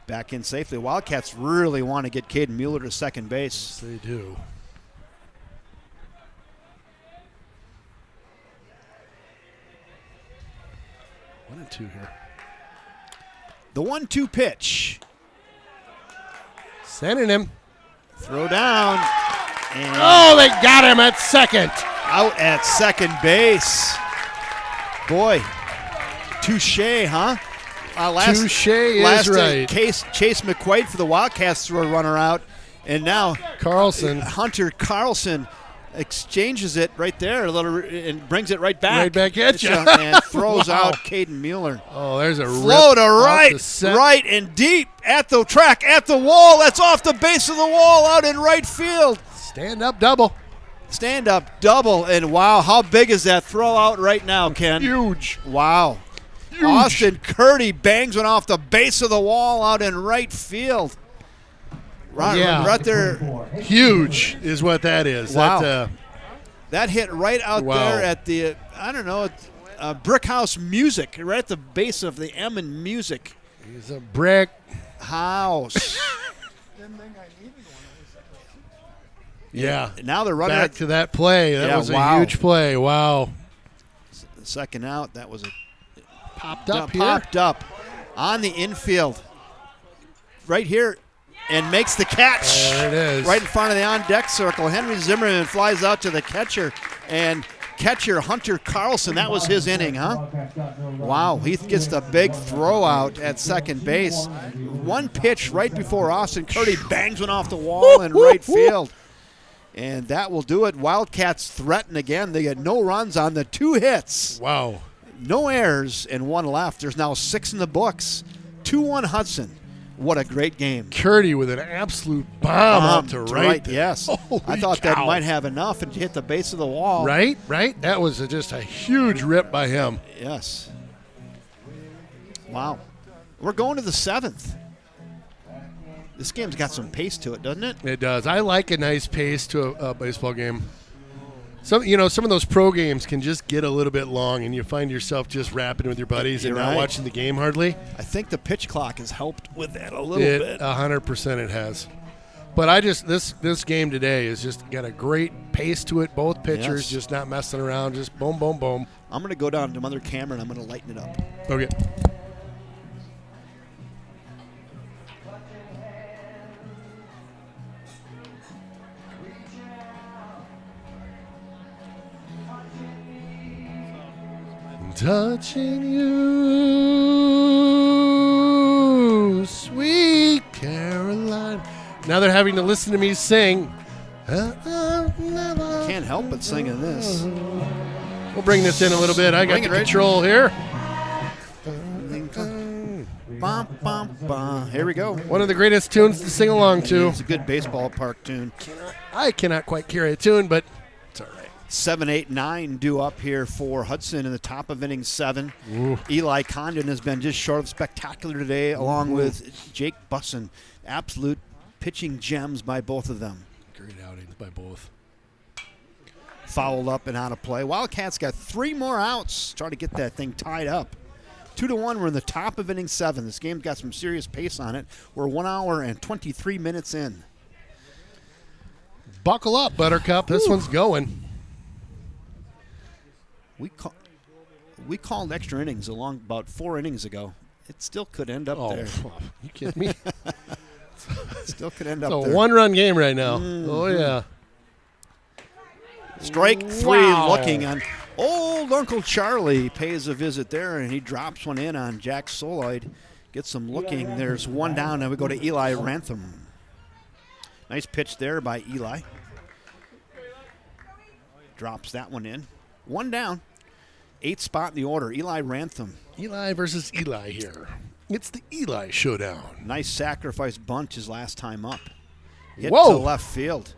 Back in safely. Wildcats really want to get Caden Mueller to second base. Yes, they do. One and two here. The 1-2 pitch. Sending him. Throw down. And oh, they got him at second. Out at second base. Boy, touche, huh? Touche is right. Chase McQuaid for the Wildcats threw a runner out. And now Hunter Carlson exchanges it right there a little and brings it right back. Right back at you. And throws out Caden Mueller. Oh, there's a flow to right and deep at the track, at the wall. That's off the base of the wall out in right field. Stand up double. Stand up double. And wow, how big is that throw out right now, Ken? Huge. Wow. Huge. Austin Curdy bangs one off the base of the wall out in right field. Right there. Huge is what that is. Wow. That hit right out there at the, Brick House Music, right at the base of the M in Music. He's a brick house. Yeah. Now they're running back to that play. That was a huge play. Wow. Second out. That was popped up on the infield. Right here. And makes the catch. There it is. Right in front of the on-deck circle. Henry Zimmerman flies out to the catcher. And catcher Hunter Carlson, that was his inning, huh? Wow, he gets the big throw out at second base. One pitch right before Austin Curdy bangs one off the wall in right field. And that will do it. Wildcats threaten again. They get no runs on the 2 hits. Wow. No errors and 1 left. There's now 6 in the books. 2-1 Hudson. What a great game. Curdy with an absolute bomb out to right. Yes. I thought that might have enough and hit the base of the wall. Right. That was just a huge rip by him. Yes. Wow. We're going to the 7th. This game's got some pace to it, doesn't it? It does. I like a nice pace to a baseball game. Some of those pro games can just get a little bit long, and you find yourself just rapping with your buddies and not watching the game hardly. I think the pitch clock has helped with that a little bit. 100% it has. But this game today has just got a great pace to it. Both pitchers just not messing around, just boom, boom, boom. I'm going to go down to another camera, and I'm going to lighten it up. Okay. Touching you, sweet Caroline. Now they're having to listen to me sing. Can't help but singing this. We'll bring this in a little bit. I got the control here. Here we go. One of the greatest tunes to sing along to. It's a good baseball park tune. I cannot quite carry a tune, but it's all right. 7, 8, 9 due up here for Hudson in the top of inning 7. Ooh. Eli Condon has been just short of spectacular today, along with Jake Busson. Absolute pitching gems by both of them. Great outings by both. Fouled up and out of play. Wildcats got 3 more outs. Try to get that thing tied up. 2-1, we're in the top of inning 7. This game's got some serious pace on it. We're 1 hour and 23 minutes in. Buckle up, Buttercup. This one's going. We called extra innings along about 4 innings ago. It still could end up Oh, there. you kidding me? Still could end up It's a there. one-run game right now. Oh, yeah. Strike 3 looking on. Old Uncle Charlie pays a visit there, and he drops one in on Jack Soloid. Gets some looking. There's one down, and we go to Eli Rantham. Nice pitch there by Eli. Drops that one in. One down. 8th spot in the order. Eli Rantham. Eli versus Eli here. It's the Eli showdown. Nice sacrifice bunt his last time up. Hit Whoa. to left field.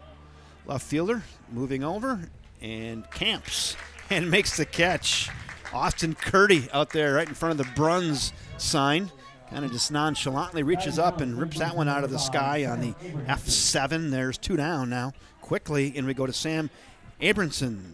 Left fielder moving over and camps and makes the catch. Austin Curdy out there right in front of the Bruns sign. Kind of just nonchalantly reaches up and rips that one out of the sky on the F7. There's 2 down now. Quickly, and we go to Sam Abramson.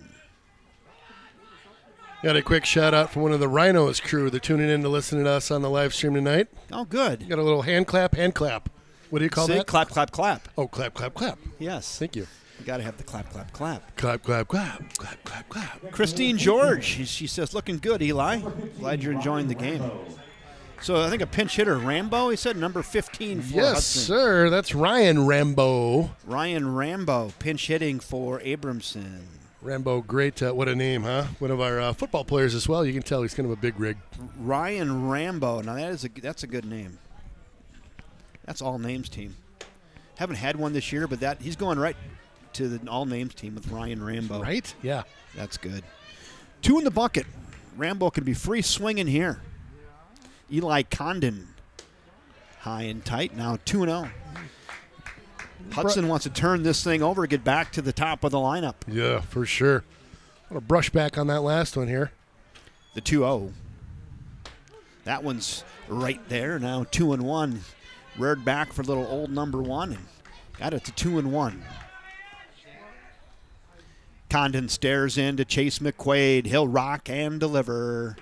Got a quick shout out from one of the Rhinos crew. They're tuning in to listen to us on the live stream tonight. Oh, good. Got a little hand clap. What do you call Say that? clap, clap, clap. Oh, clap, clap, clap. Yes. Thank you. You got to have the clap, clap, clap. Clap, clap, clap. Clap, clap, clap. Christine George, she says, looking good, Eli. Glad you're enjoying the game. So I think a pinch hitter, Rambo, he said, number 15 for Yes, Hudson. sir. That's Ryan Rambo. Ryan Rambo, pinch hitting for Abramson. Rambo, great. What a name, huh? One of our football players as well. You can tell he's kind of a big rig. Ryan Rambo. Now that's a good name. That's all names team. Haven't had one this year, but he's going right to the all names team with Ryan Rambo. Right? Yeah. That's good. 2 in the bucket. Rambo can be free swinging here. Eli Condon, high and tight. Now 2-0. Hudson wants to turn this thing over, get back to the top of the lineup. Yeah, for sure. Want to brush back on that last one here. The 2-0. That one's right there. Now 2-1. Reared back for little old number 1 and got it to 2-1. Condon stares in to Chase McQuaid. He'll rock and deliver.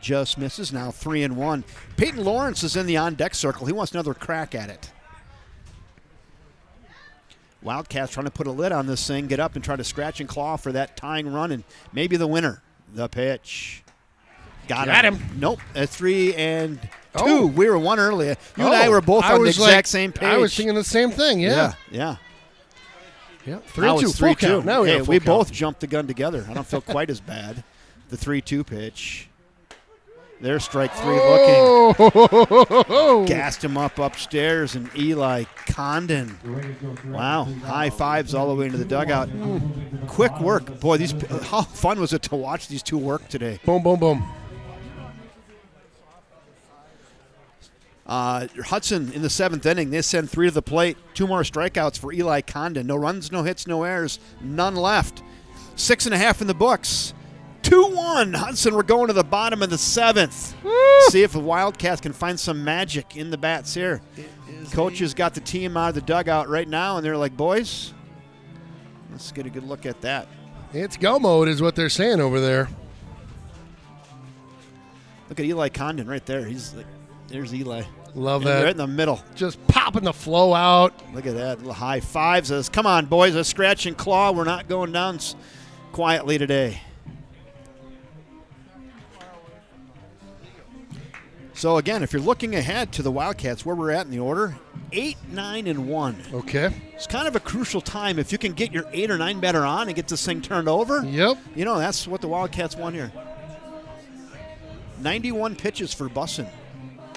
Just misses. Now 3-1. Peyton Lawrence is in the on-deck circle. He wants another crack at it. Wildcats trying to put a lid on this thing, get up and try to scratch and claw for that tying run and maybe the winner. The pitch. Got him. Nope. A 3-2. Oh. We were one earlier. You and I were both on the exact same page. I was thinking the same thing, yeah. Yeah. Yeah. Now 3-2. it's Full 3-2. count. Now Hey, have we full count. both jumped the gun together. I don't feel quite as bad. The 3-2 pitch. There's strike 3 looking. Oh. Gassed him up upstairs, and Eli Condon. Wow, high fives all the way into the dugout. Quick work. Boy, how fun was it to watch these two work today? Boom, boom, boom. Hudson in the 7th inning, they send 3 to the plate. 2 more strikeouts for Eli Condon. No runs, no hits, no errors, none left. 6.5 in the books. 2-1. Hudson, we're going to the bottom of the 7th. See if the Wildcats can find some magic in the bats here. Coach has got the team out of the dugout right now, and they're like, boys, let's get a good look at that. It's go mode is what they're saying over there. Look at Eli Condon right there. There's Eli. Love And that. right in the middle. Just popping the flow out. Look at that. Little high five says, come on, boys, a scratch and claw. We're not going down quietly today. So, again, if you're looking ahead to the Wildcats, where we're at in the order, 8, 9, and 1. Okay. It's kind of a crucial time. If you can get your 8 or 9 batter on and get this thing turned over, Yep. that's what the Wildcats want here. 91 pitches for Bussin.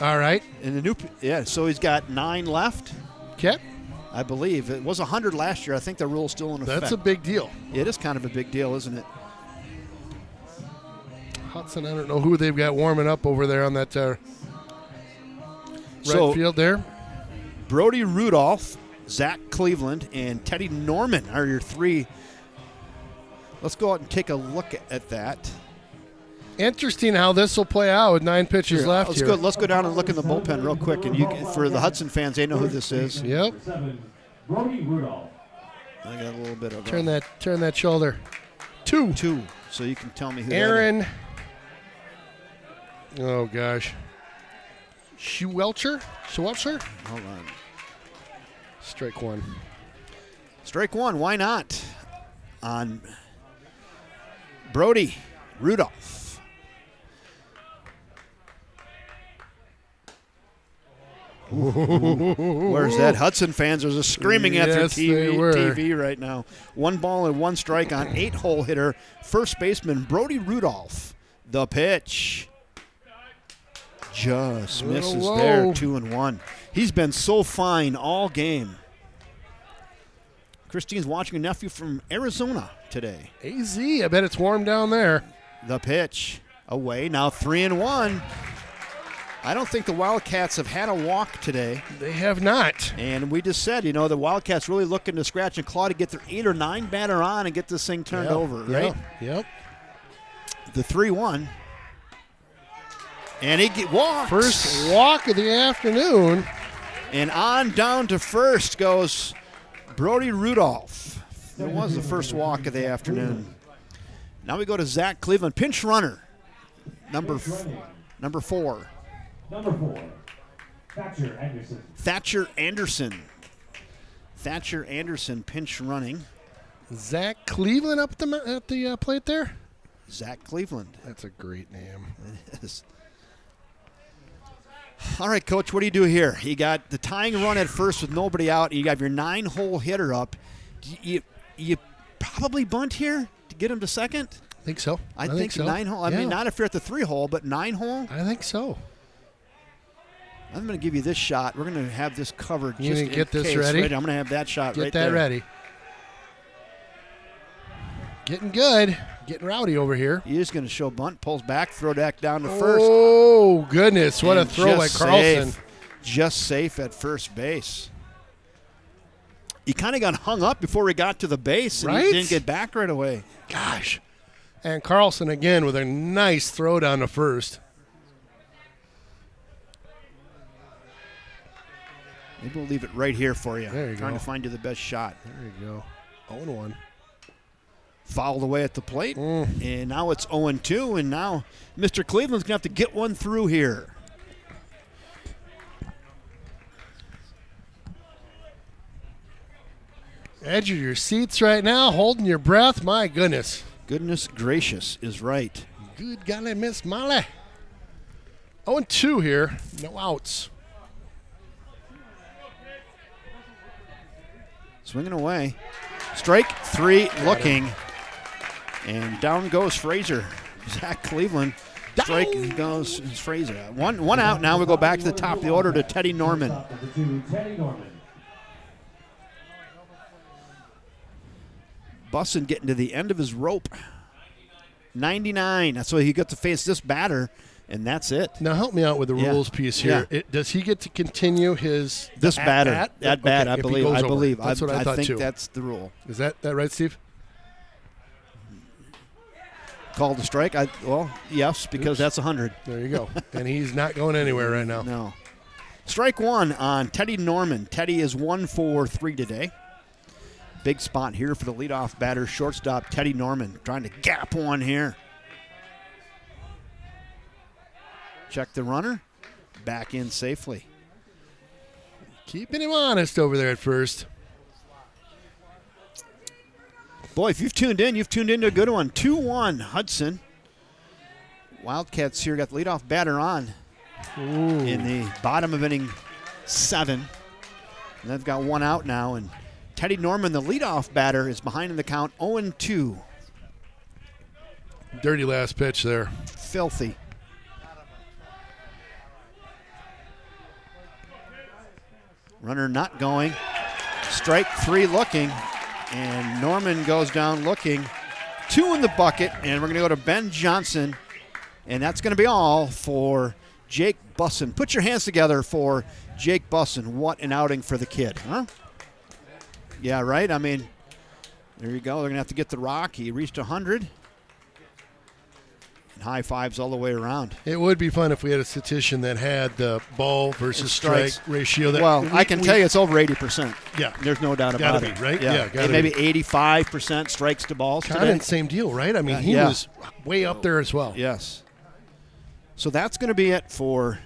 All right. And so he's got 9 left, Okay. I believe. It was 100 last year. I think the rule's still in effect. That's a big deal. It is kind of a big deal, isn't it? Hudson, I don't know who they've got warming up over there on that right So- field there. Brody Rudolph, Zach Cleveland, and Teddy Norman are your 3. Let's go out and take a look at that. Interesting how this will play out with 9 pitches Here, left here. Let's go down and look in the bullpen real quick. And for the Hudson fans, they know who this is. Yep. 7, Brody Rudolph. I got a little bit of Turn that shoulder. 2. 2, so you can tell me who Aaron. Oh gosh. Schwelcher? Hold on. Strike 1. Strike 1, why not? On Brody Rudolph. Where's that? Hudson fans are just screaming at their Yes, they were. TV right now. 1 ball and 1 strike on 8-hole hitter, first baseman Brody Rudolph. The pitch. Just misses low. there, 2-1. He's been so fine all game. Christine's watching a nephew from Arizona today. AZ, I bet it's warm down there. The pitch. Away, now 3-1. I don't think the Wildcats have had a walk today. They have not. And we just said, the Wildcats really looking to scratch and claw to get their 8 or 9 batter on and get this thing turned over, right? Yep. The 3-1. And he walks. First walk of the afternoon. And on down to first goes Brody Rudolph. It was the first walk of the afternoon. Now we go to Zach Cleveland, pinch runner, number 4. Number 4, Thatcher Anderson. Thatcher Anderson pinch running. Zach Cleveland up at the plate there. Zach Cleveland. That's a great name. It is. All right, Coach, what do you do here? You got the tying run at first with nobody out. You got your 9-hole hitter up. You probably bunt here to get him to second? I think so. I think so. 9-hole. I mean, not if you're at the 3-hole, but 9-hole. I think so. I'm going to give you this shot. We're going to have this covered. You just gonna get in this case, ready? Right? I'm going to have that shot right Get there. that ready. Getting good. Getting rowdy over here. He is going to show bunt, pulls back, throw back down to first. Oh, goodness. What And a throw by just Carlson. safe. Just safe at first base. He kind of got hung up before he got to the base, and Right? he didn't get back right away. Gosh. And Carlson again with a nice throw down to first. Maybe we'll leave it right here for you. There you Trying go. to find you the best shot. There you go. 0-1. Fouled away at the plate, and now it's 0-2, and now Mr. Cleveland's going to have to get one through here. Edge of your seats right now, holding your breath. My goodness. Goodness gracious is right. Good golly, Miss Molly. 0-2 here. No outs. Swinging away. Strike 3 looking. And down goes Fraser. Zach Cleveland. Strike goes Fraser. One out now. We go back to the top of the order to Teddy Norman. Top of the 2, Teddy Norman. Bussin getting to the end of his rope. 99. That's why he got to face this batter, and that's it. Now help me out with the Yeah. rules piece here. Yeah. Does he get to continue his This batter. at-bat? At bat, Okay, I if he believe. goes I over. believe. That's what I thought think too. that's the rule. Is that right, Steve? Called a strike? Yes, because that's 100. There you go. And he's not going anywhere right now. No. Strike 1 on Teddy Norman. Teddy is 1 for 3 today. Big spot here for the leadoff batter, shortstop Teddy Norman, trying to gap one here. Check the runner. Back in safely. Keeping him honest over there at first. Boy, if you've tuned into a good one. 2-1 Hudson. Wildcats here got the leadoff batter on in the bottom of inning 7. And they've got one out now, and Teddy Norman, the leadoff batter, is behind in the count 0-2. Dirty last pitch there. Filthy. Runner not going. Strike 3 looking. And Norman goes down looking. 2 in the bucket. And we're going to go to Ben Johnson. And that's going to be all for Jake Bussin. Put your hands together for Jake Bussin. What an outing for the kid, huh? Yeah, right? I mean, there you go. They're going to have to get the rock. He reached 100. And high fives all the way around. It would be fun if we had a statistician that had the ball versus strike Strikes. ratio. That Well, I can tell you it's over 80%. Yeah. There's no doubt about Gotta it. be, right? Yeah, Yeah, gotta and maybe be. 85% strikes to balls Kind today. of the same deal, right? I mean, he yeah. was way up there as well. Yes. So that's going to be it for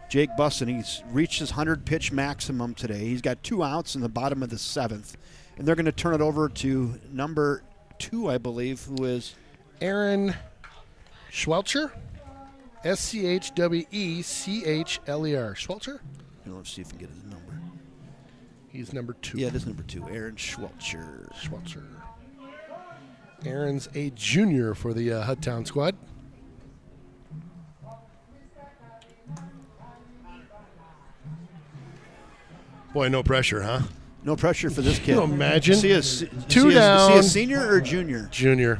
Jake Bussin. He's reached his 100-pitch maximum today. He's got 2 outs in the bottom of the 7th. And they're going to turn it over to number 2, I believe, who is Aaron Schwelcher, Schwecchler. going Let's see if we can get his number. He's number 2. Yeah, it is number 2, Aaron Schwelcher. Aaron's a junior for the Hudtown squad. Boy, no pressure, huh? No pressure for this kid. Can you imagine? See a senior or junior? Junior.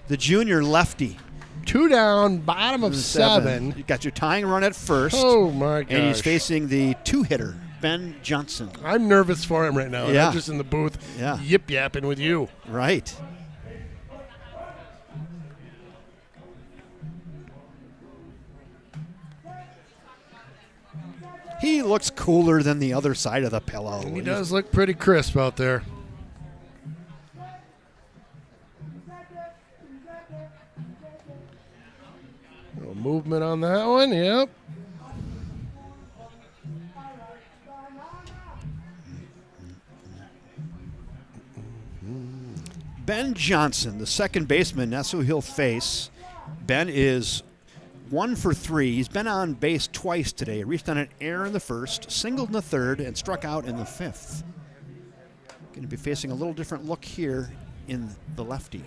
The junior lefty. 2 down, bottom of 7. You got your tying run at first. Oh, my gosh. And he's facing the 2-hitter, Ben Johnson. I'm nervous for him right now. Yeah. I'm just in the booth Yeah. yip-yapping with you. Right. He looks cooler than the other side of the pillow. And he does look pretty crisp out there. Little movement on that one, yep. Ben Johnson, the second baseman, that's who he'll face. Ben is 1 for 3. He's been on base twice today. Reached on an error in the first, singled in the third, and struck out in the 5th. Going to be facing a little different look here in the lefty.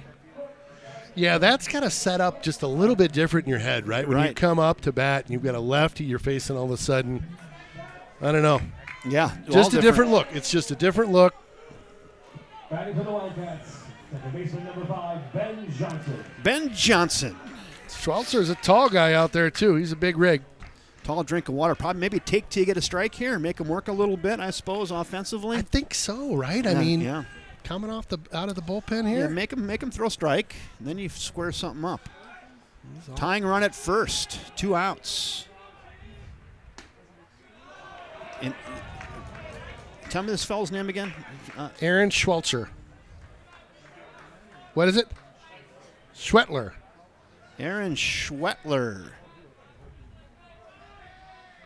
Yeah, that's got to set up just a little bit different in your head, right? When you Right. come up to bat and you've got a lefty you're facing all of a sudden. I don't know. Yeah. Just a different look. It's just a different look. Batting for the Wildcats, second baseman number 5, Ben Johnson. Ben Johnson. Schwaltzer's a tall guy out there, too. He's a big rig. Tall drink of water. Probably maybe take till you get a strike here and make him work a little bit, I suppose, offensively. I think so, right? I Yeah, mean, yeah. coming out of the bullpen Yeah, here. make him throw a strike, and then you square something up. Tying run at first, 2 outs. And tell me this fellow's name again. Aaron Schwaltzer. What is it? Schwetler. Aaron Schwetler.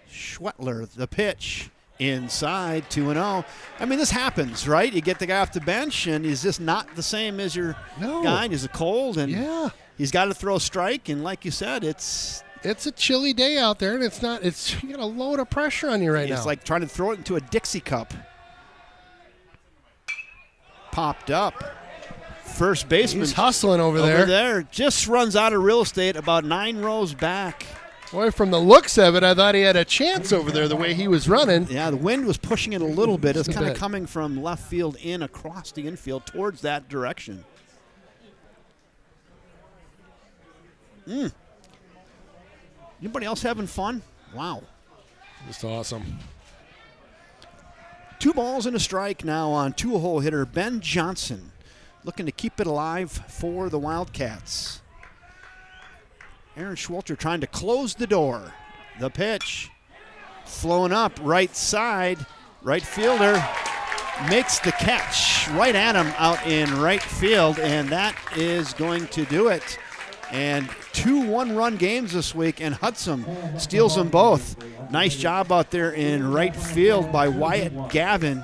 Schwetler, the pitch. Inside, 2-0. I mean, this happens, right? You get the guy off the bench, and he's just not the same as your guy. He's cold, and Yeah. he's got to throw a strike. And like you said, it's It's a chilly day out there, and you got a load of pressure on you right now. like trying to throw it into a Dixie cup. Popped up. First baseman. He's hustling over there. Just runs out of real estate about 9 rows back. Boy, from the looks of it, I thought he had a chance over there the way he was running. Yeah, the wind was pushing it a little bit. It's Just a kind of bit. coming from left field in across the infield towards that direction. Anybody else having fun? Wow. Just awesome. 2 balls and a strike now on 2-hole hitter Ben Johnson, looking to keep it alive for the Wildcats. Aaron Schwalter trying to close the door. The pitch flowing up right side. Right fielder makes the catch right at him out in right field, and that is going to do it. And 2 one-run games this week, and Hudson steals them both. Nice job out there in right field by Wyatt Gavin,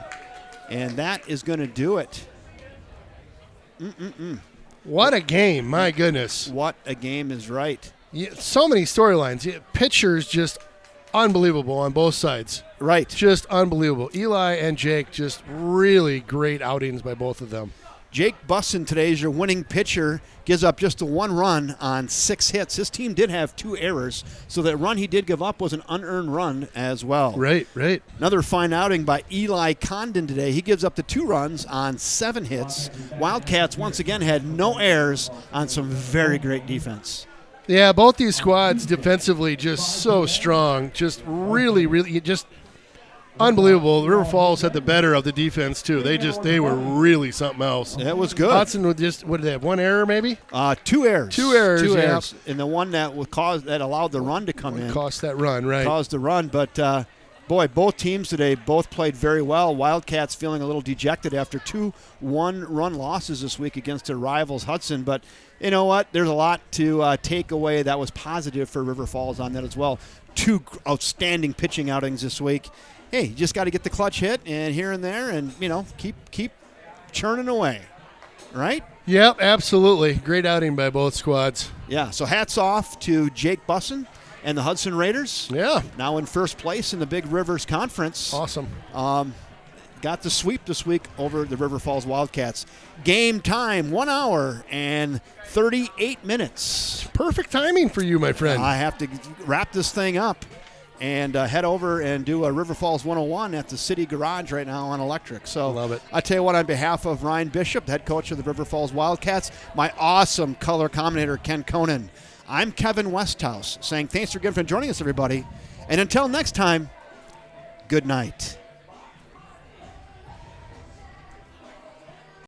and that is going to do it. What a game, my goodness. What a game is right. Yeah, so many storylines. Yeah, pitchers just unbelievable on both sides. Right. Just unbelievable. Eli and Jake, just really great outings by both of them. Jake Busson today is your winning pitcher, gives up just a 1 run on 6 hits. His team did have 2 errors, so that run he did give up was an unearned run as well. Right. Another fine outing by Eli Condon today. He gives up the 2 runs on 7 hits. Wildcats once again had no errors on some very great defense. Yeah, both these squads defensively just so strong. Just really, just unbelievable. The River Falls had the better of the defense, too. They were really something else. That was good. Hudson would just, what did they have, 1 error maybe? 2 errors. 2 errors, Two yeah. errors. And the one that that allowed the run to come in. Cost that run, right. Caused the run. But, boy, both teams today both played very well. Wildcats feeling a little dejected after 2 one-run losses this week against their rivals, Hudson. But you know what? There's a lot to take away that was positive for River Falls on that as well. 2 outstanding pitching outings this week. Hey, you just got to get the clutch hit and here and there, and keep churning away, right? Yep, absolutely. Great outing by both squads. Yeah. So hats off to Jake Busson And the Hudson Raiders, Yeah. now in first place in the Big Rivers Conference. Awesome. Got the sweep this week over the River Falls Wildcats. Game time, 1 hour and 38 minutes. Perfect timing for you, my friend. I have to wrap this thing up and head over and do a River Falls 101 at the City Garage right now on Electric. So Love it. I tell you what, on behalf of Ryan Bishop, the head coach of the River Falls Wildcats, my awesome color commentator, Ken Conan, I'm Kevin Westhouse saying thanks again for joining us, everybody. And until next time, good night.